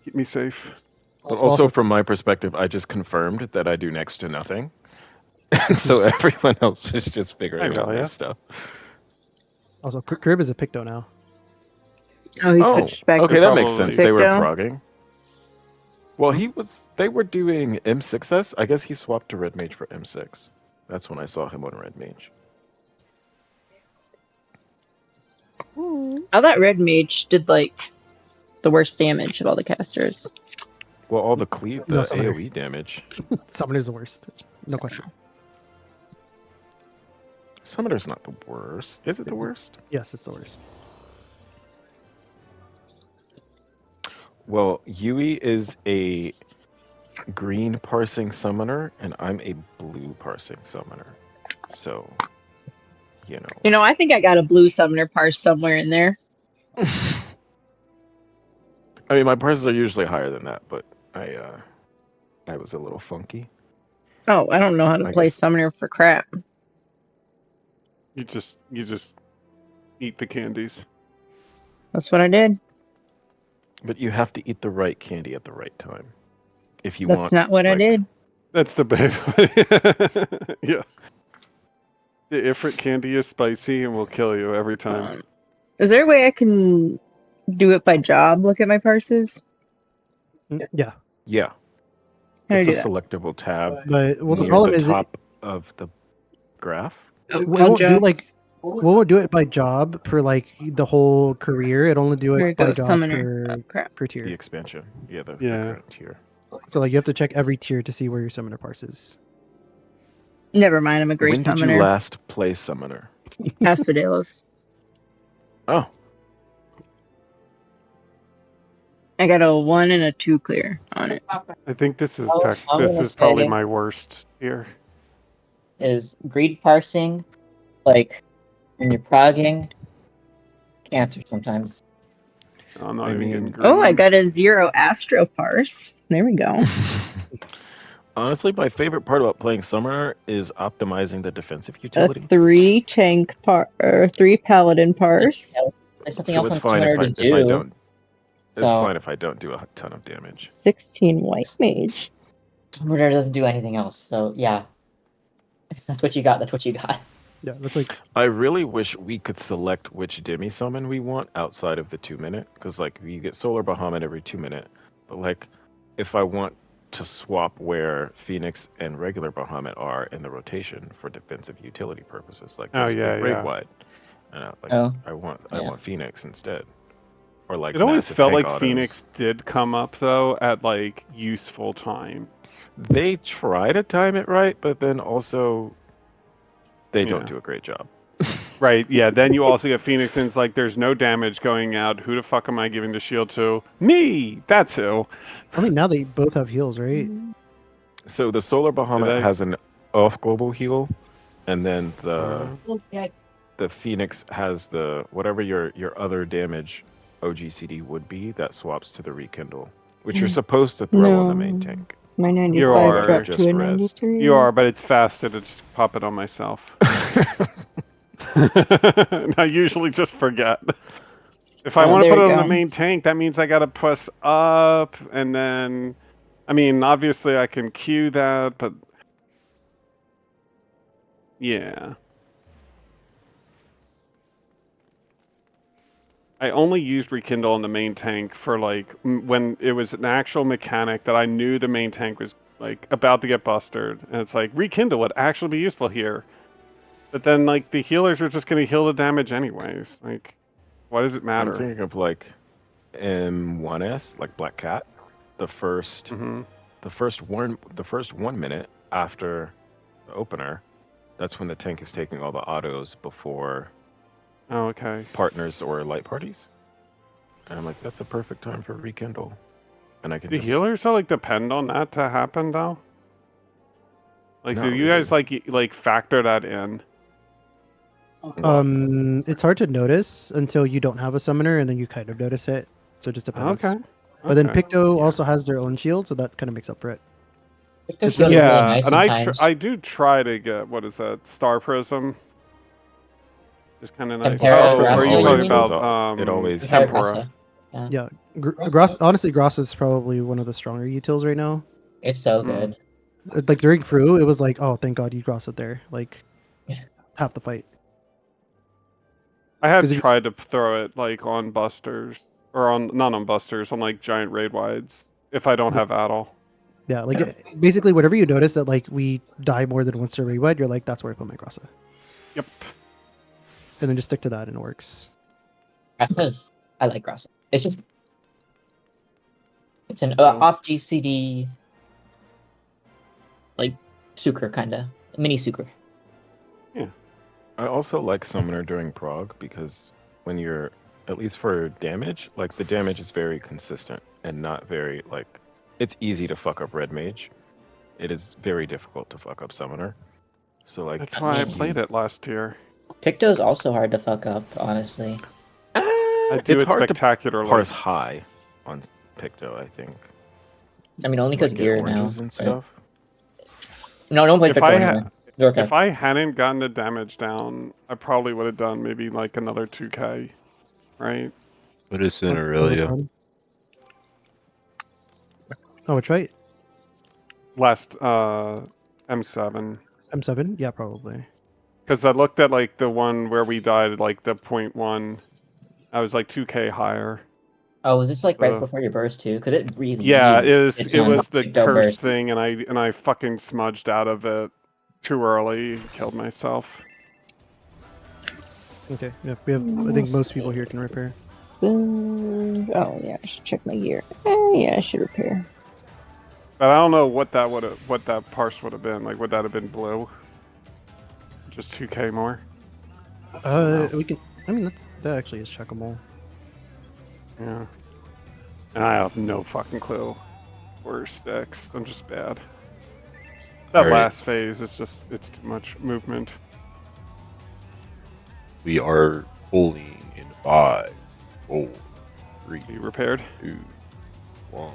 Keep me safe. but also from my perspective, I just confirmed that I do next to nothing. And so everyone else is just figuring out their yeah. stuff. Also, Crib is a Picto now. Oh, he Oh, switched back okay, to that makes probably sense. They were Picto. progging. Well, they were doing M6s. I guess he swapped to Red Mage for M6. That's when I saw him on Red Mage. I thought Red Mage did like the worst damage of all the casters. Well, all the cleave, No, the sorry. AoE damage. Summoner's the worst. No question. Summoner's not the worst. Is it the worst? Yes, it's the worst. Well, Yui is a green parsing summoner, and I'm a blue parsing summoner. So, you know. You know, I think I got a blue summoner parse somewhere in there. I mean, my parses are usually higher than that, but I was a little funky. Oh, I don't know how to I play guess- summoner for crap. You just eat the candies. That's what I did. But you have to eat the right candy at the right time. If you That's want. not what I like- did. That's the babe. Yeah. The Ifrit candy is spicy and will kill you every time. Is there a way I can do it by job? Look at my parses. Yeah, Yeah. How do I It's a do that? selectable tab but well, the near problem the is top of the graph. Oh, we won't do like jobs. we won't do it by job for like the whole career. It only do There it it by goes, job summoner. per Oh, crap. The tier. expansion. Yeah, the Yeah. current tier. So like you have to check every tier to see where your summoner parses. Never mind, I'm a great When did you summoner. last play Summoner? Asphodelos. Oh, I got a 1 and a 2 clear on it. I think this is I'm this gonna is probably say- my worst here. Is greed parsing, like when you're progging, cancer sometimes. I'm not I even mean- getting green. Oh, I got a 0 Astro parse. There we go. honestly, my favorite part about playing Summoner is optimizing the defensive A utility. 3 tank or 3 paladin parse. There's something So else it's on fine Twitter if to I do. don't. It's So- fine if I don't do a ton of damage. 16 white mage. Twitter doesn't do anything else. So yeah, that's what you got. That's what you got. Yeah, that's like I really wish we could select which demi summon we want outside of the 2-minute, because like you get Solar Bahamut every 2-minute, but like if I want to swap where Phoenix and regular Bahamut are in the rotation for defensive utility purposes, like Oh, this yeah, big raid yeah. wide, and I want yeah. Phoenix instead, or like It always massive felt tank like autos. Phoenix did come up though at like useful time. They try to time it right, but then also they don't Yeah. do a great job. Right, yeah, then you also get Phoenix and it's like there's no damage going out. Who the fuck am I giving the shield to? Me! That's who. I think now they both have heals, right? So the Solar Bahamut they? has an off global heal, and then the Uh, the Phoenix has the whatever your other damage OGCD would be that swaps to the rekindle, which you're supposed to throw on the main No. tank. My are 95 dropped just to a res. 93. You are, but it's faster to just pop it on myself. I usually just forget. If I Oh, want to there put it you on the go. main tank, that means I gotta press up, and then, I mean, obviously I can queue that, but Yeah. I only used Rekindle on the main tank for like when it was an actual mechanic that I knew the main tank was like about to get busted, and it's like Rekindle would actually be useful here. But then like the healers are just gonna heal the damage anyways. Like, why does it I'm matter? thinking of like m8s, like Black Cat. The first, Hmm. the first 1 minute after the opener, that's when the tank is taking all the autos before Oh, okay. partners or light parties. And I'm like, that's a perfect time for Rekindle. And I can Do just healers like depend on that to happen though? Like, do Not you guys really. like factor that in? It's hard to notice until you don't have a summoner, and then you kind of notice it. So it just depends. Okay. But then Okay. Picto also has their own shield, so that kind of makes up for it. This could It's feel really- really Yeah, nice and sometimes. I do try to get what is that Star Prism. It's kind of nice. Compare Oh, Gracia, are you you talking mean? about It always Compare Tempora? Gracia. Yeah. Yeah, honestly, Gross is probably one of the stronger utils right now. It's so Mm. good. Like during Fru, it was like, oh, thank God you Gross it there. Like Yeah. half the fight. I have 'Cause if- tried to throw it like on busters or on not on busters on like giant raid wides if I don't have Addle. Yeah, like basically whatever you notice that like we die more than once to rewed, you're like, that's where I put my Grossa. Yep. And then just stick to that and it works. Gracia's, I like Gracia. It's just it's an Oh. off GCD like Sucre kinda mini Sucre. I also like Summoner during Prog because when you're, at least for damage, like the damage is very consistent and not very, like, it's easy to fuck up Red Mage. It is very difficult to fuck up Summoner. So, like, That's why I mean- played it last year. Picto's also hard to fuck up, honestly. I do it's it hard spectacularly. to parse high on Picto, I think. I mean, only because Like, get gear now. oranges and but- stuff. No, don't play If Picto I anymore. Zorka. If I hadn't gotten the damage down, I probably would have done maybe like another 2k, right? Put us in What- Aurelia. Oh, which right? Last M7. M7? Yeah, probably. Because I looked at like the one where we died, like the .1. I was like 2k higher. Oh, was this like right Uh, before your burst too? Because it really. Yeah, really hits it on was the Picto curse burst. thing, and I fucking smudged out of it too early, killed myself. Okay, yeah, we have. I think most people here can repair. Boom. Oh yeah, I should check my gear. Yeah, I should repair. But I don't know what that parse would have been. Like, would that have been blue? Just 2k more? We can. I mean, that actually is checkable. Yeah. And I have no fucking clue where it sticks. I'm just bad. That Alright. last phase is just, it's too much movement. We are pulling in 5, 4, 3, Be repaired. 2, 1.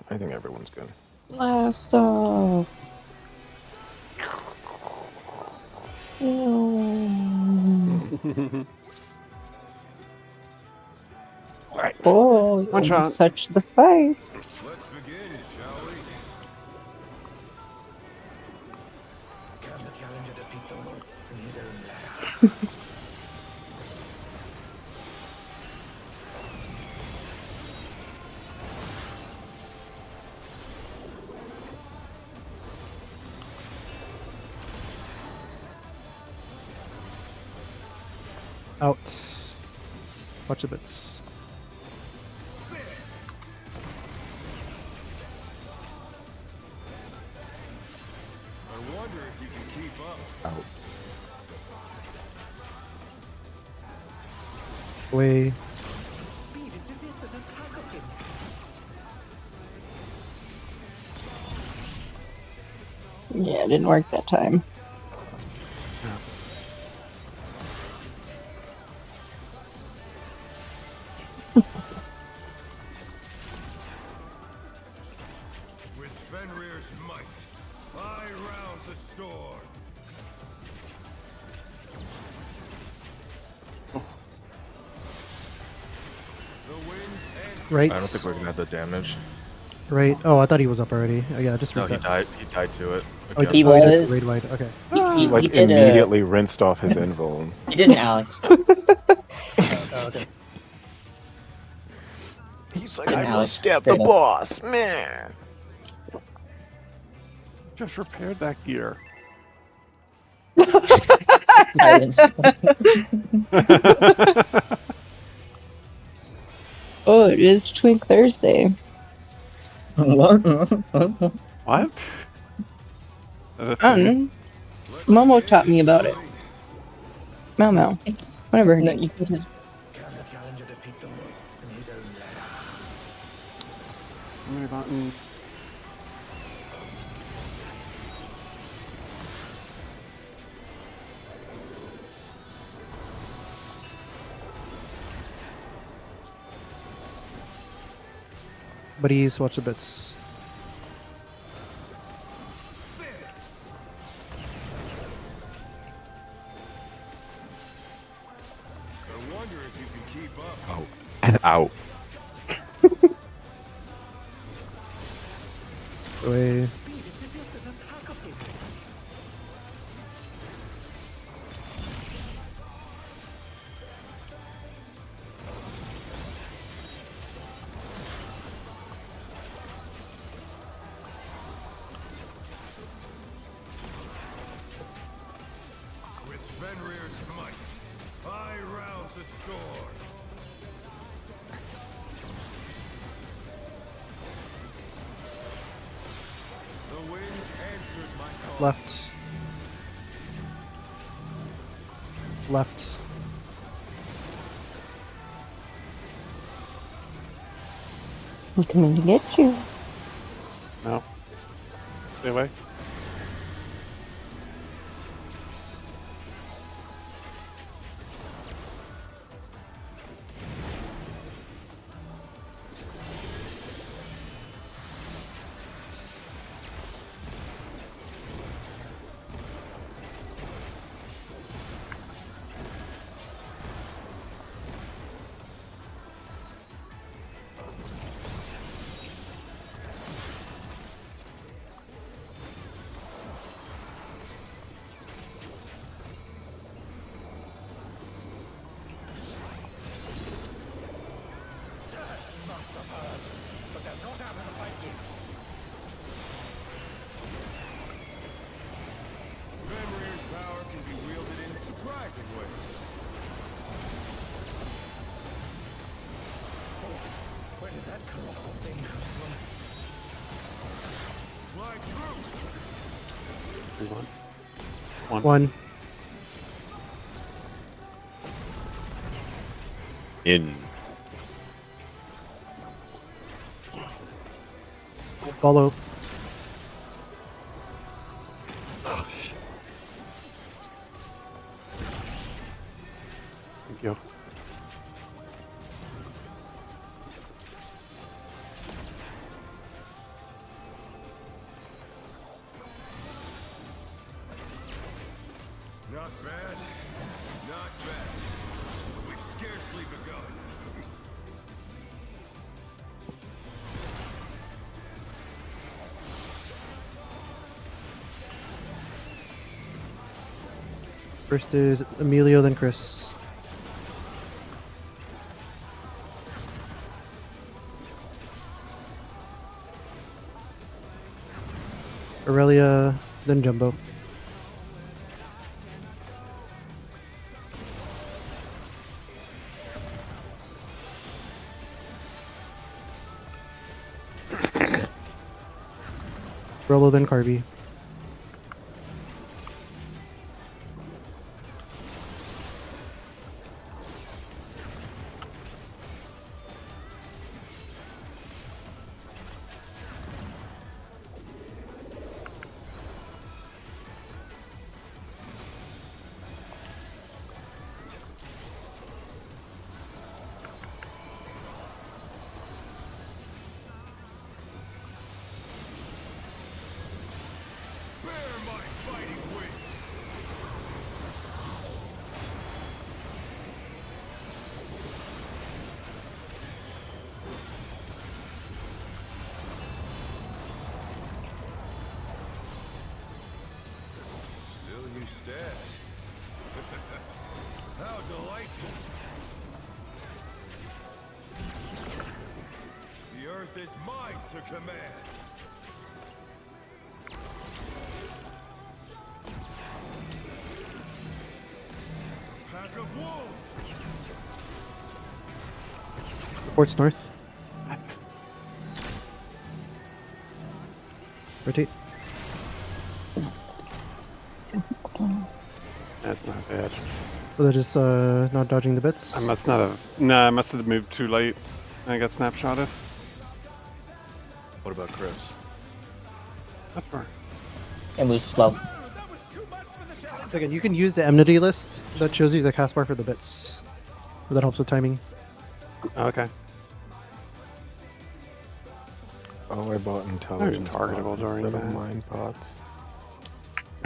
I think everyone's good. Blast off. Oh, One you shot. touched the spice. Let's begin, shall we? Can the challenger defeat the Lord in his own land? Out. Watch the bits. I wonder if you can keep up. Out. Away. Yeah, it didn't work that time. With Fenrir's might, I rouse the storm. The wind and Right. I don't think we're gonna have the damage. Right. Oh, I thought he was up already. Oh, yeah, just No, he reset. died. He died to it. Oh, Again. He oh, just was. raid wide. Okay. He Like did immediately rinsed off his invuln. He didn't, Alex. Oh, okay. He's like, Didn't I will Alex stab the straight up. boss, man. Just repaired that gear. Silence. Oh, it is Twink Thursday. What? What? That's I don't know. Momo taught me about it. Mau. Whatever her No, name. you can just. How many buttons? Buddies, watch the bits. I wonder if you can keep up. Oh, and out. Away. With Fenrir's might, I rouse the storm. The wind answers my call. Left. Left. I'm coming to get you. No. Stay away. Fenrir's power can be wielded in surprising ways. Where did that colossal thing come from? Fly true! One. In. Follow. Thank you. Not bad. Not bad. We've scarcely begun. First is Emilio, then Chris. Aurelia, then Jumbo. Rolo, then Carby. Rightful. The earth is mine to command. Pack of wolves. Ports north. Rotate. That's not bad. So they're just not dodging the bits. I must not have. Nah, I must have moved too late. I got snapshotted. What about Chris? That's fine. It moves slow. So again, you can use the enmity list that shows you the cast bar for the bits. So that helps with timing. Okay. Oh, I bought intelligence targetable pots during instead of that. mine pots.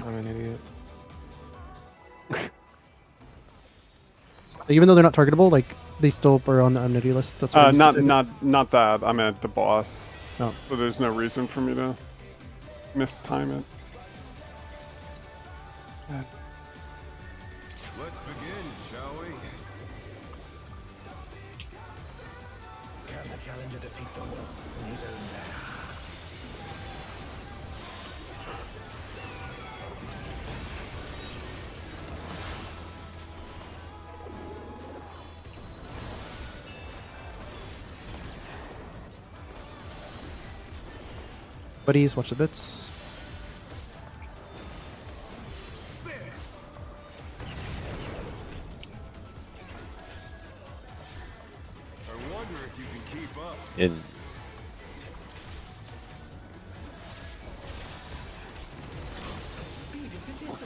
I'm an idiot. Even though they're not targetable, like they still are on the enmity list. That's why I used to take it. Not that. I meant the boss. Oh. So there's no reason for me to mistime it. Let's begin, shall we? Can the challenger defeat the wolf in his own lair? Buddies, watch the bits. I wonder if you can keep up. In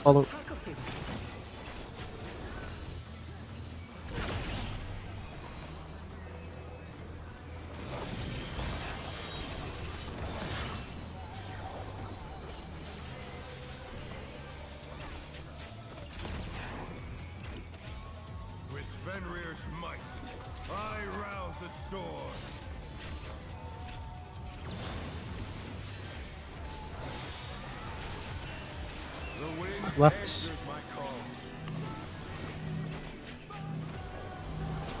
Follow. With Fenrir's might, I rouse the storm. The wind Left. answers my call.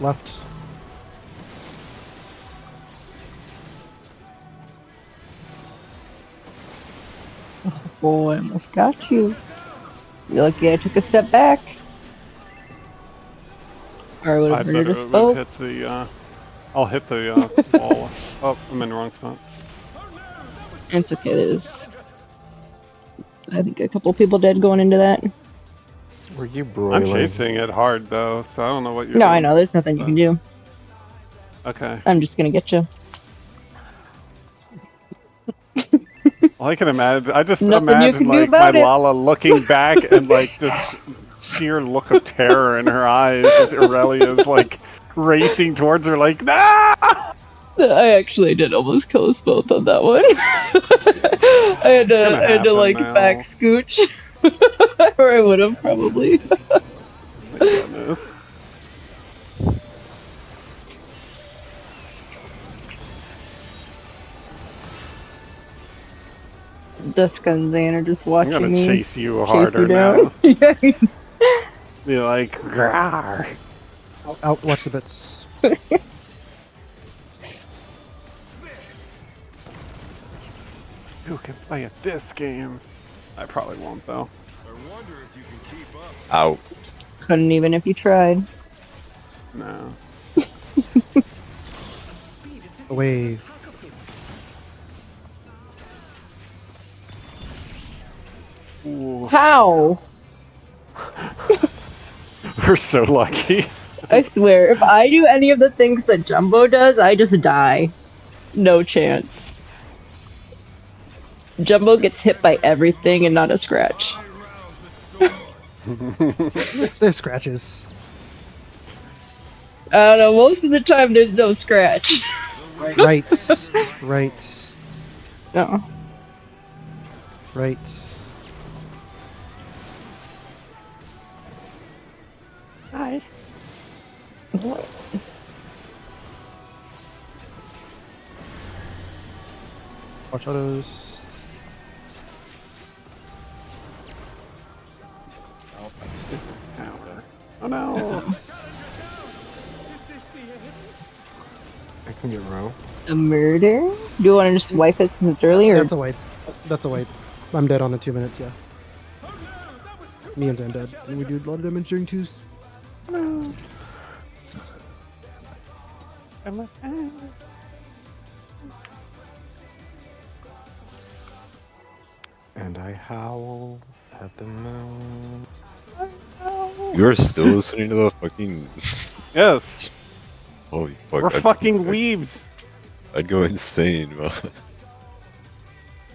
Left. Oh, I almost got you. You're lucky I took a step back. Or I would I have better murdered a spoke. hit the. I'll hit the wall. Oh, I'm in the wrong spot. It's okay, there's I think a couple people dead going into that. Were you I'm broiling? chasing it hard though, so I don't know what you're No, doing. I know, there's nothing you can do. Okay. I'm just gonna get you. All I can imagine, I just Nothing you imagine can do like my about it. Lala looking back and like this sheer look of terror in her eyes as Aurelia is like racing towards her like, nah! I actually did almost kill us both on that one. I had gonna to like happen now. back scooch. Or I would have probably. My goodness. Duska and Zane are just I'm watching gonna me chase you chase harder you now. down. Yeah. Be like, Grar. Out. Watch the bits. Who can play at this game? I probably won't though. I wonder if you can keep up. out. Couldn't even if you tried. No. A wave. Ooh, How? we're so lucky. I swear, if I do any of the things that Jumbo does, I just die. No chance. Jumbo gets hit by everything and not a scratch. I rouse the storm. There's scratches. I don't know, most of the time there's no scratch. Right. Right. No. Right. Hi. Watch autos. Oh no. Get row. A murder? Do you want to just wipe it since it's early, or That's a wipe. That's a wipe. I'm dead on the 2 minutes. Yeah. Me and Zan dead. And we do a lot of damage during twos. And I howl at the moon. You're still listening to the fucking. Yes, Holy fuck! we're fucking weebs. I'd go insane, man.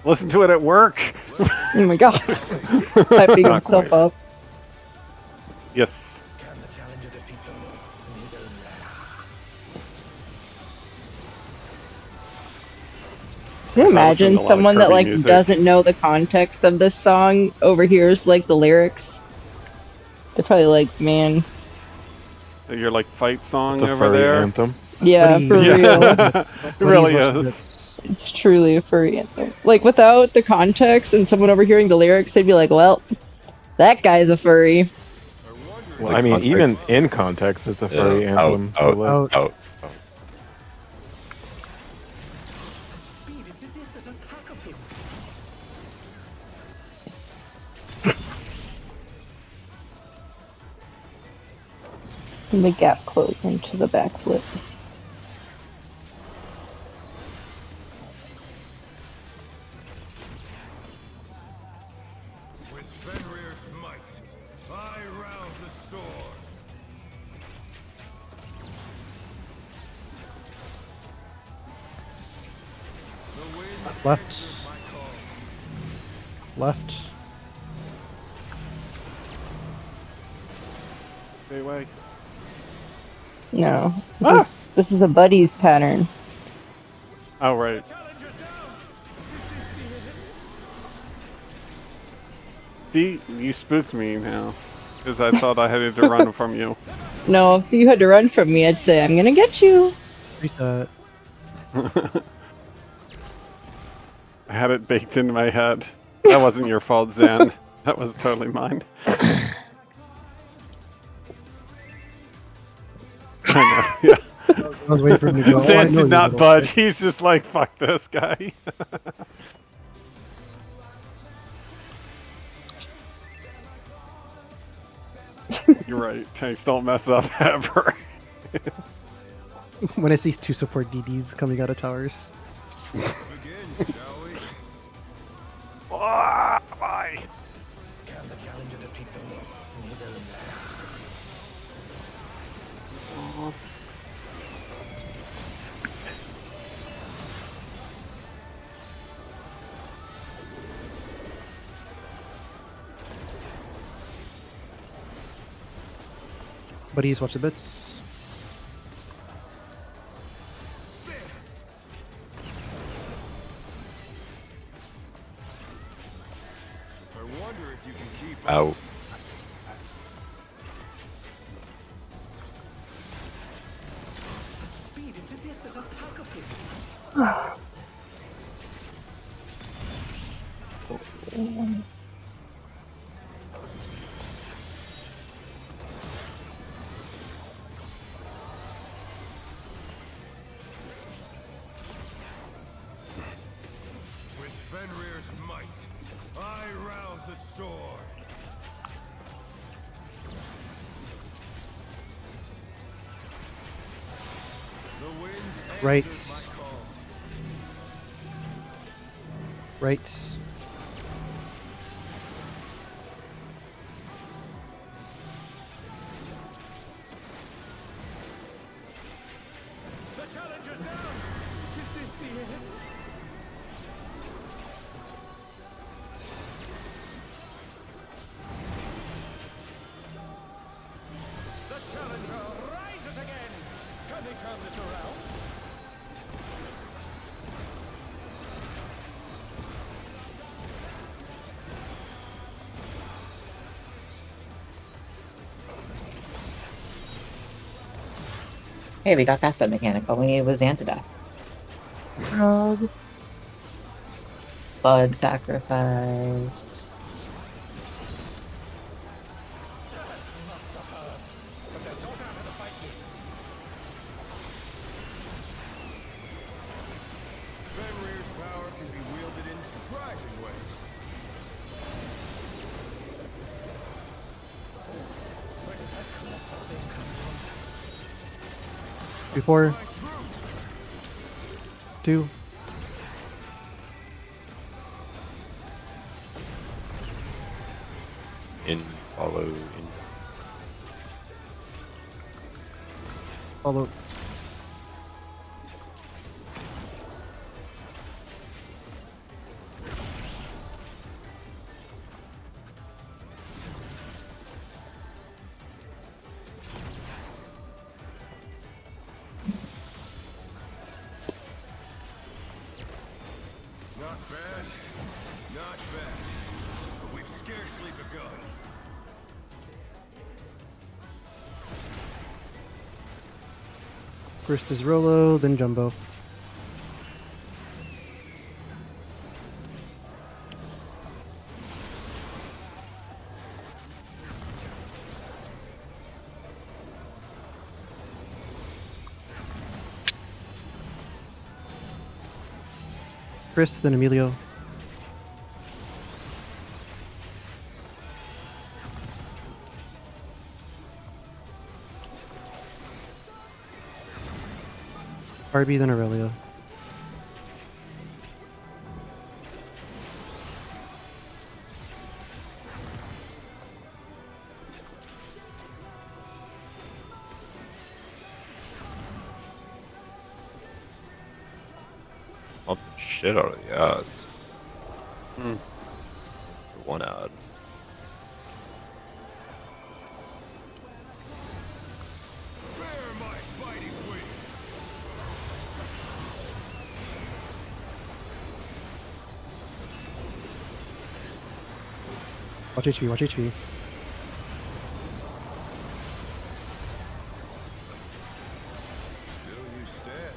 Listen to it at work. oh my god, hyping Not himself quite. up. Yes. Can the challenger defeat the wolf in his own lair? Can you imagine listened to a lot of someone that Kirby like music. doesn't know the context of this song overhears like the lyrics? They're probably like, man, Your like fight song It's a over furry there. anthem. yeah, Buddy, for yeah. real. Yeah, it really is. It's truly a furry anthem. Like without the context and someone overhearing the lyrics, they'd be like, well, that guy's a furry. Well, Like I mean, context. even in context, it's a furry Yeah, anthem. So like, Out. Out. Speed, it's as if there's a pack of him. And the gap close into the backflip. With Fenrir's might, I rouse the storm. The wind Left. answers my call. Left. Stay away. No, this is a buddies pattern. Oh right. See, you spooked me now, because I thought I had to run from you. No, if you had to run from me, I'd say I'm gonna get you. Reset. I had it baked into my head. That wasn't your fault, Zan. That was totally mine. I know, yeah. I was waiting for him to go. Oh, I Zan know did you not will. budge. He's just like, fuck this guy. You're right. Tanks don't mess up ever. When I see two support DDs coming out of towers. Begin, shall we? Ah, bye. Can the challenger defeat the wolf in his own lair? Buddies, watch the bits. I wonder if you can keep up. Out. Speed, it's as if there's a pack of him. With Fenrir's might, I rouse the storm. The wind Right. answers my call. Right. The challenger's down. Is this the end? The challenger rises again. Can they turn this around? Hey, we got past that mechanic. All we needed was Zan to die. Blood sacrifice. surprising ways. Where did that colossal thing come from? Before My truth. 2. In, follow, in. Follow. Not bad. Not bad. But we've scarcely begun. First is Rolo, then Jumbo. Chris, then Emilio. Barbie, then Aurelia. Pump the shit out of the ads. Hmm. For one ad. Bear my fighting wings. Watch HP, watch HP. Still you stand.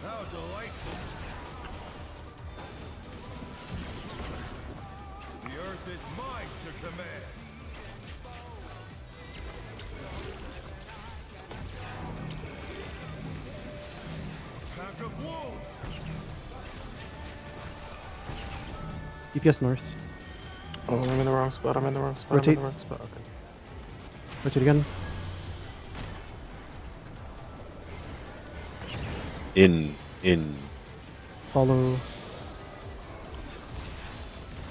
How delightful. The earth is mine to command. Pack of wolves. DPS north. Oh, I'm in the wrong spot. I'm in the wrong spot. Rotate. I'm in the wrong spot. Okay. Rotate again. In. Follow.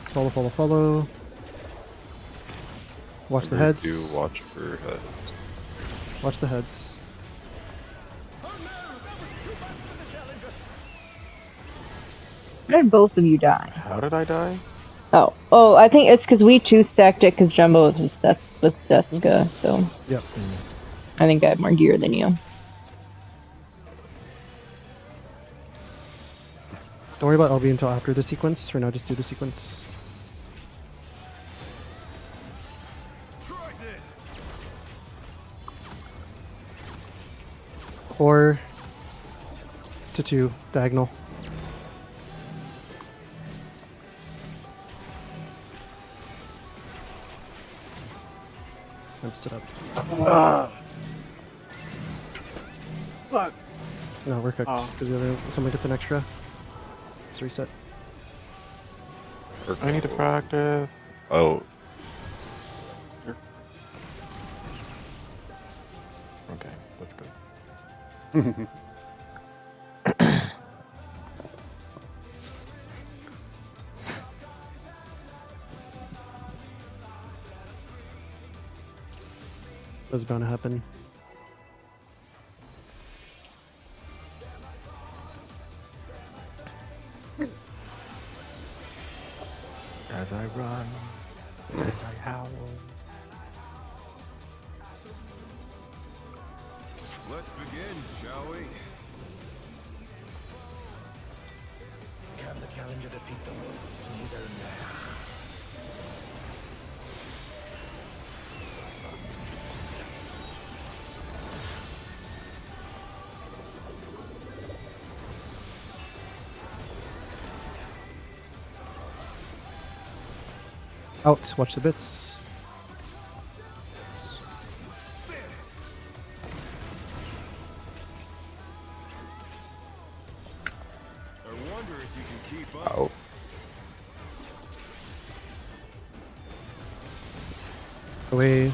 Follow, follow, follow. Watch the heads. Do watch for heads. Watch the heads. Oh no, that was too much for the challenger. Where did both of you die? How did I die? Oh, I think it's because we two stacked it because Jumbo was with Deathska, so Yep. I think I have more gear than you. Don't worry about LB until after the sequence. For now, just do the sequence. Try this. 4 to 2, diagonal. I'm stood up. What? No, we're cooked. Oh. Because the other someone gets an extra. Let's reset. I need to practice. Oh, Okay, that's good. What's bound to happen? As I run, as I howl. Let's begin, shall we? Can the challenger defeat the wolf in his own lair? Out. Watch the bits. I wonder if you can keep Away.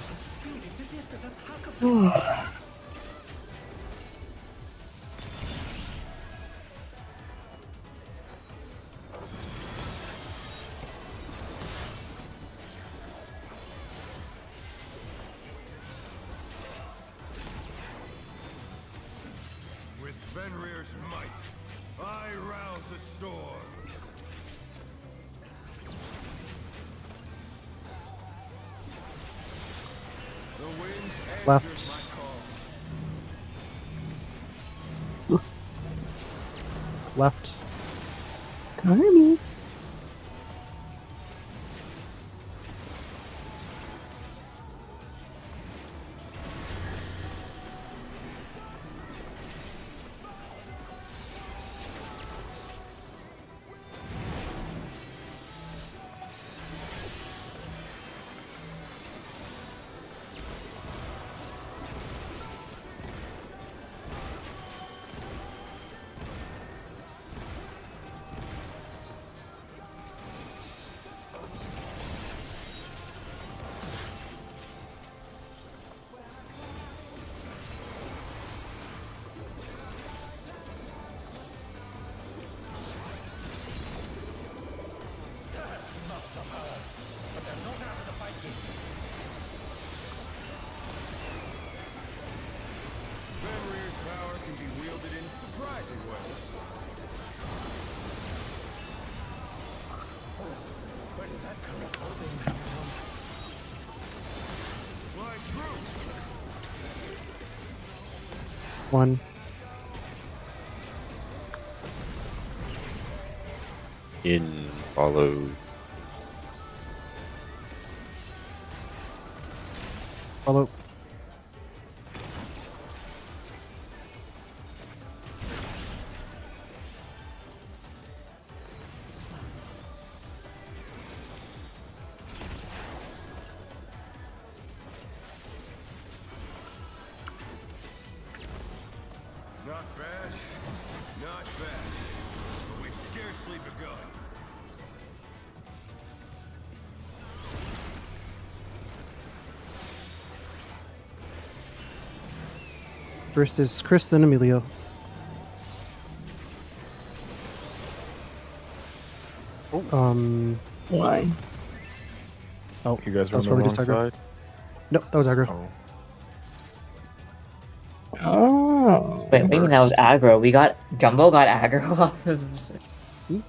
With Fenrir's might, I rouse the storm. The wind answers Left. my call. Left. Carmy. Fenrir's power can be wielded in surprising ways. Where did that come from? Fly true. One. In follow. Follow. Not bad. Not bad. But we've scarcely begun. First is Chris, then Emilio. Why? Oh, You guys that were was on the probably wrong just aggro. side. No, that was aggro. Oh. Oh. Wait, what do you mean that was aggro? We got Jumbo got aggro off of.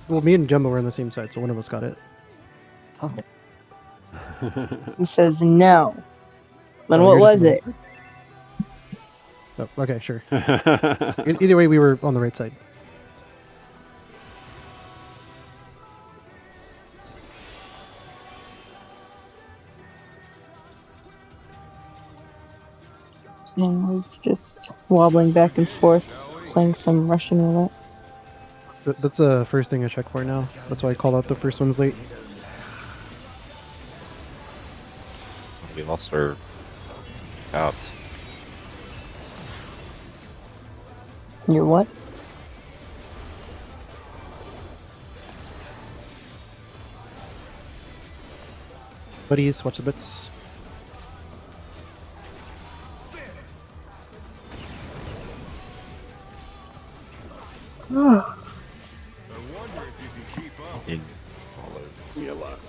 Well, me and Jumbo were on the same side, so one of us got it. Oh, He says no. Then Oh, what you're just was on it? the- Oh, okay, sure. Either way, we were on the right side. And was just wobbling back and forth, playing some Russian roulette. That's the first thing I check for now. That's why I call out the first ones late. We lost our caps. Your what? Buddies, watch the bits. I wonder if you can keep up. In follow. Me a lot.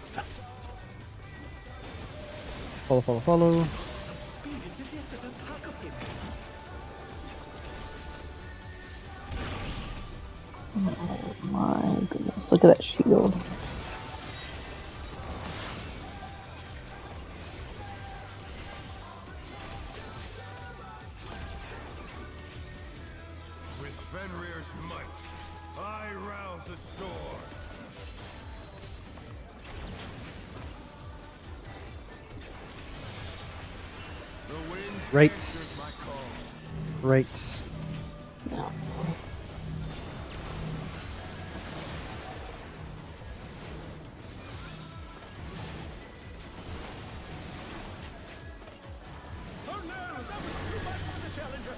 Follow, follow, follow. Oh my goodness, look at that shield. With Fenrir's might, I rouse the storm. The wind Right. answers my call. Right. No. Oh no, that was too much for the challenger.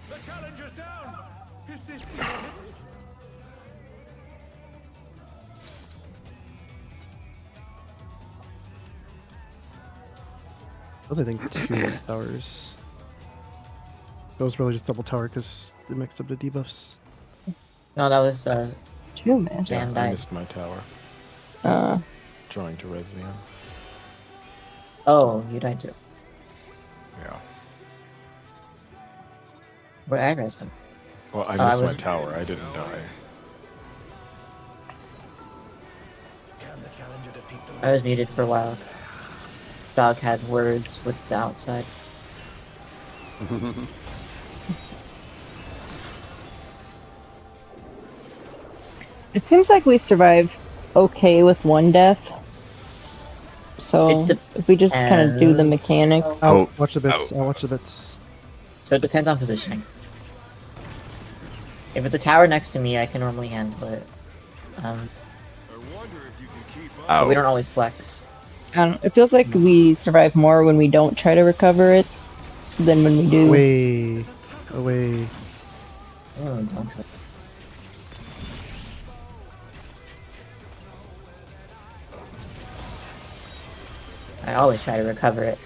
The challenger Archer's down! Is this... Those I think 2 towers. That was probably just double tower because they mixed up the debuffs. No, that was 2 miss. Yeah. I died. missed my tower. Trying to res the end. Oh, you died too. Yeah. Where I rested him. Well, I I missed my was- tower. I didn't die. Can the challenger defeat the I was muted for a while. Dog had words with the outside. It seems like we survive okay with 1 death. So It if we just kind of do the depends. mechanic. Oh, watch the bits. Oh. I'll watch the bits. So it depends on positioning. If it's a tower next to me, I can normally handle it. I wonder if you can keep up. But Ow. we don't always flex. I don't, it feels like we survive more when we don't try to recover it than when we do. Away. Away. Oh, don't try. I always try to recover it.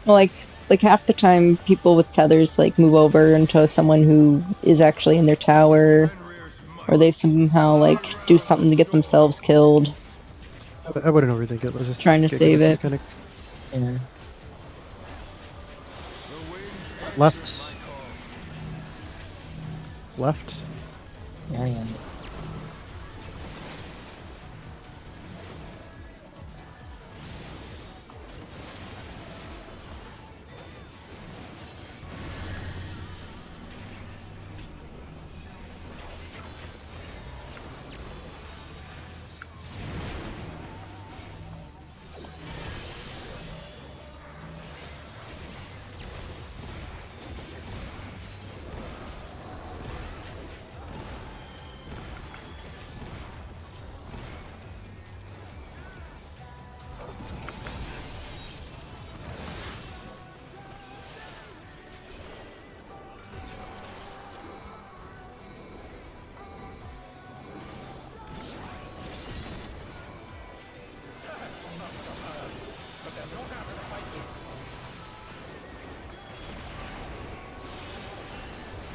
Well, like half the time, people with tethers like move over into someone who is actually in their tower, or they somehow like do something to get themselves killed. I wouldn't overthink it. Let's just Trying to get save good it. mechanic. Yeah. Left. Left. Yeah, yeah.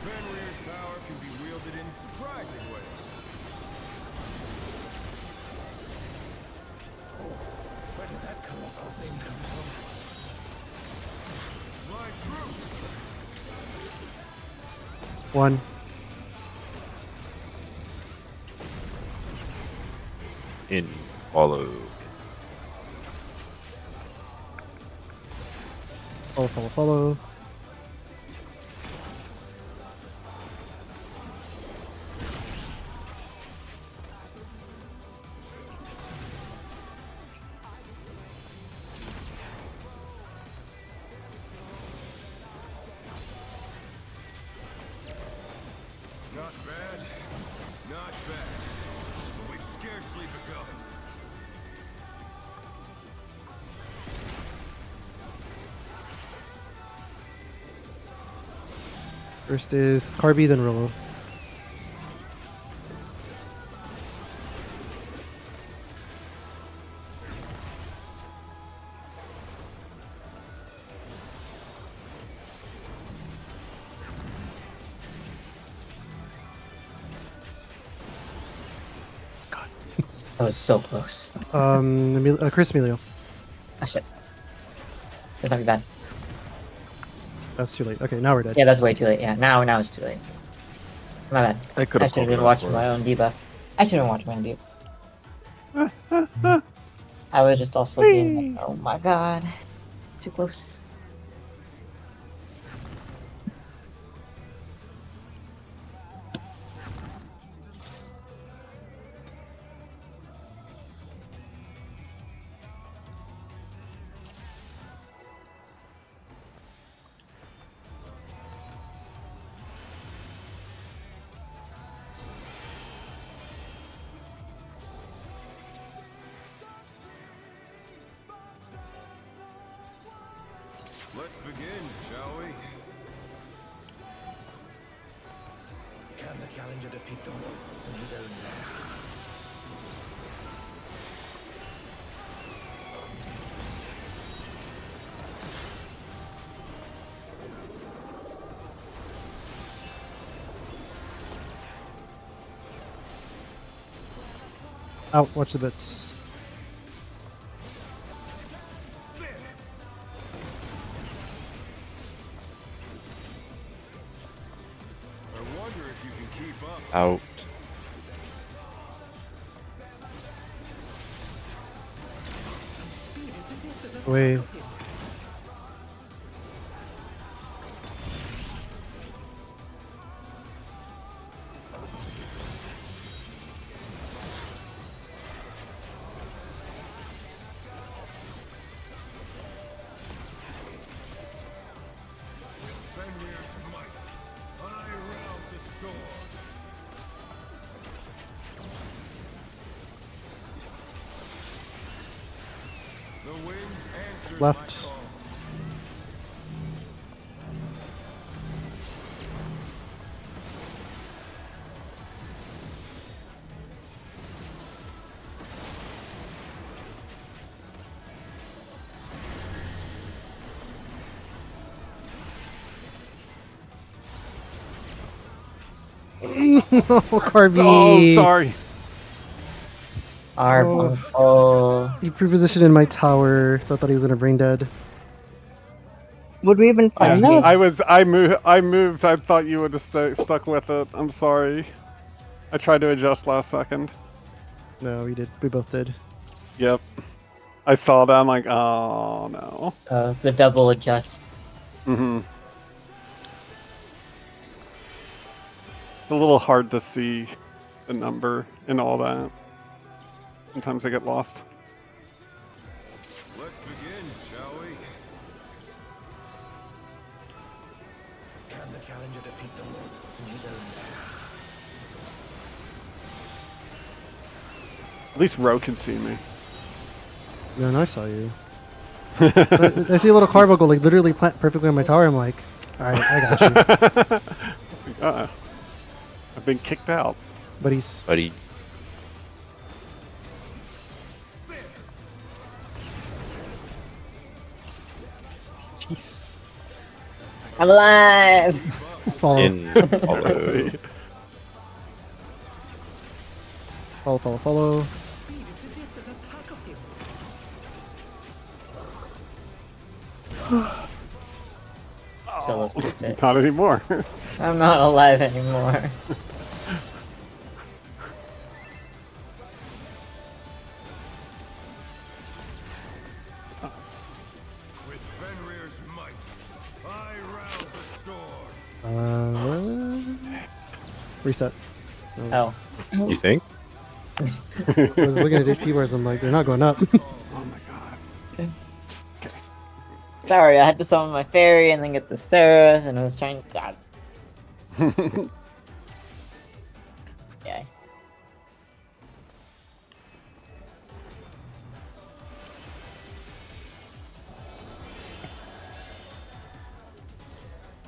Fenrir's power can be wielded in surprising ways. Where did that colossal thing come from? Fly true! 1. In follow. Follow, follow, follow. Not bad. Not bad. But we've scarcely begun. First is Carby, then Rolo. That was so close. Chris Emilio. Ah, shit. This might be bad. That's too late. Okay, now we're dead. Yeah, that's way too late. Yeah, now it's too late. My bad. I could I have should have been watching my own debuff. I should have watched my own debuff. I was just also being like, oh my god. Too close. Let's begin, shall we? Can the challenger defeat the wolf in his own lair? Out, watch the bits. I wonder if you can keep up. Out. Away. Fenrir's might. I rouse the storm. The wind answers Left. my call. Oh, Carby. Oh, sorry. Our oh. He pre-positioned in my tower, so I thought he was gonna brain dead. Would we even find that? I moved. I thought you would have stuck with it. I'm sorry. I tried to adjust last second. No, we did. We both did. Yep. I saw that. I'm like, oh no. The double adjust. Mm-hmm. It's a little hard to see the number and all that. Sometimes I get lost. Let's begin, shall we? Can the challenger defeat the wolf in his own lair? At least Ro can see me. No, no, I saw you. I see a little Carbo go like literally plant perfectly on my tower. I'm like, all right, I got you. I've been kicked out. Buddies. Buddy. Jeez. I'm alive! Follow. In follow. Follow, follow, follow. So let's keep it. Not anymore. I'm not alive anymore. With Fenrir's might, I rouse the storm. Reset. Oh. You think? I was looking at HP bars. I'm like, they're not going up. Oh my god. Sorry, I had to summon my fairy and then get the Sarah, and I was trying to... God. Yeah.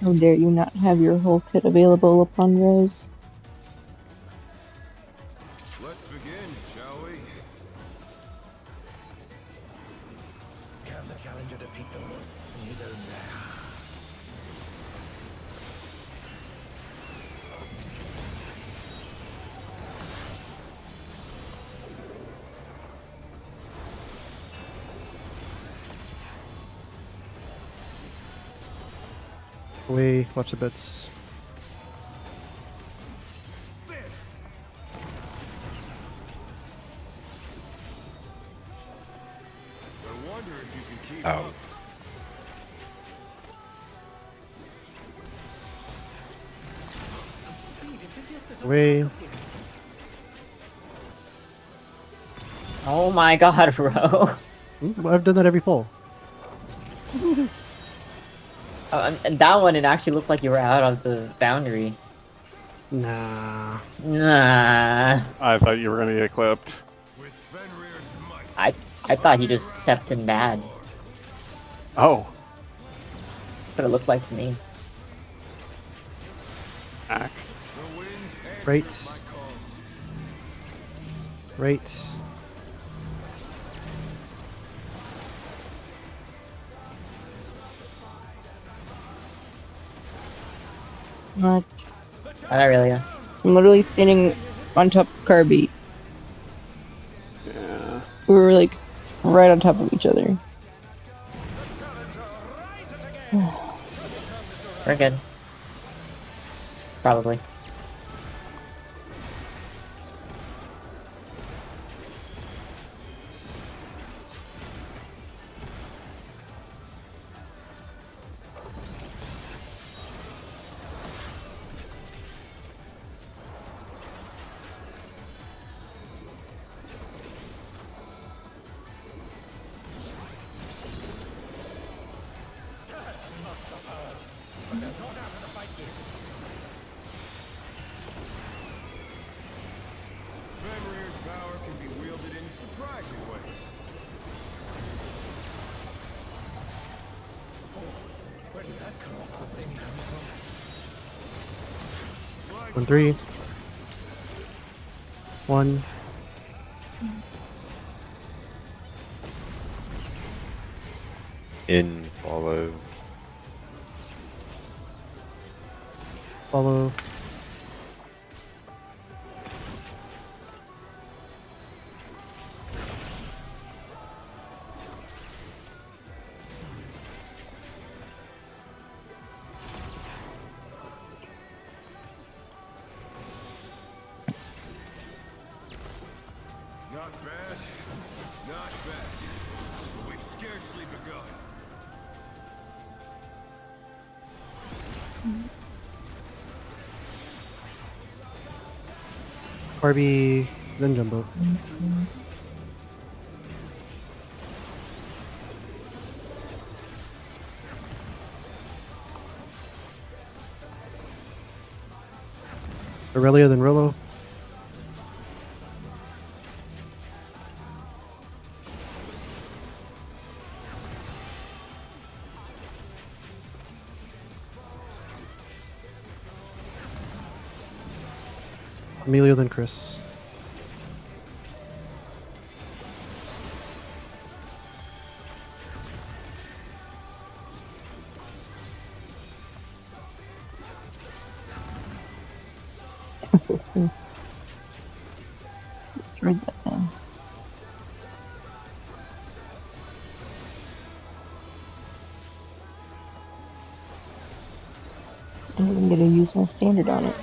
How dare you not have your whole kit available upon Rose? Let's begin, shall we? Can the challenger defeat the wolf in his own lair? Away, watch the bits. I wonder if you can keep Out. up. Away. Oh my god, bro. I've done that every fall. And that one, it actually looked like you were out of the boundary. Nah. Nah. I thought you were gonna get clipped. With Fenrir's might, I thought he just stepped in bad. Oh, But it looked like to me. axe. the wind Right. Right. Not. Aurelia. I'm literally standing on top of Carby. Yeah. We were like right on top of each other. We're good. Probably. Fenrir's power can be wielded in surprising ways. Where did that colossal thing come from? 1, 3. 1. In follow. Follow. Not bad. Not bad. But we've scarcely begun. Carby, then Jumbo. Aurelia, then Rolo. Emilio, then Chris. Destroyed that thing. I'm even gonna use my standard on it.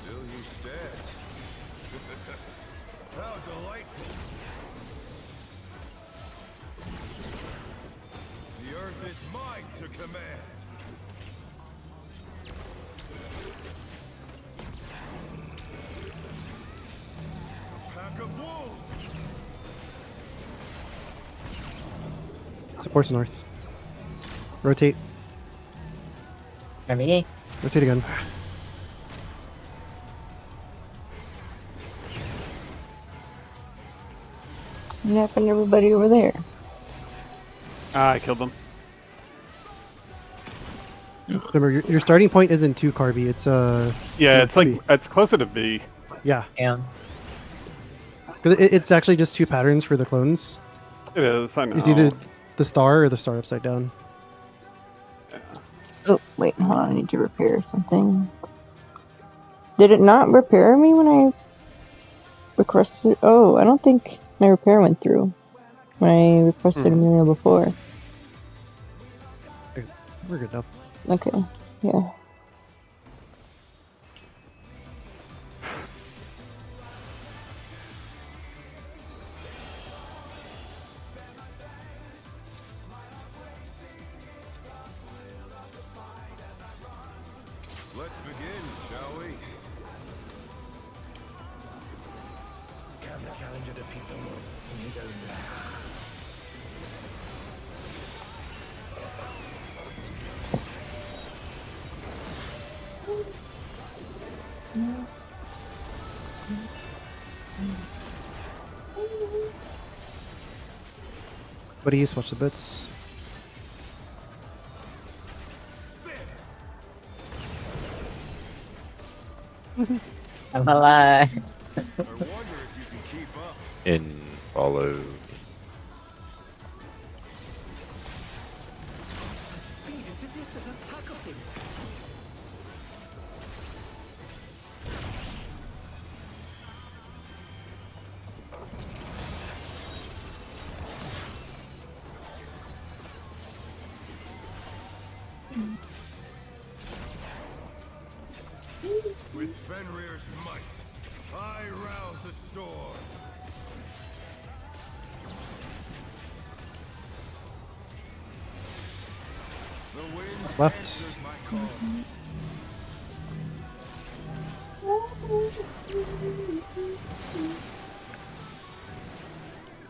Still you stand. How delightful. The earth is mine to command. A pack of wolves. Supports north. Rotate. Me? Rotate again. What happened to everybody over there? I killed them. Remember, your starting point isn't too Carby. It's Yeah, it's like B. it's closer to B. Yeah, Yeah. because it's actually just 2 patterns for the clones. It is. I know. It's either the star or the star upside down. Oh, wait, hold on, I need to repair something. Did it not repair me when I requested? Oh, I don't think my repair went through when I requested Amelia before. We're good now. Okay, yeah. Let's begin, shall we? Can the challenger defeat the wolf in his own lair? Buddies, watch the bits. I'm alive. I wonder if you can keep up. In follow. Speed, it's as if there's a pack of them. With Fenrir's might, I rouse the storm. The wind Left. answers my call.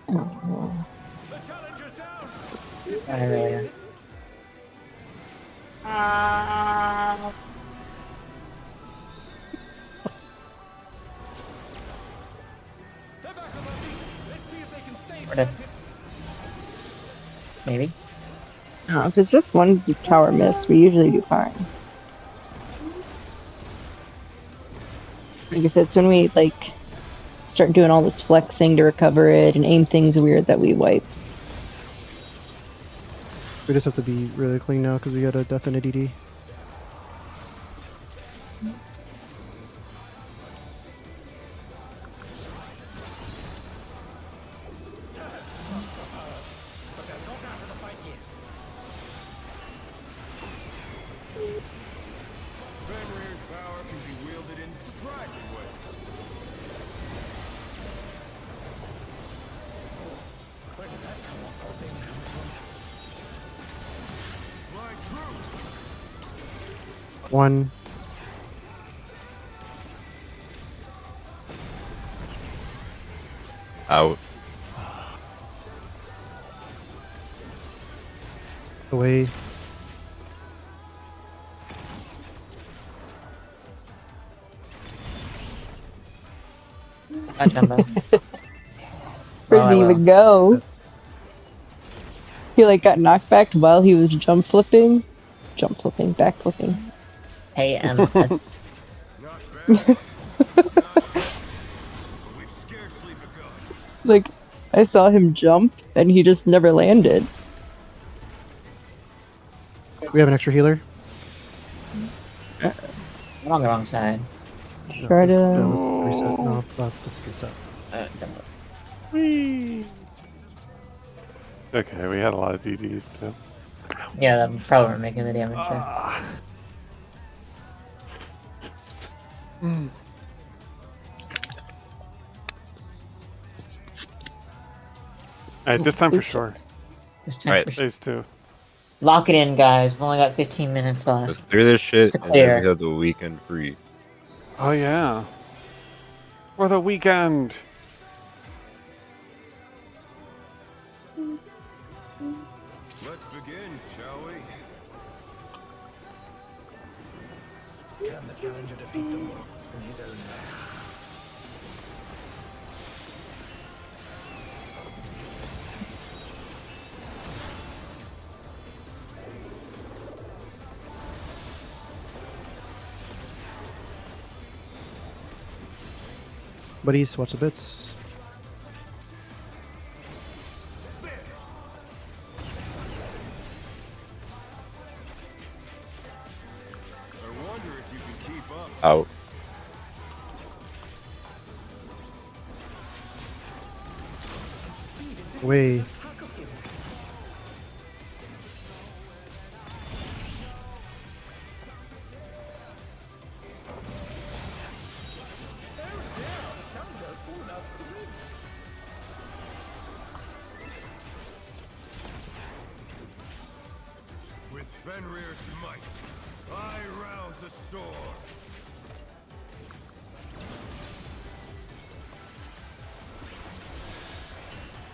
The challenger's down. I really am. They're back on their feet. Let's see if they can stay Where the- planted. Maybe. No, if it's just one tower miss, we usually do fine. Like I said, it's when we like start doing all this flexing to recover it and aim things weird that we wipe. We just have to be really clean now because we got a death and a DD. But they're not out of the fight yet. Fenrir's power can be wielded in surprising ways. Where did that colossal thing come from? Fly true. One. Out. Away. Not Jumbo. Where Oh, did he I will. even go? He like got knocked back while he was jump flipping, back flipping. Hey, m8s. Not bad. Not bad. We've scarcely begun. Like I saw him jump and he just never landed. We have an extra healer. I'm on the wrong side. Try to. No, let's reset. No, let's reset. Jumbo. Whee! Okay, we had a lot of DDs too. Yeah, that probably weren't making the damage there. Alright, this time for sure. This time Alright. for sure. Phase 2. Lock it in, guys. We've only got 15 minutes left. Let's clear this shit, To and then clear. we have the weekend free. Oh yeah. For the weekend. Let's begin, shall we? Can the challenger defeat the wolf in his own lair? Buddies, watch the bits. I wonder if you can keep up. Out. Away. With Fenrir's might, I rouse the storm.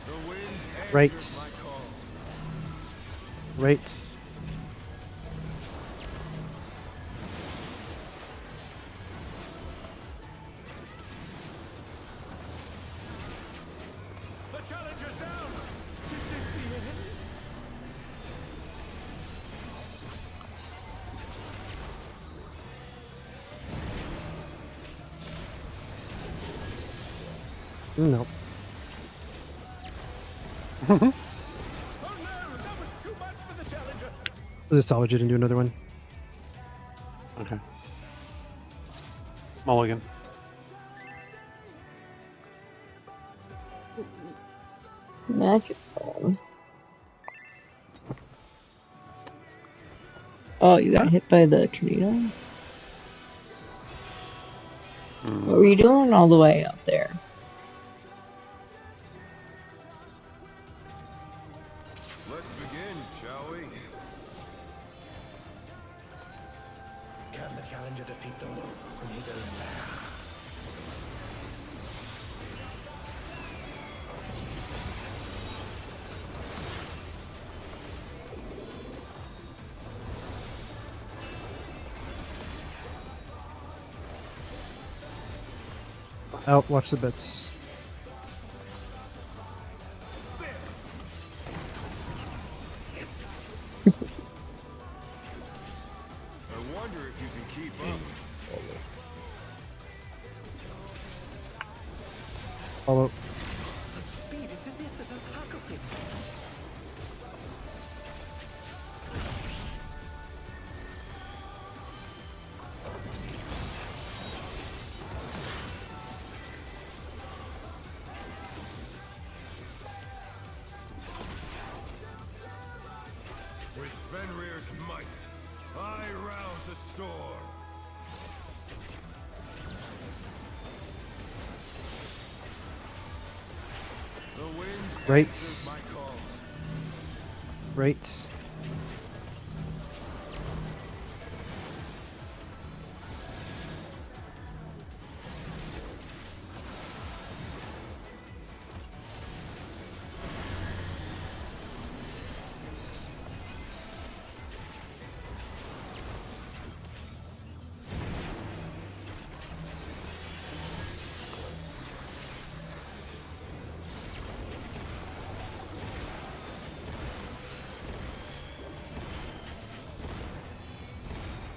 The wind answers Right. my call. Right. Challenger's down! Is this the end? No. Oh no! That was too much for the Challenger! So just salvage it and do another one. Okay. Mulligan. Magic ball. Oh, you got hit by the tornado? What were you doing all the way up there? Let's begin, shall we? Can the challenger defeat the wolf in his own lair? Out, watch the bits. I wonder if you can keep up. Follow. Such speed, it's as if there's a pack of him. With Fenrir's might, I rouse a storm. The wind Right. answers my call. Right.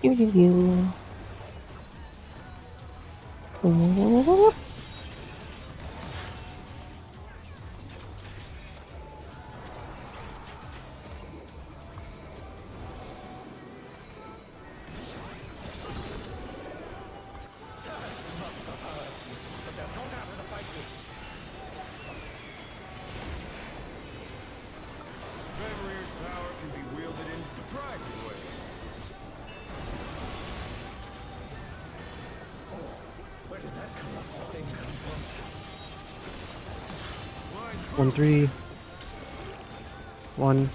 Do do do. But they're not out of the fight yet. Fenrir's power can be wielded in surprising ways. Where did that colossal thing come from? Blind 1, 3. 1.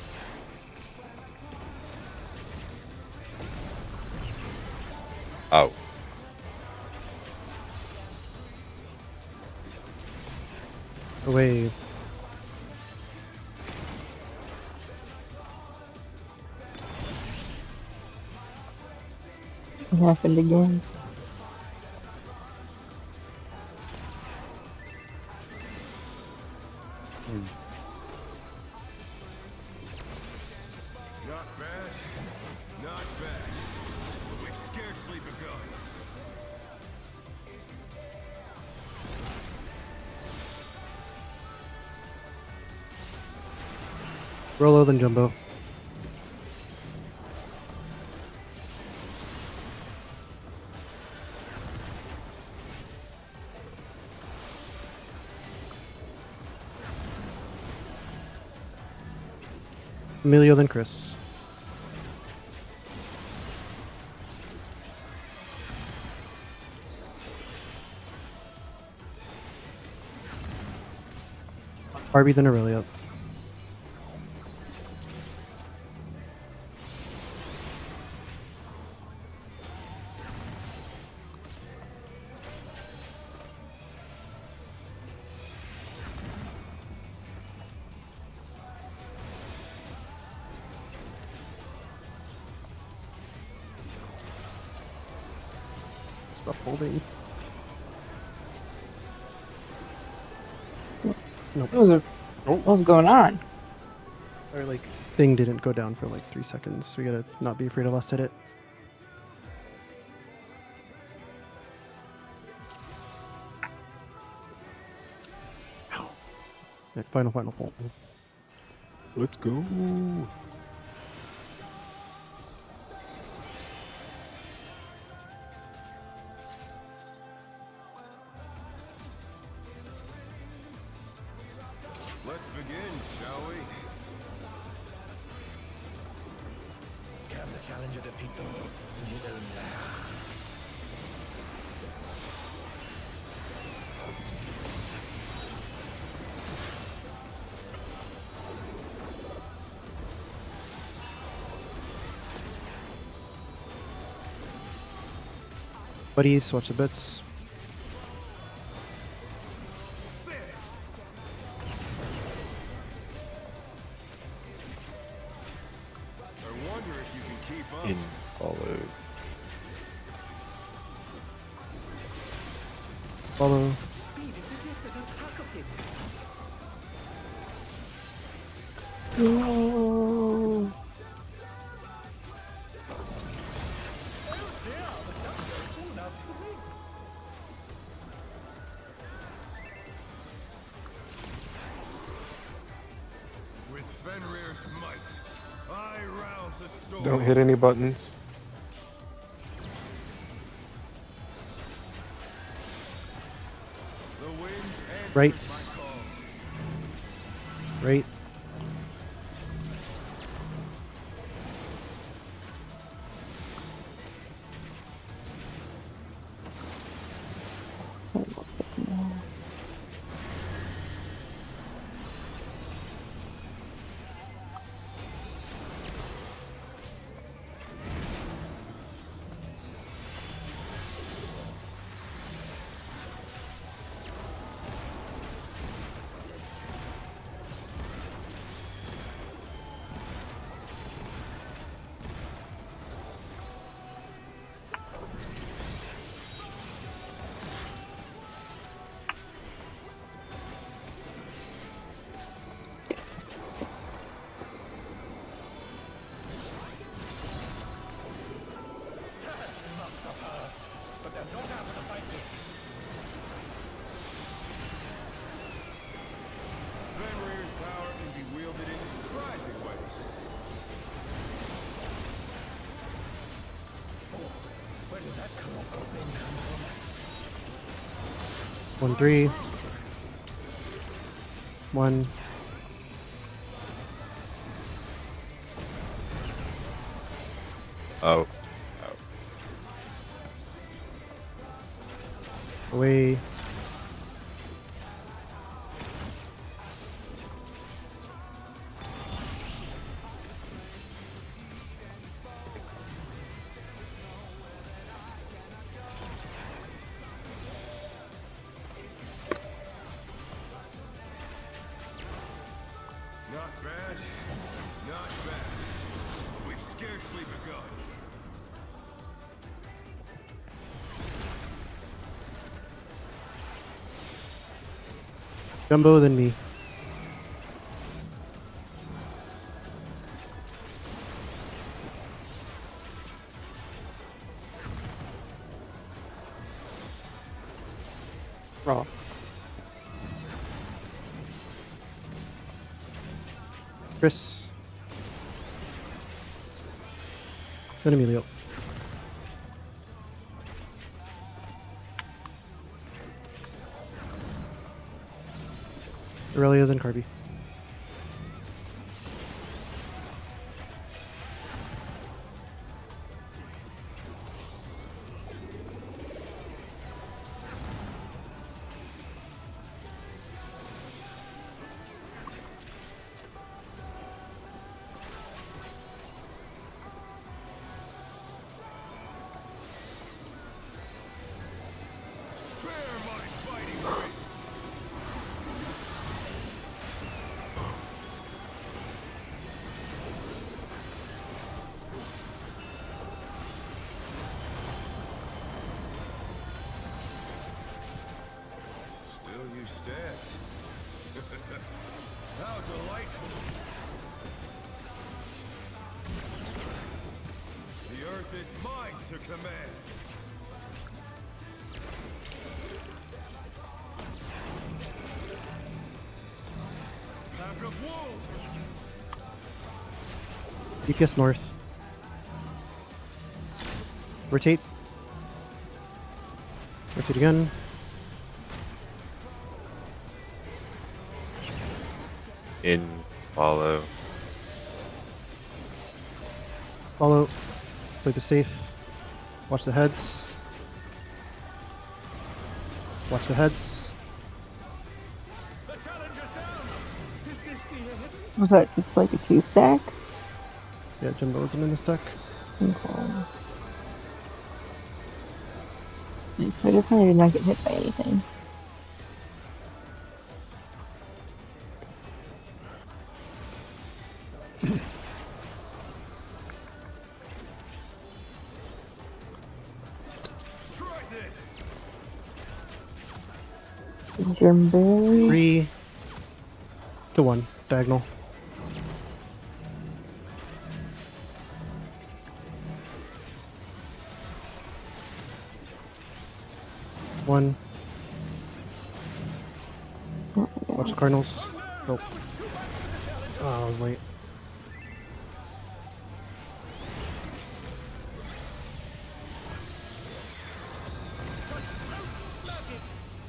Oh. Away. It happened again. Not bad. Not bad. But we've scarcely begun. Rolo, then Jumbo. Emilio, then Chris. Barbie, then Aurelia. Stop holding. Nope. What's going on? Our like thing didn't go down for like 3 seconds. We gotta not be afraid of last hit it. Yeah, final pull. Let's go. Let's begin, shall we? Can the challenger defeat the wolf in his own lair? Buddies, watch the bits. I wonder if you can keep up. In follow. Follow. Speed, it's as if there's a pack of him. With Fenrir's might, I rouse the storm. Don't hit any buttons. The wind answers Right. my call. Right. Must have hurt, but they're not out to fight me. Fenrir's power can be wielded in surprising ways. Where did that colossal thing come from? 1-3. 1. Oh. Away. Not bad. Not bad. We've scarcely begun. Jumbo, then me. Raw. Chris. Then Emilio. Aurelia's and Carby. Bear my fighting wings. Still you stand. How delightful. The earth is mine to command. Pack of wolves. DPS north. Rotate. Rotate again. In, follow. Follow. Play the safe. Watch the heads. Watch the heads. The challenger's down. Is this the end? Was that just like a 2-stack? Yeah, Jimboism in this deck. Okay. I definitely did not get hit by anything. Try this. Jimbo. 3 to 1. Diagonal. One. Watch the Cardinals. Nope. Oh, I was late.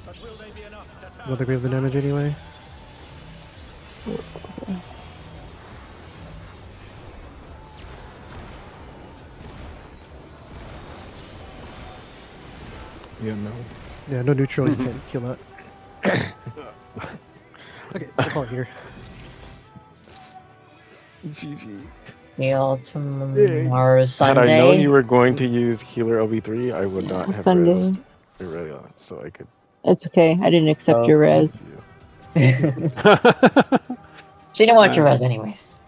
But will they be enough to I don't think we have the damage anyway. Yeah, no. Yeah, no neutral, you can't kill that. Okay, we'll call it here. GG. Heal tomorrow Had I known Sunday. you were going to use healer LB3, I would not have Sunday. rezzed Irelia, so I could It's okay. I didn't accept So- your res. you. She didn't want your res anyways.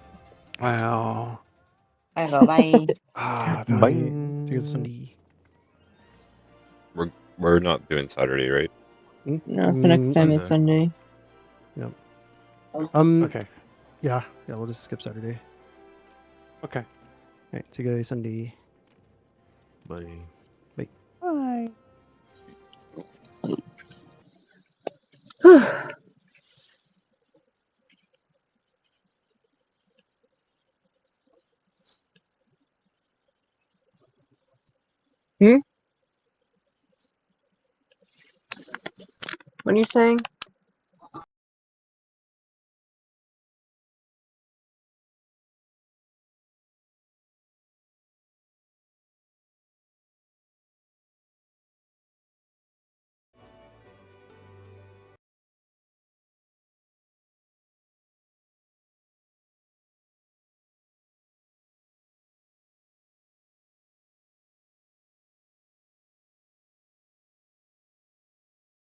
Wow. I go, bye. Ah, Bye. dang. See you Sunday. We're not doing Saturday, right? No, so next time is Sunday. Okay. Yeah, we'll just skip Saturday. Okay. Alright, see you guys Sunday. Bye. Bye. What are you saying?